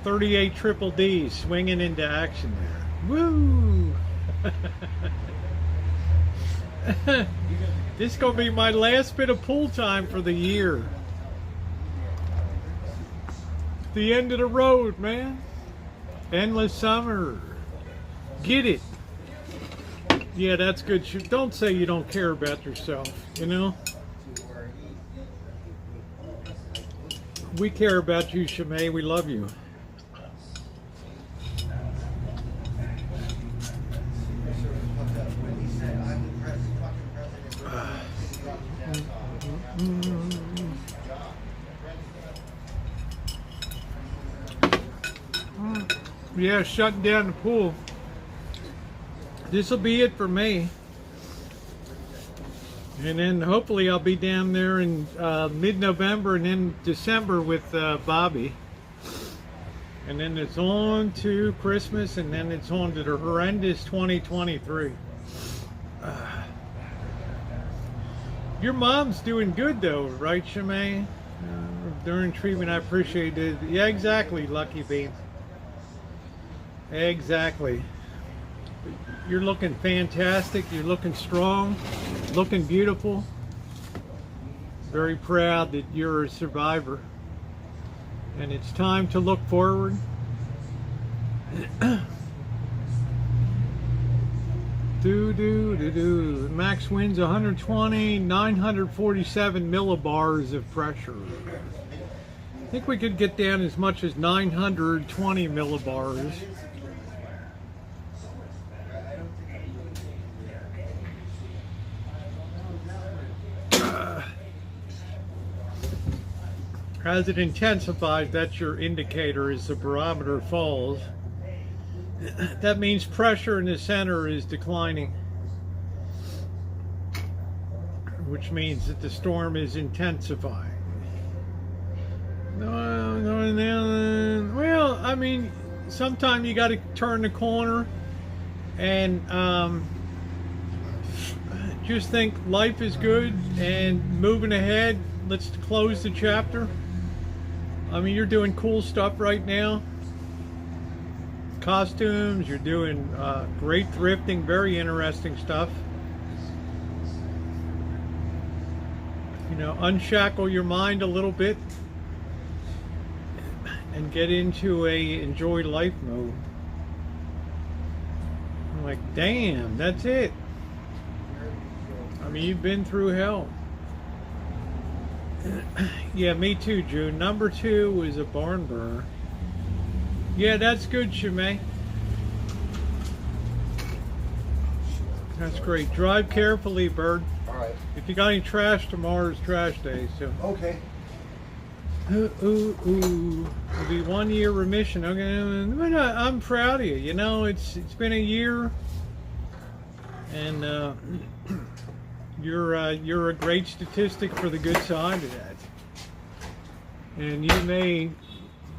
38 triple D swinging into action there. Woo! This is going to be my last bit of pool time for the year. The end of the road, man. Endless summer. Get it. Yeah, that's good. Don't say you don't care about yourself, you know? We care about you, Shimei. We love you. Yeah, shutting down the pool. This will be it for me. And then hopefully I'll be down there in mid-November and then December with Bobby. And then it's on to Christmas, and then it's on to the horrendous 2023. Your mom's doing good though, right, Shimei? During treatment, I appreciate it. Yeah, exactly, Lucky Bean. Exactly. You're looking fantastic. You're looking strong. Looking beautiful. Very proud that you're a survivor. And it's time to look forward. Max winds 120, 947 millibars of pressure. I think we could get down as much as 920 millibars. As it intensifies, that's your indicator as the barometer falls. That means pressure in the center is declining, which means that the storm is intensifying. Well, I mean, sometimes you got to turn the corner and just think life is good and moving ahead. Let's close the chapter. I mean, you're doing cool stuff right now. Costumes, you're doing great thrifting, very interesting stuff. You know, unshackle your mind a little bit and get into a enjoy life mode. I'm like, damn, that's it. I mean, you've been through hell. Yeah, me too, June. Number 2 was a barn burner. Yeah, that's good, Shimei. That's great. Drive carefully, Bird. All right. If you got any trash, tomorrow's trash day. So. Okay. It'll be 1 year remission. Okay, but I'm proud of you. You know, it's been a year, and you're a great statistic for the good side of that. And you may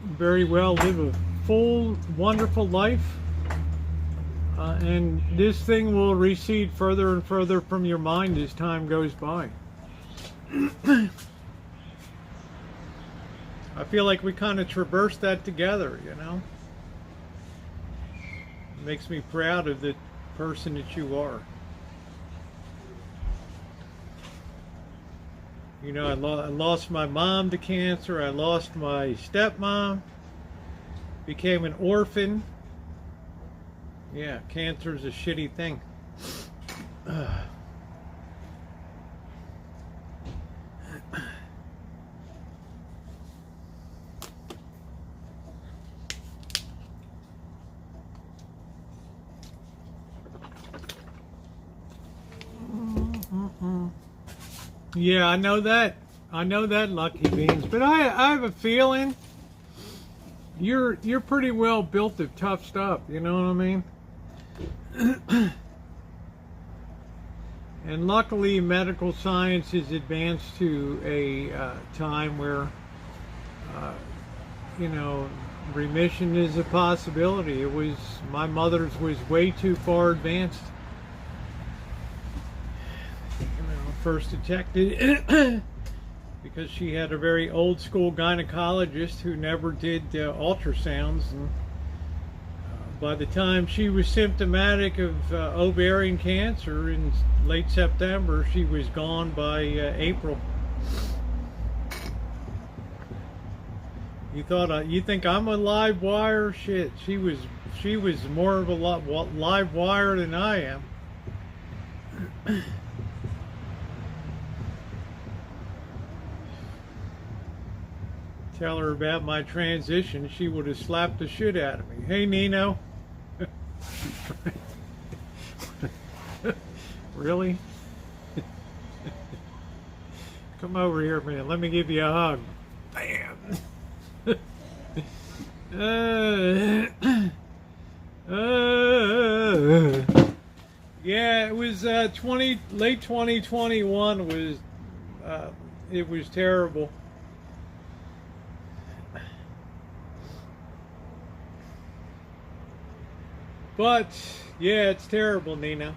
very well live a full, wonderful life. And this thing will recede further and further from your mind as time goes by. I feel like we kind of traversed that together, you know. It makes me proud of the person that you are. You know, I lost my mom to cancer. I lost my stepmom. Became an orphan. Yeah, cancer's a shitty thing. Yeah, I know that. I know that, Lucky Beans. But I have a feeling you're pretty well built of tough stuff. You know what I mean? And luckily, medical science has advanced to a time where, you know, remission is a possibility. My mother's was way too far advanced. First detected because she had a very old school gynecologist who never did ultrasounds, and by the time she was symptomatic of ovarian cancer in late September, she was gone by April. You think I'm a live wire? Shit, she was more of a live wire than I am. Tell her about my transition, she would have slapped the shit out of me. Hey, Nino. Really? Come over here, man. Let me give you a hug. Bam. Yeah, it was late 2021 was it was terrible. But yeah, it's terrible, Nina.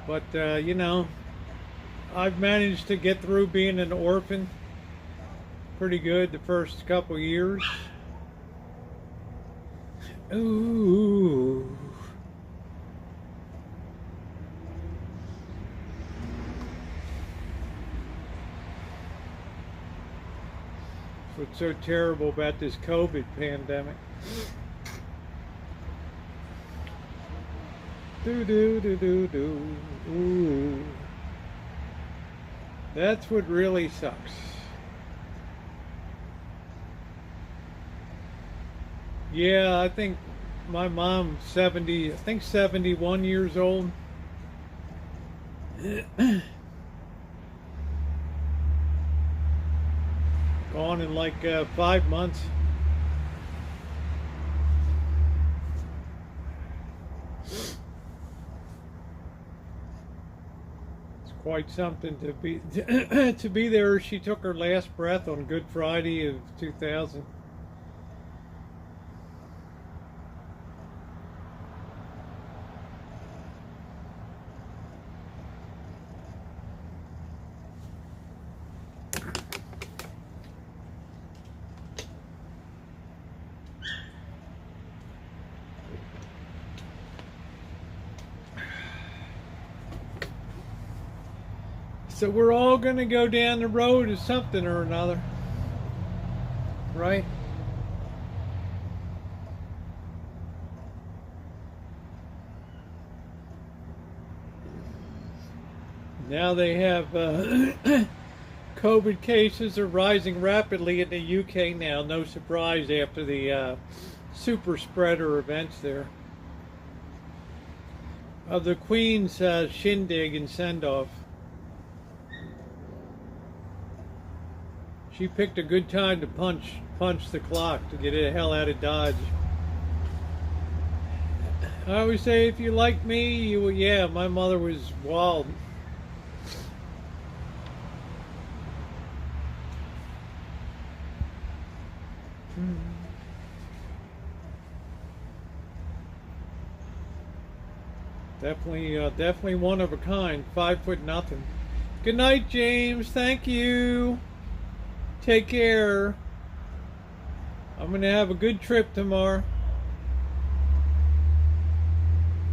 But you know, I've managed to get through being an orphan pretty good the first couple years. Ooh. What's so terrible about this COVID pandemic? Do do do do do. Ooh. That's what really sucks. Yeah, I think my mom's 71 years old. Gone in like 5 months. Quite something to be to be there. She took her last breath on Good Friday of 2000. So we're all going to go down the road of something or another, right? Now they have COVID cases are rising rapidly in the UK now. No surprise after the super spreader events there. Of the Queen's shindig and send-off. She picked a good time to punch the clock to get the hell out of Dodge. I always say, if you like me, you will. Yeah, my mother was wild. Definitely one of a kind. 5'0". Good night, James. Thank you. Take care. I'm gonna have a good trip tomorrow.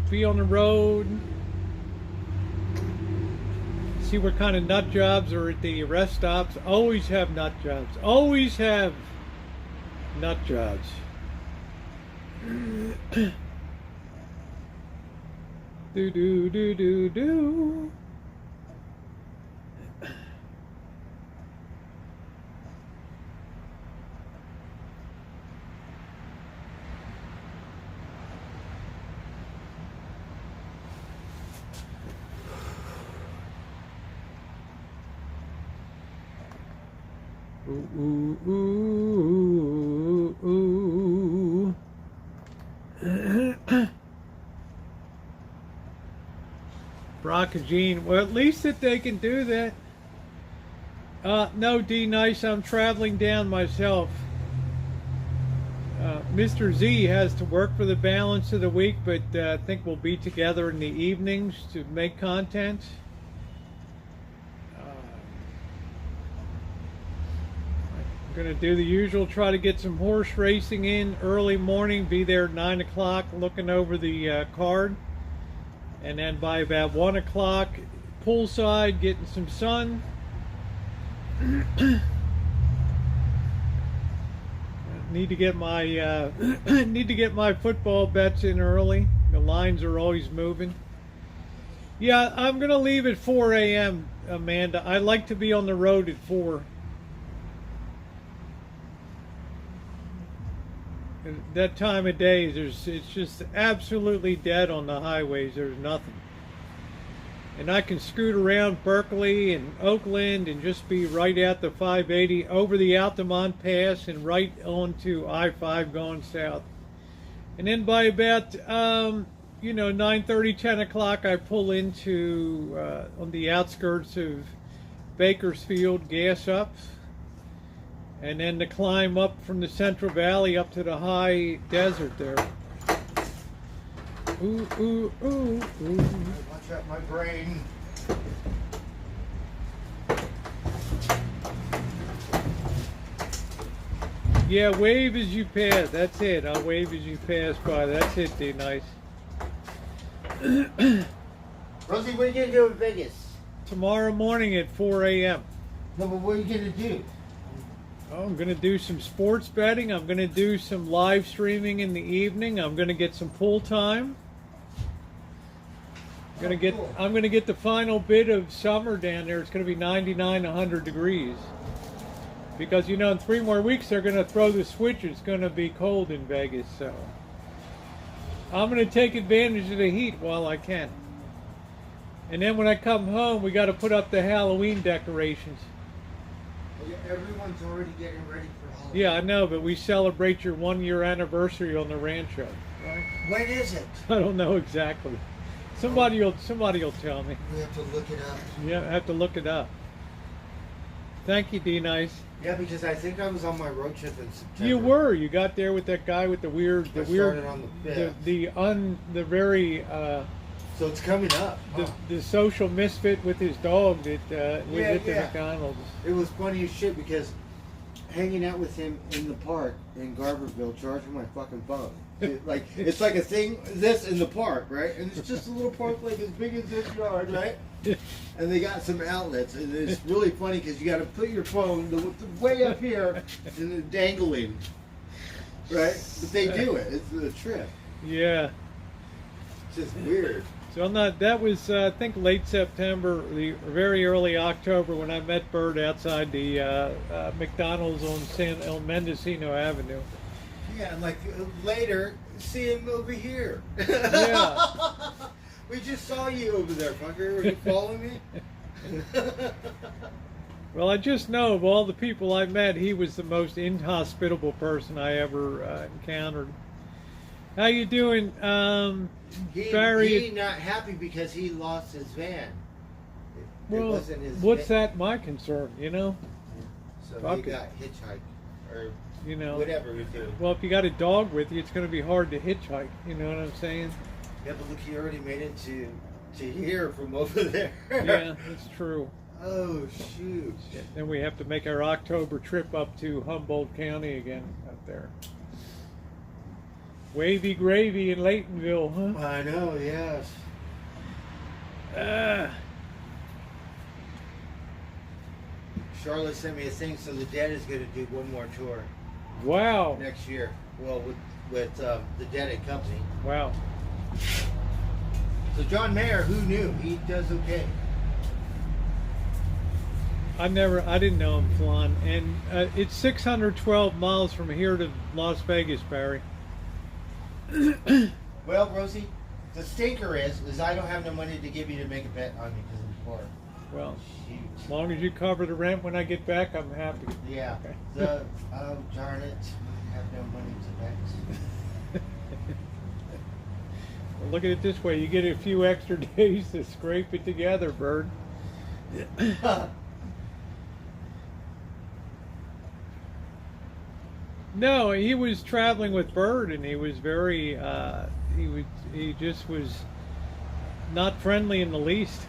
Be on the road. See what kind of nut jobs are at the rest stops. Always have nut jobs. Always have nut jobs. Do do do do do. Ooh, ooh, ooh, ooh. Brock and Jean, well, at least that they can do that. No, D Nice, I'm traveling down myself. Mr. Z has to work for the balance of the week, but I think we'll be together in the evenings to make content. I'm going to do the usual, try to get some horse racing in early morning, be there at 9 o'clock looking over the card. And then by about 1 o'clock, poolside, getting some sun. Need to get my football bets in early. The lines are always moving. Yeah, I'm gonna leave at 4 a.m. Amanda. I like to be on the road at 4. That time of day, it's just absolutely dead on the highways. There's nothing. And I can scoot around Berkeley and Oakland and just be right at the 580 over the Altamont Pass and right onto I-5 going south. And then by about 9:30, 10 o'clock, I pull into on the outskirts of Bakersfield, gas up, and then to climb up from the Central Valley up to the high desert there. Ooh, ooh, ooh, ooh. Watch out, my brain. Yeah, wave as you pass. That's it. I'll wave as you pass by. That's it, D Nice. Rosie, what are you going to do in Vegas? Tomorrow morning at 4 a.m. No, but what are you going to do? Oh, I'm going to do some sports betting. I'm going to do some live streaming in the evening. I'm going to get some pool time. I'm going to get the final bit of summer down there. It's going to be 99, 100 degrees. Because, in 3 more weeks they're going to throw the switch. It's going to be cold in Vegas, so I'm going to take advantage of the heat while I can. And then when I come home, we got to put up the Halloween decorations. Everyone's already getting ready for Halloween. Yeah, I know, but we celebrate your 1-year anniversary on the rancho, right? When is it? I don't know exactly. Somebody will tell me. We have to look it up. Yeah, I have to look it up. Thank you, D Nice. Yeah, because I think I was on my road trip in September. You were. You got there with that guy with the weird, started on the 5th. the very. So it's coming up. Huh? The social misfit with his dog that was at the McDonald's. It was funny as shit because hanging out with him in the park in Garberville charged my fucking phone. It's like a thing, this in the park, right? And it's just a little park like as big as this yard, right? And they got some outlets, and it's really funny because you got to put your phone way up here and then dangling, right? But they do it. It's a trip. Yeah. It's just weird. So that was I think late September, very early October when I met Bird outside the McDonald's on Mendocino Avenue. Yeah, and later, see him over here. Yeah. We just saw you over there, fucker. Were you following me? Well, I just know of all the people I met, he was the most inhospitable person I ever encountered. How you doing, Barry? He's not happy because he lost his van. It Well, wasn't his what's van. that my concern, So Fuck he it. got hitchhiked or whatever we do. Well, if you got a dog with you, it's going to be hard to hitchhike. You know what I'm saying? Yeah, but look, he already made it to here from over there. Yeah, that's true. Oh shoot. Then we have to make our October trip up to Humboldt County again up there. Wavy gravy in Laytonville, huh? I know, yes. Charlotte sent me a thing, so the Dead is going to do one more tour Wow. next year. Well, with the Dead and Company. Wow. So John Mayer, who knew? He does okay. I didn't know him, Flan. And it's 612 miles from here to Las Vegas, Barry. Well, Rosie, the stinker is I don't have no money to give you to make a bet on me because I'm poor. Well, Shoot. as long as you cover the rent when I get back, I'm happy. Yeah. Okay. Oh, darn it. I have no money to bet. Well, look at it this way. You get a few extra days to scrape it together, Bird. No, he was traveling with Bird, and he was very, he just was not friendly in the least.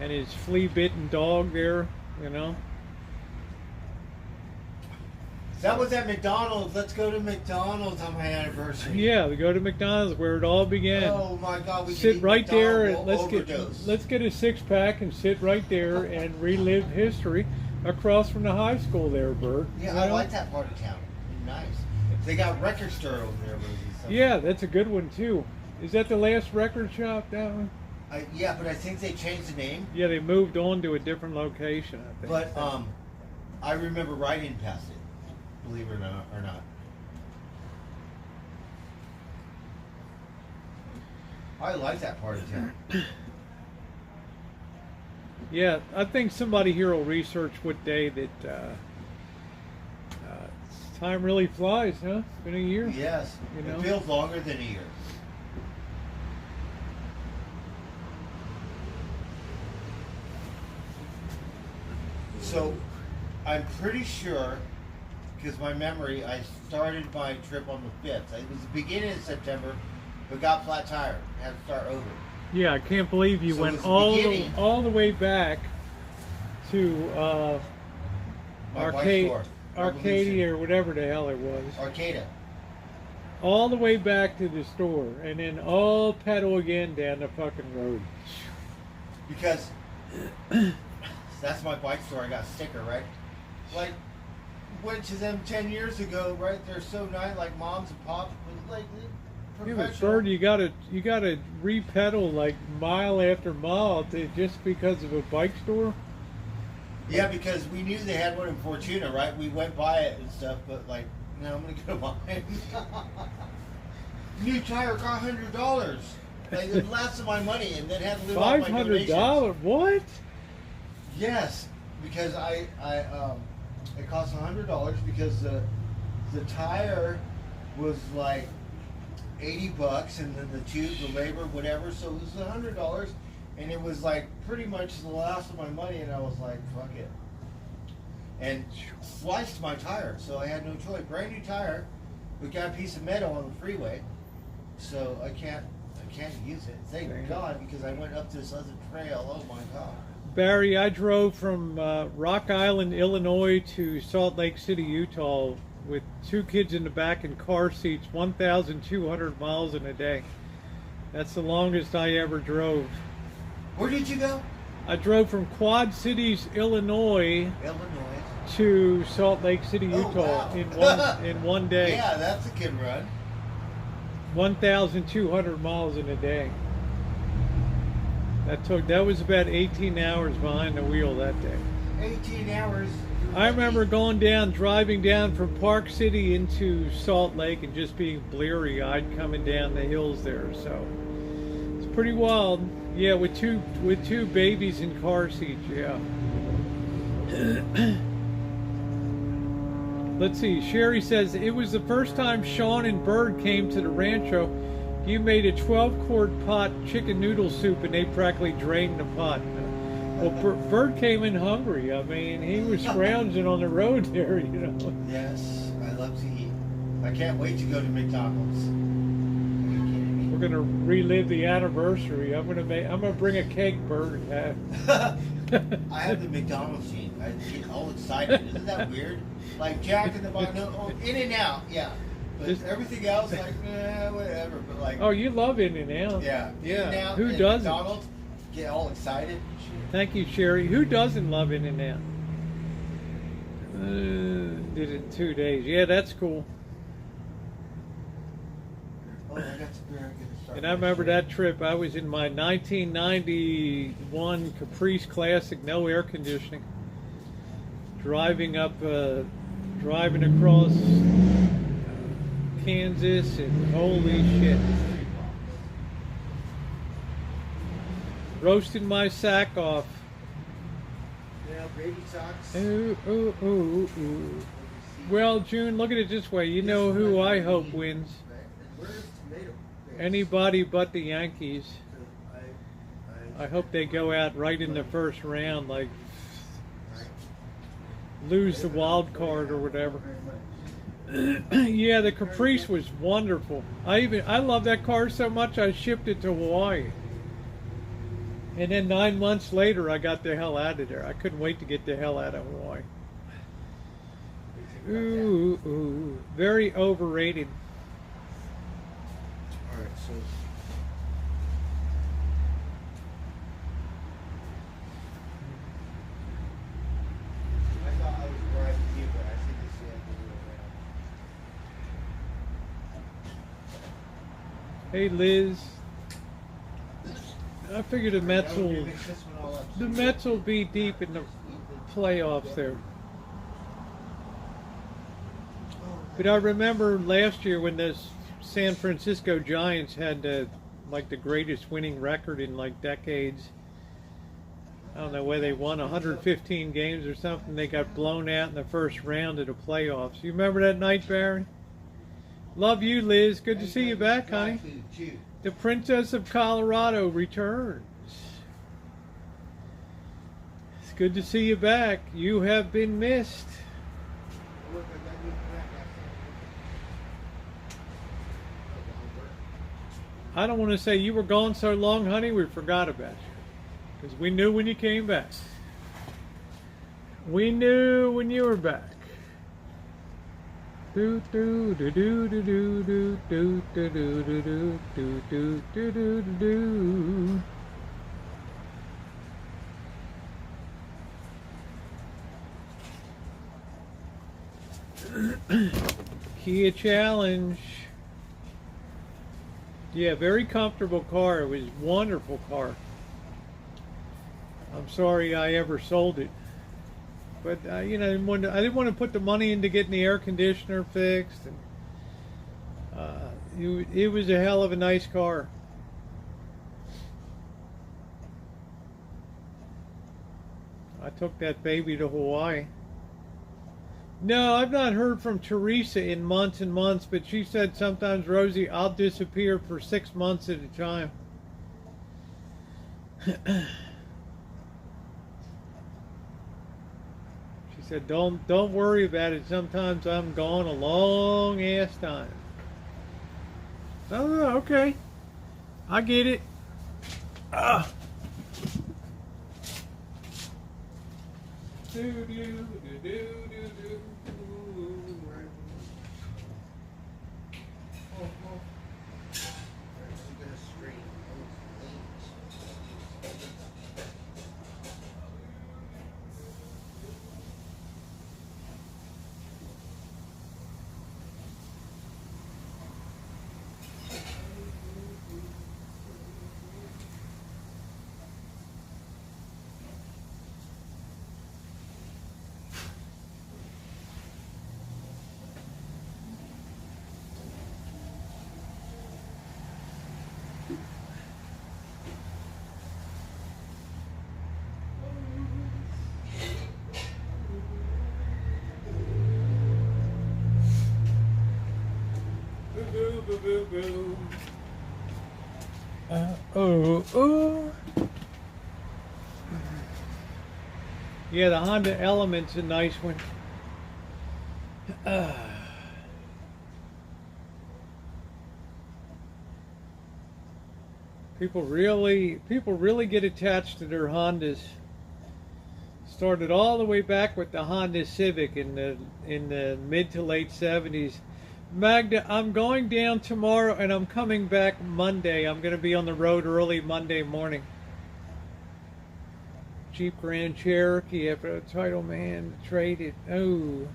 And his flea-bitten dog there, you know. That was at McDonald's. Let's go to McDonald's on my anniversary. Yeah, we go to McDonald's where it all began. Oh my God, we could Sit eat right there, and McDonald's, let's get a six-pack and sit right there and relive history across from the high school there, Bert. Yeah, You I know? like that part of town. It's nice. They got record store over there, Rosie. So. Yeah, that's a good one too. Is that the last record shop down? Yeah, but I think they changed the name. Yeah, they moved on to a different location, I think. But I remember riding past it, believe it or not. I like that part of town. Yeah, I think somebody here will research what day that time really flies, huh? It's been a year. Yes, You know? it feels longer than a year. So, I'm pretty sure, because my memory, I started my trip on the 5th. It was the beginning of September, but got flat tire. Had to start over. Yeah, I can't believe you So went it was the beginning. all the way back to My bike Arcade, store, Arcadia or whatever the hell it was. Arcata. All the way back to the store, and then all pedal again down the fucking road. Because that's my bike store. I got a sticker, right? Like, went to them 10 years ago, right? They're so nice, like moms and pops, but like Yeah, but professional. Bird, you gotta re-pedal like mile after mile just because of a bike store. Yeah, because we knew they had one in Fortuna, right? We went by it and stuff, but like, no, I'm gonna go buy it. New tire got $100. Like, it lasted my money, and then had to live off my donations. $500? What? Yes, because it cost $100 because the tire was like $80, and then the tube, the labor, whatever. So it was $100, and it was like pretty much the last of my money, and I was like, fuck it, and sliced my tire. So I had no choice. Brand new tire, but got a piece of metal on the freeway, so I can't use it. Thank God, because I went up this other trail. Oh my God. Barry, I drove from Rock Island, Illinois to Salt Lake City, Utah with 2 kids in the back in car seats, 1,200 miles in a day. That's the longest I ever drove. Where did you go? I drove from Quad Cities, Illinois Illinois. to Salt Lake City, Oh, Utah wow. in one day. Yeah, that's a good run. 1,200 miles in a day. That was about 18 hours behind the wheel that day. 18 hours. I remember driving down from Park City into Salt Lake and just being bleary-eyed coming down the hills there. So it's pretty wild. Yeah, with two babies in car seats. Yeah. Let's see. Sherry says it was the first time Sean and Bird came to the Rancho. You made a 12-quart pot chicken noodle soup, and they practically drained the pot. Well, Bird came in hungry. I mean, he was scrounging on the road there, you know. Yes, I love to eat. I can't wait to go to McDonald's. Are you kidding me? We're gonna relive the anniversary. I'm gonna bring a cake, Bird. I have the McDonald's gene. I get all excited. Isn't that weird? Like Jack in the Box, no, oh, In and Out, yeah. But Just- everything else, like, whatever. But like, Oh, you love In-N-Out. yeah, Yeah. In-N-Out Who and doesn't? McDonald's, get all excited. Thank you, Sherry. Who doesn't love In-N-Out? Did it in 2 days. Yeah, that's cool. Oh, I got some beer. I'm gonna start And I remember that trip. I was in my 1991 Caprice Classic, no air conditioning, driving across Kansas, and holy shit, roasted my sack off. Yeah, baby socks. Ooh, ooh, ooh, ooh. Well, June, look at it this way. You know who I hope wins? Where's tomato? Anybody but the Yankees. I hope they go out right in the first round, like lose the wild card or whatever. Yeah, the Caprice was wonderful. I love that car so much I shipped it to Hawaii. And then 9 months later I got the hell out of there. I couldn't wait to get the hell out of Hawaii. Ooh, ooh, very overrated. All right, so. I thought I was right with you, but I think it's the other way around. Hey Liz, I figured the Mets Now we're will gonna mix this one all up. the Mets will be deep in the playoffs there. But I remember last year when the San Francisco Giants had like the greatest winning record in like decades. I don't know whether they won 115 games or something. They got blown out in the first round of the playoffs. You remember that night, Barry? Love you, Liz. Good to see you back, honey. The Princess of Colorado returns. It's good to see you back. You have been missed. I don't want to say you were gone so long, honey, we forgot about you. Because we knew when you came back. We knew when you were back. Do do do do do do do do do do do do do do do do. Kia Challenge. Yeah, very comfortable car. It was a wonderful car. I'm sorry I ever sold it. But, you know, I didn't want to put the money into getting the air conditioner fixed. And, it was a hell of a nice car. I took that baby to Hawaii. No, I've not heard from Teresa in months and months, but she said sometimes, Rosie, I'll disappear for 6 months at a time. She said, don't worry about it. Sometimes I'm gone a long ass time. Oh, okay. I get it. Ah. Do, do, do, do, do, do. Boo, boo, boo. Oh. Yeah, the Honda Element's a nice one. People really get attached to their Hondas. Started all the way back with the Honda Civic in the mid to late 70s. Magda, I'm going down tomorrow and I'm coming back Monday. I'm going to be on the road early Monday morning. Jeep Grand Cherokee after a title man traded. Oh,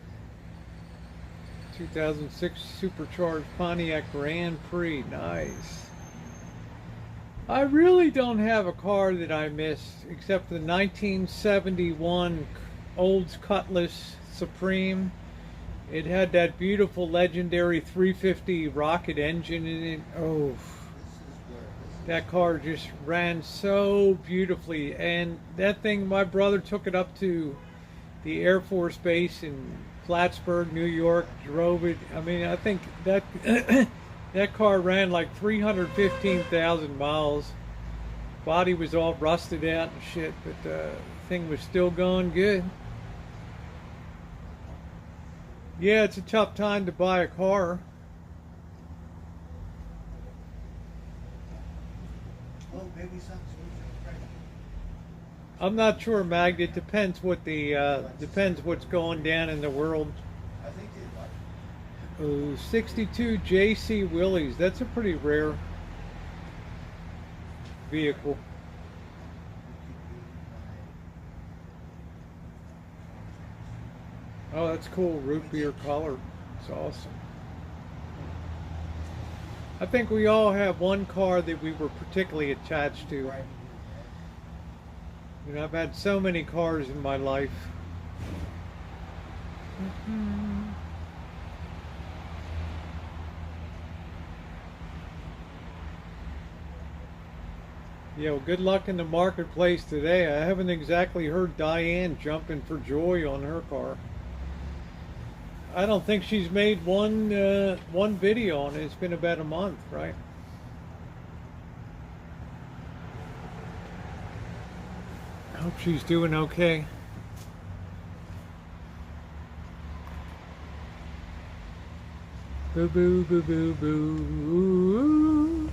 2006 supercharged Pontiac Grand Prix. Nice. I really don't have a car that I miss except the 1971 Olds Cutlass Supreme. It had that beautiful legendary 350 rocket engine in it. Oh, that car just ran so beautifully. And that thing, my brother took it up to the Air Force Base in Plattsburgh, New York, drove it. I mean, I think that that car ran like 315,000 miles. Body was all rusted out and shit, but the thing was still going good. Yeah, it's a tough time to buy a car. Oh, baby socks. I'm not sure, Mag. It depends what the depends what's going down in the world. I think they like. Oh, 62 JC Willys. That's a pretty rare vehicle. Oh, that's cool. Root beer color. It's awesome. I think we all have one car that we were particularly attached to. Right. You know, I've had so many cars in my life. Yeah, well, good luck in the marketplace today. I haven't exactly heard Diane jumping for joy on her car. I don't think she's made one video on it. It's been about a month, right? I hope she's doing okay. Boo boo boo boo boo.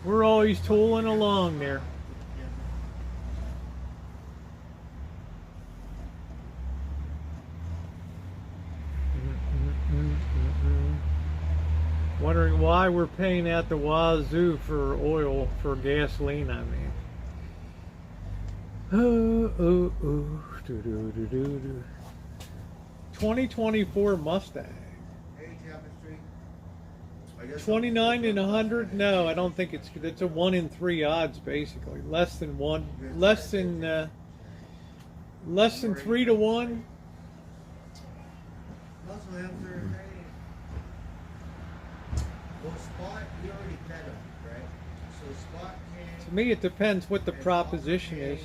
We're always tooling along there. Wondering why we're paying out the wazoo for oil, for gasoline, I mean. Oh, oh, oh. 2024 Mustang. 29 in 100? No, I don't think it's a 1 in 3 odds, basically. Less than 3 to 1. Well, Spot, we already met him, right? So Spot came. To me, it depends what the proposition is.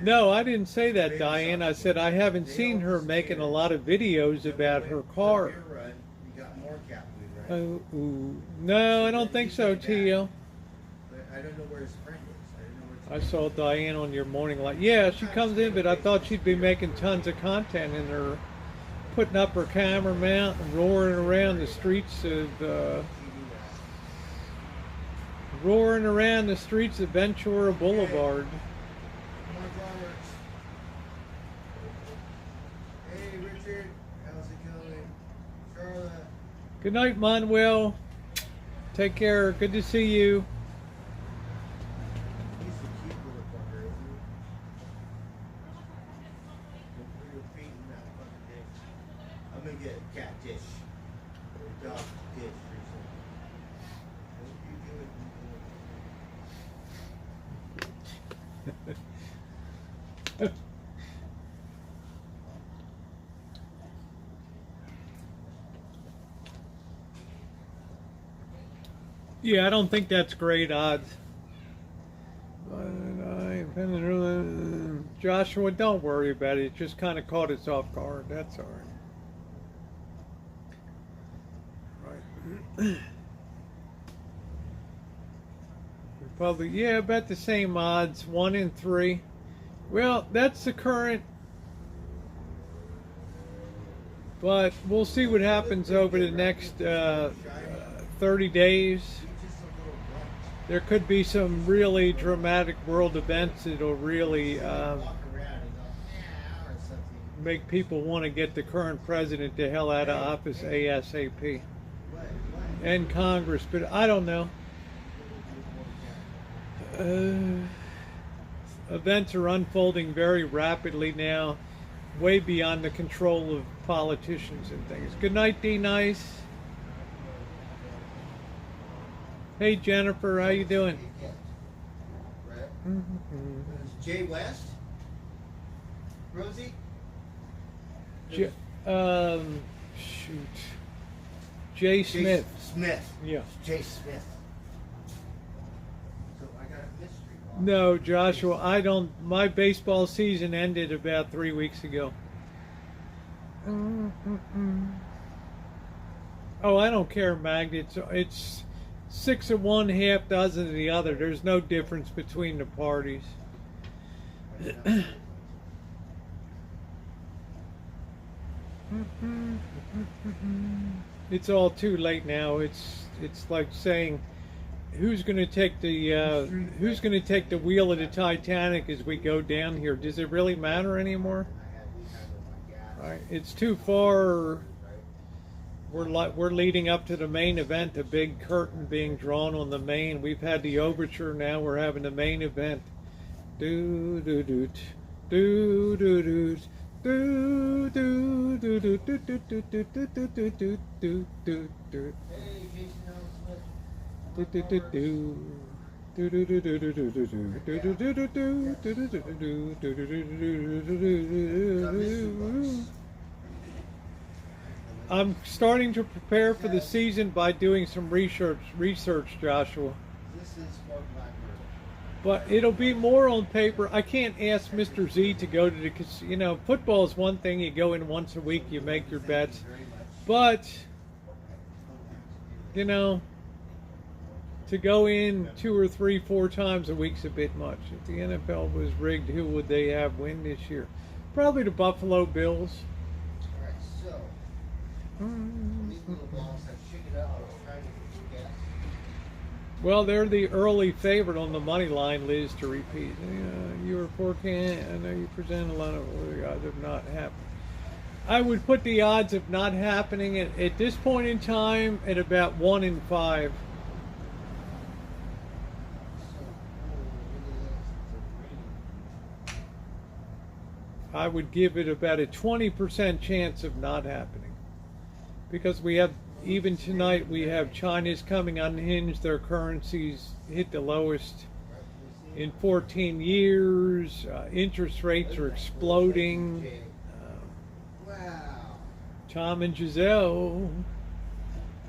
No, I didn't say that, Diane. I said I haven't seen her making a lot of videos about her car. You got more cat food, right? Oh, no, I don't think so, Tio. But I don't know where his friend is. I don't know where I saw Diane on your morning light. Yeah, she comes in, but I thought she'd be making tons of content in her, putting up her camera mount and roaring around the streets of Ventura Boulevard. Hey Richard, how's it going? Charlotte. Good night, Manuel. Take care. Good to see you. He's a cute little fucker, isn't he? You're feeding that fucking dish. I'm gonna get a cat dish. Or a dog dish or something. What are you doing? Yeah, I don't think that's great odds. Joshua, don't worry about it. It just kind of caught us off guard. That's all right. Right. Probably, yeah, about the same odds. 1 in 3. Well, that's the current. But we'll see what happens over the next 30 days. there could be some really dramatic world events that'll really make people want to get the current president the hell out of office ASAP. And Congress, but I don't know. Events are unfolding very rapidly now, way beyond the control of politicians and things. Good night, D Nice. Hey Jennifer, how you doing? Jay West? Rosie? Shoot. Jay Smith. Smith. Yeah. Jay Smith. So I got a mystery box. No, Joshua, I don't. My baseball season ended about 3 weeks ago. Oh, I don't care, Magda. It's 6 of one, half dozen of the other. There's no difference between the parties. It's all too late now. It's like saying, who's going to take the wheel of the Titanic as we go down here? Does it really matter anymore? Right. It's too far. We're leading up to the main event, a big curtain being drawn on the main. We've had the overture, now we're having the main event. Do do do do do do. Do do do do do do do do do do do do do do do. I'm starting to prepare for the season by doing some research, Joshua. This is for Blackbird. But it'll be more on paper. I can't ask Mr. Z to go to the casino. Football is one thing. You go in once a week, you make your bets. But, to go in 2 or 3, 4 times a week's a bit much. If the NFL was rigged, who would they have win this year? Probably the Buffalo Bills. All right, so these little balls have chickened out. I was trying to guess. Well, they're the early favorite on the money line, Liz, to repeat. You were forecasting. I know you present a lot of the odds of not happening. I would put the odds of not happening at this point in time at about 1 in 5. I would give it about a 20% chance of not happening. Because we have, even tonight, we have China's coming unhinged. Their currencies hit the lowest in 14 years. Interest rates are exploding. Tom and Giselle.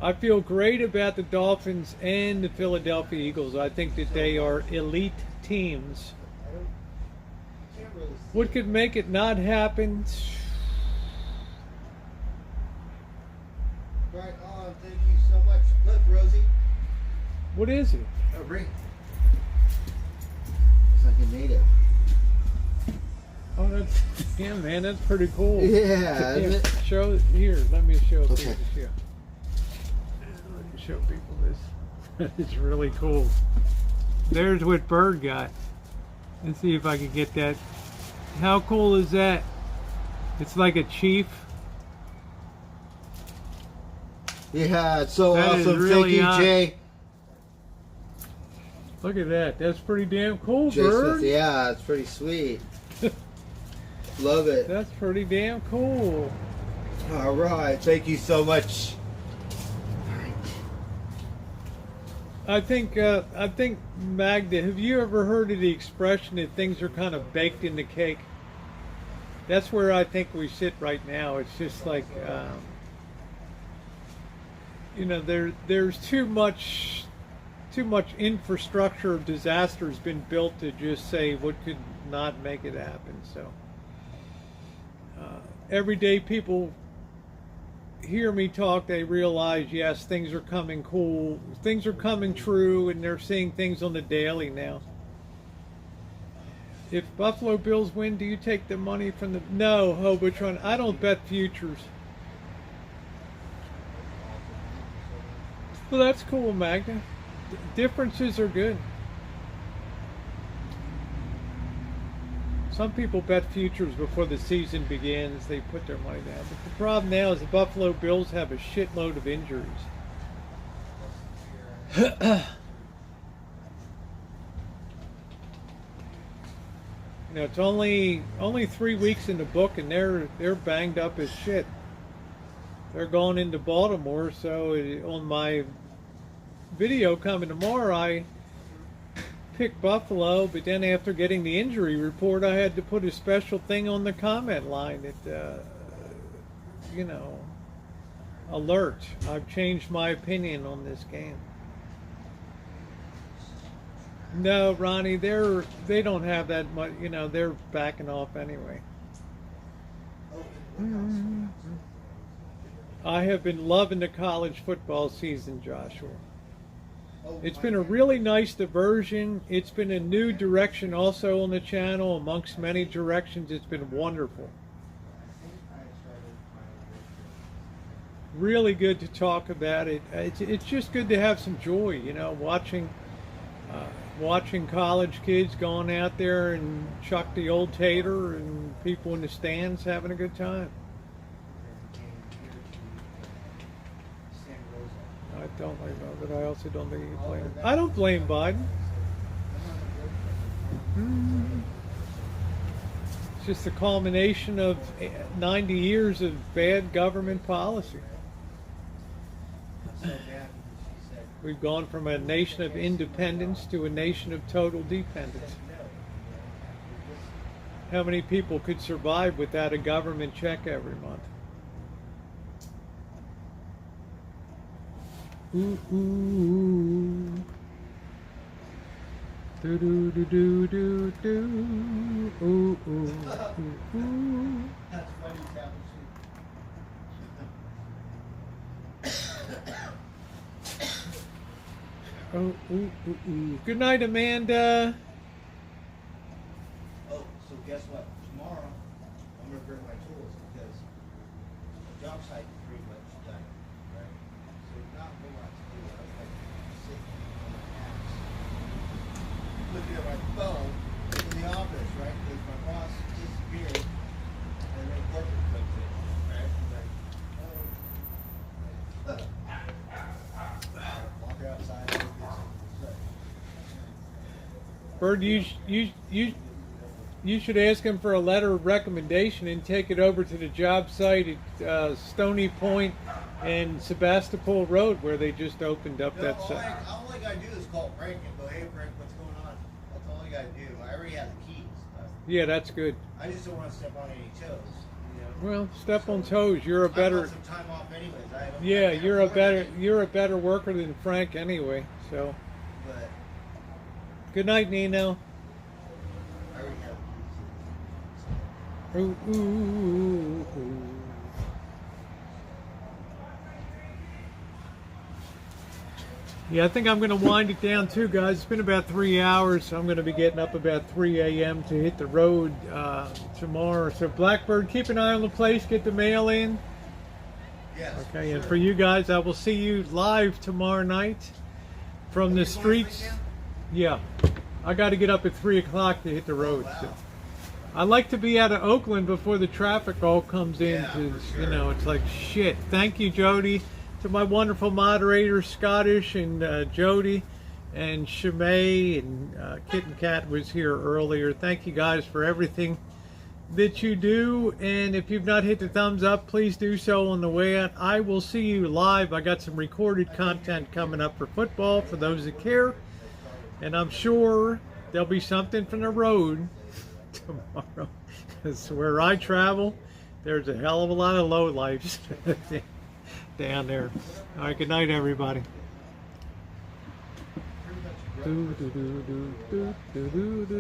I feel great about the Dolphins and the Philadelphia Eagles. I think that they are elite teams. What could make it not happen? Right on, thank you so much. Look, Rosie. What is it? A ring. It's like a native. Oh, that's, yeah, man, that's pretty cool. Yeah, isn't it? Show here. Let me show Okay. people this here. Let me show people this. It's really cool. There's what Bird got. Let's see if I can get that. How cool is that? It's like a chief. Yeah, it's so That is awesome. really Thank you, Jay. Look at that. That's pretty damn cool, Jay Bird. Smith, yeah, it's pretty sweet. Love it. That's pretty damn cool. All right, thank you so much. I think Magda, have you ever heard of the expression that things are kind of baked in the cake? That's where I think we sit right now. It's just like, there's too much infrastructure of disaster has been built to just say what could not make it happen. So every day people hear me talk, they realize, yes, things are coming cool, things are coming true, and they're seeing things on the daily now. If Buffalo Bills win, do you take the money from the... No, Hobotron, I don't bet futures. Well, that's cool, Magda. differences are good. Some people bet futures before the season begins. They put their money down. But the problem now is the Buffalo Bills have a shitload of injuries. You know, it's only 3 weeks in the book, and they're banged up as shit. They're going into Baltimore, so on my video coming tomorrow, I picked Buffalo, but then after getting the injury report, I had to put a special thing on the comment line that, you know, alert. I've changed my opinion on this game. No, Ronnie, they don't have that much, you know, they're backing off anyway. I have been loving the college football season, Joshua. It's been a really nice diversion. It's been a new direction also on the channel, amongst many directions. It's been wonderful. Really good to talk about it. It's just good to have some joy, you know, watching college kids going out there and chuck the old tater, and people in the stands having a good time. I don't blame him, but I also don't think you blame him. I don't blame Biden. It's just the culmination of 90 years of bad government policy. We've gone from a nation of independence to a nation of total dependence. How many people could survive without a government check every month? Ooh, ooh. Do do do do do do. Ooh, ooh, ooh, ooh. That's funny, Oh, ooh, ooh, ooh. Good night, Amanda. Oh, so guess what? Tomorrow, I'm going to bring my tools because the job site is pretty much done, right? So not a whole lot to do. I was like sitting on my ass, looking at my phone in the office, right? Because my boss disappeared and then corporate comes in, right? I'm like, oh. Walk outside. Bird, you should ask him for a letter of recommendation and take it over to the job site at Stony Point and Sebastopol Road, where they just opened up that site. All I gotta do is call Frank and go, hey Frank, what's going on? That's all I gotta do. I already have the keys. Yeah, that's good. I just don't want to step on any toes. You know? Well, step on toes. You're a better. I want some time off anyways. Yeah, you're a better worker than Frank anyway. So. But Good night, Nino. I already have Ooh, ooh, ooh, ooh. Yeah, I think I'm going to wind it down too, guys. It's been about 3 hours. I'm going to be getting up about 3 a.m. to hit the road tomorrow. So, Blackbird, keep an eye on the place. Get the mail in. Yes. Okay, and for you guys, I will see you live tomorrow night from the streets. Yeah, I got to get up at 3 o'clock to hit the road. Wow. So. I like to be out of Oakland before the traffic all comes in. Yeah, To, for sure. You know, it's like shit. Thank you, Jody. To my wonderful moderators, Scottish and Jody and Shimei and Kitten Cat was here earlier. Thank you guys for everything that you do. And if you've not hit the thumbs up, please do so on the way out. I will see you live. I got some recorded content coming up for football for those that care. And I'm sure there'll be something from the road tomorrow. Because where I travel, there's a hell of a lot of lowlifes down there. All right, good night, everybody. Do, do, do, do, do, do, do, do.